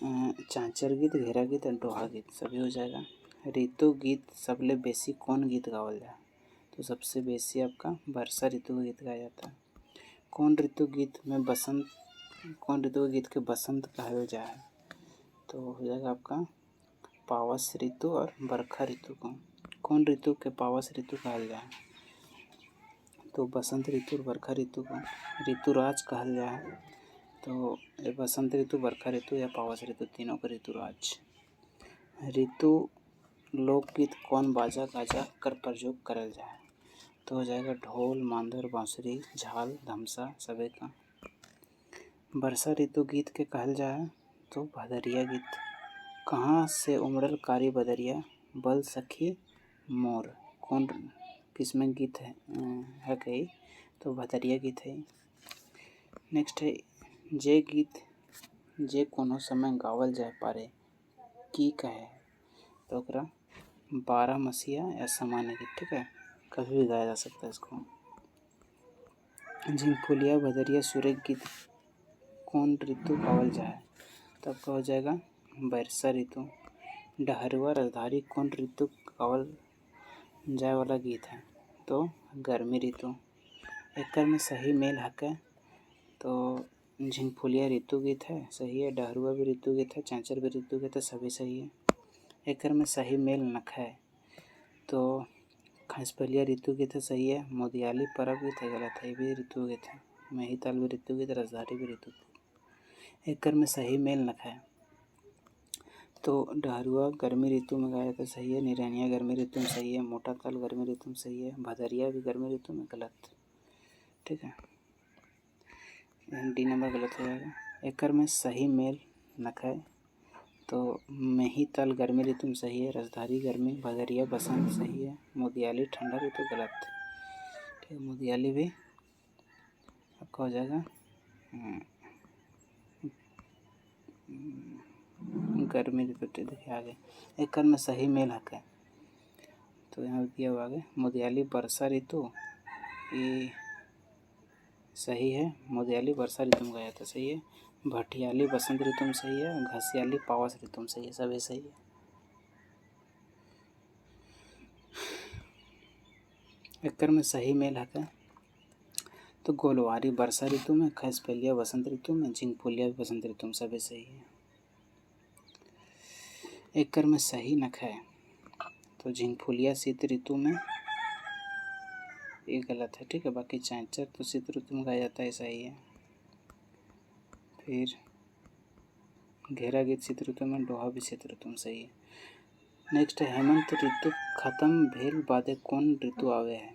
चांचर गीत घेरा गीत और डोहा गीत सभी हो जाएगा। ऋतु गीत सबले बेसी कौन गीत गावल जाए, तो सबसे बेसी आपका वर्षा ऋतु का गीत गाया जाता है। कौन ऋतु गीत के गीत बसंत कहल जाए, तो हो जाएगा आपका पावस ऋतु और बरखा ऋतु को। कौन ऋतु के पावस ऋतु कहल जाए, तो बसंत ऋतु और बरखा ऋतु को ऋतुराज कहल जाए, तो बसंत ऋतु बरखा ऋतु या पावस ऋतु तीनों को ऋतुराज। ऋतु लोकगीत कौन बाजा गाजा कर प्रयोग करल जाए, तो हो जाएगा ढोल मांदर बांसुरी झाल धमसा सभी का। वर्षा ऋतु गीत के कहल जाए, तो भदरिया गीत। कहाँ से उमड़ल कारी बदरिया बल सखी मोर कौन किसमें गीत है कही, तो भदरिया गीत है। नेक्स्ट है जे गीत जे कोनो समय गावल जाए पारे की कहे, तो ओकरा 12 मसीहा या सामान्य गीत, ठीक है, कभी भी गाया जा सकता है इसको। झिंगफुलिया भदरिया सूर्य गीत कौन ऋतु गावल जाए, तो आपका हो जाएगा वर्षा ऋतु। डहरुआ रसधारी कौन ऋतु गावल जाए वाला गीत है, तो गर्मी ऋतु। एकर में सही मेल हके, तो झिंगफुलिया ऋतु गीत है सही है, डहरुआ भी ऋतु गीत है, चांचर भी ऋतु गीत है, सभी सही है। एकर में सही मेल नख है, तो खैसपेलिया ऋतु गीत है सही है, मोदियाली परब गीत है गलत है, ये भी ऋतु गीत है, मेही ताल भी ऋतु गीत, रसधारी भी ऋतु गीत। एकर में सही मेल नख है, तो डहरुआ गर्मी ऋतु में गाया जाता सही है, निरनिया गर्मी ऋतु में सही है, मोटा ताल गर्मी ऋतु में सही है, भदरिया भी गर्मी ऋतु में गलत, ठीक है, डी नंबर गलत हो जाएगा। एकर में सही मेल नख है, तो मेही ताल गर्मी ऋतु में सही है, रसधारी गर्मी, भदरिया बसंत सही है, मुदियाली ठंडा ऋतु गलत। ठीक है, मुदियाली भी आपका हो जाएगा गर्मी ऋतु। देखिए आगे एक कर में सही मेल है, तो यहाँ दिया हुआ आगे मुदियाली वर्षा ऋतु, ये सही है, मुदियाली वर्षा ऋतु में गया था, सही है। भटियाली बसंत ऋतु में सही है, घसियाली पावस ऋतु में सही है, सभी सही है। एक में सही मेल है तो गोलवारी वर्षा ऋतु में, खैसपेलिया बसंत ऋतु में, झिंगफुलिया भी बसंत ऋतु में, सभी सही है। एक में सही नख है तो झिंगफुलिया शीत ऋतु में, ये गलत है। ठीक है, बाकी चैंचर तो शीत ऋतु में गाया जाता है, सही है। फिर घेरा गीत शीत ऋतु में, डोहा भी शीत ऋतु में, सही है। नेक्स्ट है हेमंत ऋतु खत्म भेल बादे कौन ऋतु आवे है,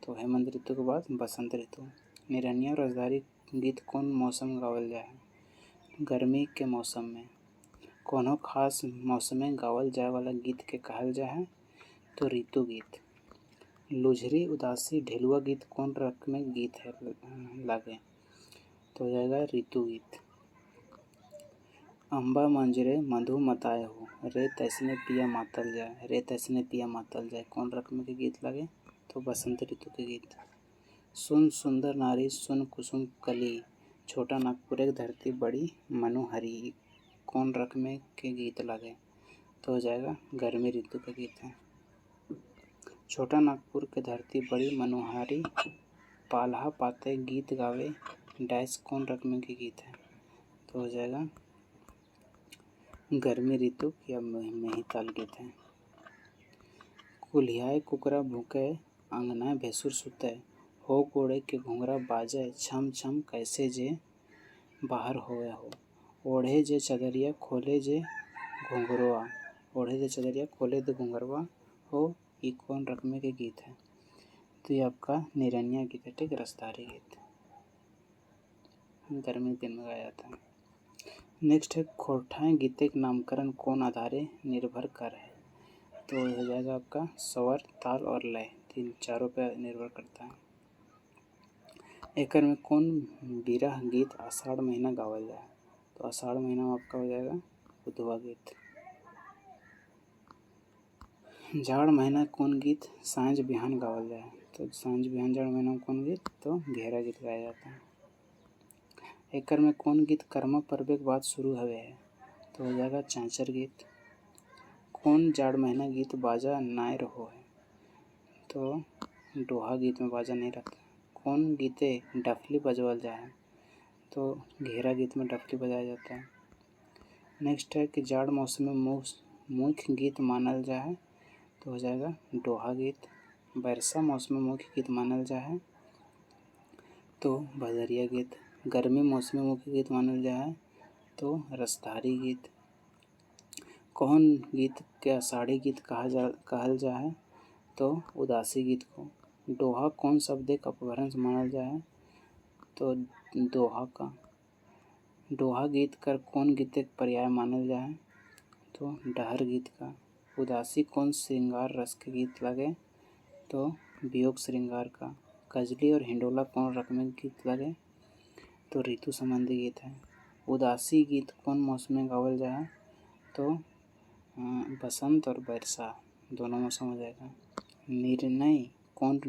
तो हेमंत ऋतु के बाद बसंत ऋतु। निरनिया और रसधारी गीत कौन मौसम गावल जाए, गर्मी के मौसम में। कोनो खास मौसम में गावल जाए वाला गीत के कहल जाए तो ऋतु गीत। लुझरी उदासी ढेलुआ गीत कौन रंग में गीत है लागे, तो हो जाएगा ऋतु गीत। अम्बा मंजरे मधु मताए हो, रे तैसने पिया मातल जाए, रे तैसने पिया मातल जाए कौन रकम के गीत लगे, तो बसंत ऋतु के गीत। सुन सुंदर नारी सुन कुसुम कली, छोटा नागपुर एक धरती बड़ी मनोहरी कौन रकम के गीत लगे, तो हो जाएगा गर्मी ऋतु के गीत है। छोटा नागपुर के धरती बड़ी मनोहारी, पाल्हा पाते गीत गावे डैश कौन रकम के गीत है, तो हो जाएगा गर्मी ऋतु या मेही ताल गीत है। कुल्हियाए कुकरा भूके अंगना भैंसुर सुते, हो गोड़े के घुंघरा बाजे छम छम कैसे जे बाहर होए हो, ओढ़े जे चदरिया खोले जे घुंघरवा, ओढ़े जे चदरिया खोले दे घुंघरवा हो, ये कौन रकम के गीत है, तो ये आपका निरनिया गीत है। ठीक, रसधारी गीत गर्मी के दिन में गाया जाता है। नेक्स्ट है खोरठाएँ गीते के नामकरण कौन आधारे निर्भर कर है, तो हो जाएगा आपका स्वर ताल और लय, तीन चारों पर निर्भर करता है। एक में कौन बिरह गीत आषाढ़ महीना गावल जाए, तो आषाढ़ महीना में आपका हो जाएगा उधवा गीत। जाड़ महीना कौन गीत सांझ बिहान गावल जाए, तो सांझ बिहान जाड़ महीना में कौन गीत, तो घेरा गीत गाया जाता है। एकर में कौन गीत कर्मा पर्वे के बाद शुरू हवे है, तो हो जाएगा चांचर गीत। कौन जाड़ महीना गीत बाजा नाय रहो है, तो डोहा गीत में बाजा नहीं रहता। कौन गीते डफली बजवल जाए, तो घेरा गीत में डफली बजाया जाता है। नेक्स्ट है कि जाड़ मौसम में मुख्य गीत मानल जाए, तो हो जाएगा डोहा गीत। बरसा मौसम में मुख्य गीत मानल जाए तो भदरिया गीत। गर्मी मौसम में मुख्य गीत मानल जाए तो रसधारी गीत। कौन गीत के आषाढ़ी गीत कहल जाए, तो उदासी गीत को। डोहा कौन शब्द एक अपभ्रंश मानल जाए, तो दोहा का। डोहा गीत कर कौन गीत एक पर्याय मानल जाए, तो डहर गीत का। उदासी कौन श्रृंगार रस के गीत लगे, तो वियोग श्रृंगार का। कजली और हिंडोला कौन रकम के गीत लगे, तो ऋतु संबंधी गीत है। उदासी गीत कौन मौसम में गावल जाए, तो बसंत और वर्षा दोनों मौसम हो जाएगा। निर्णय कौन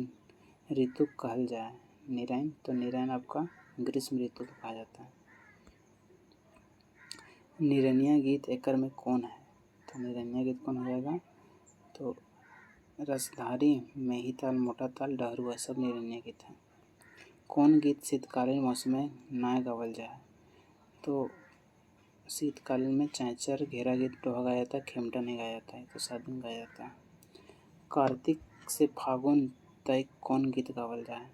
ऋतु कहल जाए, निरैन, तो निरैन आपका ग्रीष्म ऋतु को कहा जाता है। निरनिया गीत एकर में कौन है, तो निरनिया गीत कौन हो जाएगा, तो रसधारी, मेही ताल, मोटा ताल, डहरुआ सब निरनिया गीत है। कौन गीत शीतकालीन मौसम में नाय गावल जाए, तो शीतकालीन में चैंचर, घेरा गीत, डोहा गाया जाता है, खेमटा नहीं गाया जाता है, तो साधन गाया जाता है। कार्तिक से फागुन तक कौन गीत गावल जाए,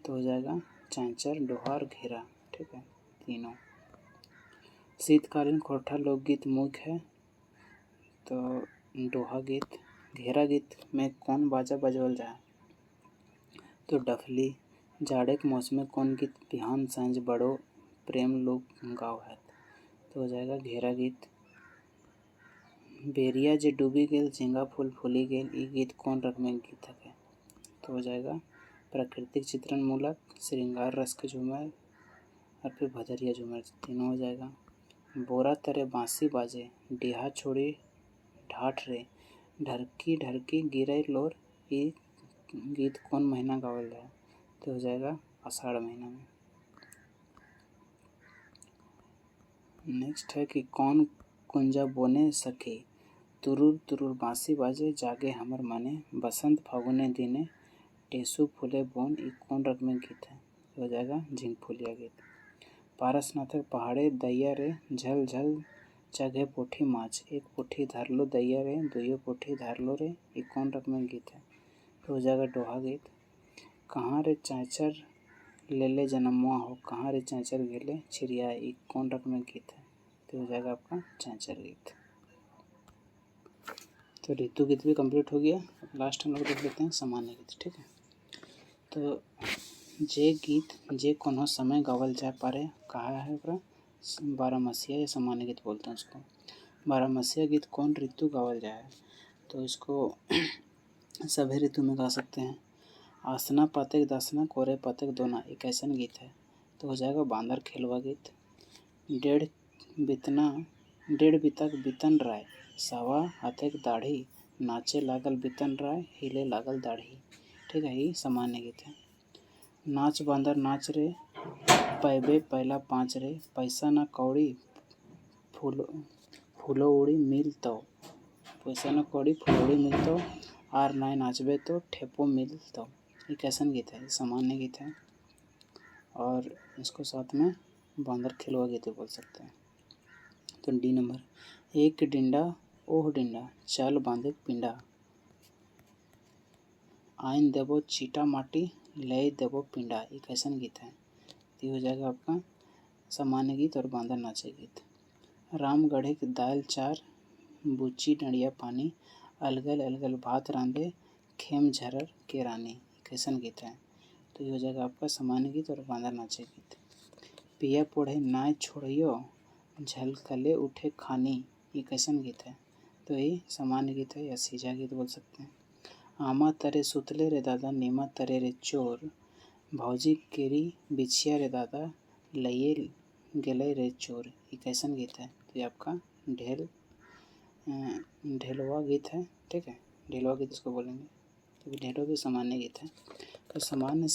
तो हो जाएगा चैंचर, डोहा और घेरा। ठीक है, तीनों। शीतकालीन खोरठा लोकगीत मुख्य है, तो डोहा गीत। घेरा गीत में कौन बाजा बजवल जाए, तो डफली। जाड़े के मौसम में कौन गीत बिहान सांझ बड़ो प्रेम लोग गाव है, तो हो जाएगा घेरा गीत। बेरिया जे डूबी गेल झींगा फूल फूली गेल, ये गीत कौन रंग में गीत है? तो हो जाएगा प्राकृतिक चित्रण मूलक, श्रृंगार रस के झूमर और फिर भदरिया झूमर, तीनों हो जाएगा। बोरा तरे बांसी बाजे, डिहा छोड़ी ढाठ रे, ढरकी ढरकी गिरे लोर, ये गीत कौन महीना गावल जाए? तो हो जाएगा आषाढ़ महीना में। नेक्स्ट है कि कौन कुंजा बोने सखी, तुरुर तुरुर बांसी बाजे, जागे हमर मने, बसंत फागुने दिने, टेसू फूले बोन, ये कौन रंग में गीत है? हो जाएगा झिंग फूलिया गीत। पारसनाथक पहाड़े दैया रे, झल झल चघे पोठी माछ, एक पोठी धरलो दैया रे, दुइयो पोठी धरलो रे, ये कौन रंग में गीत है? तो हो जाएगा दोहा गीत। कहाँ रे चैचर लेले जनमुआ हो, कहाँ रे चैचर गेले छिरिया, ये कौन रंग में गीत है? तो हो जाएगा आपका चैचर गीत। तो ऋतु गीत भी कंप्लीट हो गया। लास्ट हम लोग देख लेते हैं सामान्य गीत, ठीक है। तो जे गीत जे कोनो समय गावल जा पारे, कहा है ओकरा बारहमसिया या सामान्य गीत बोलते हैं उसको। बारहमसिया गीत कौन ऋतु गावल जाए? तो इसको सभी ऋतु में गा सकते हैं। आसना पातेक दासना कोरे पातेक दोना, एक ऐसा गीत है। तो हो जाएगा बांदर खेलवा गीत। डेढ़ बितक बितन राय, सावा हाथेक दाढ़ी, नाचे लागल बितन राय, हिले लागल दाढ़ी, ठीक है, ये सामान्य गीत है। नाच बांदर नाच रे, पैबे पहला पाँच रे, पैसा ना कौड़ी फूलो उड़ी मिल तो, पैसा ना कौड़ी फूलो उड़ी मिल तो, आर नाय नाचबे तो ठेपो मिल तो, ये कैसन गीत है? सामान्य गीत है। और इसको साथ में बांदर खेलवा गीत बोल सकते हैं। तो डी नंबर, एक डिंडा ओह डिंडा, चल बांधे पिंडा, आइन देवो चीटा माटी, ले देवो पिंडा, ये कैसन गीत है? ये हो जाएगा आपका सामान्य गीत और बांदर नाचे गीत। राम गढ़े के दाल चार, बुच्ची डंडिया पानी, अलगल अलगल भात रांधे, खेम झरर के रानी, ये कैसन गीत है? तो ये हो जाएगा आपका सामान्य गीत और बांदर नाचे गीत। पिया पोढ़े नाय छोड़ियो, झलकले उठे खानी, ये कैसन गीत है? तो ये सामान्य गीत है या सीझा गीत बोल सकते हैं। आमा तरे सुतले रे दादा, नीमा तरे रे चोर, भौजी केरी बिछिया रे दादा, लइए गेले रे चोर, ये कैसन गीत है? तो ये आपका ढेलवा गीत है, ठीक है, ढेलवा गीत इसको बोलेंगे। तो ढेलवा भी सामान्य गीत है। तो सामान्य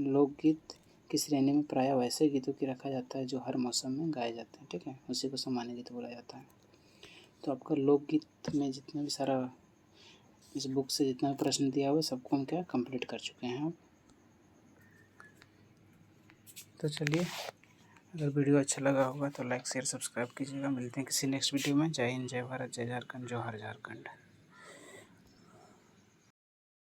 लोकगीत की श्रेणी में प्रायः वैसे गीतों की रखा जाता है जो हर मौसम में गाए जाते हैं, ठीक है, उसी को सामान्य गीत बोला जाता है। तो आपका लोकगीत में जितना भी सारा इस बुक से जितना भी प्रश्न दिया हुआ सबको हम क्या कंप्लीट कर चुके हैं अब। तो चलिए, अगर वीडियो अच्छा लगा होगा तो लाइक शेयर सब्सक्राइब कीजिएगा। मिलते हैं किसी नेक्स्ट वीडियो में। जय हिंद, जय भारत, जय झारखंड, जोहार झारखंड।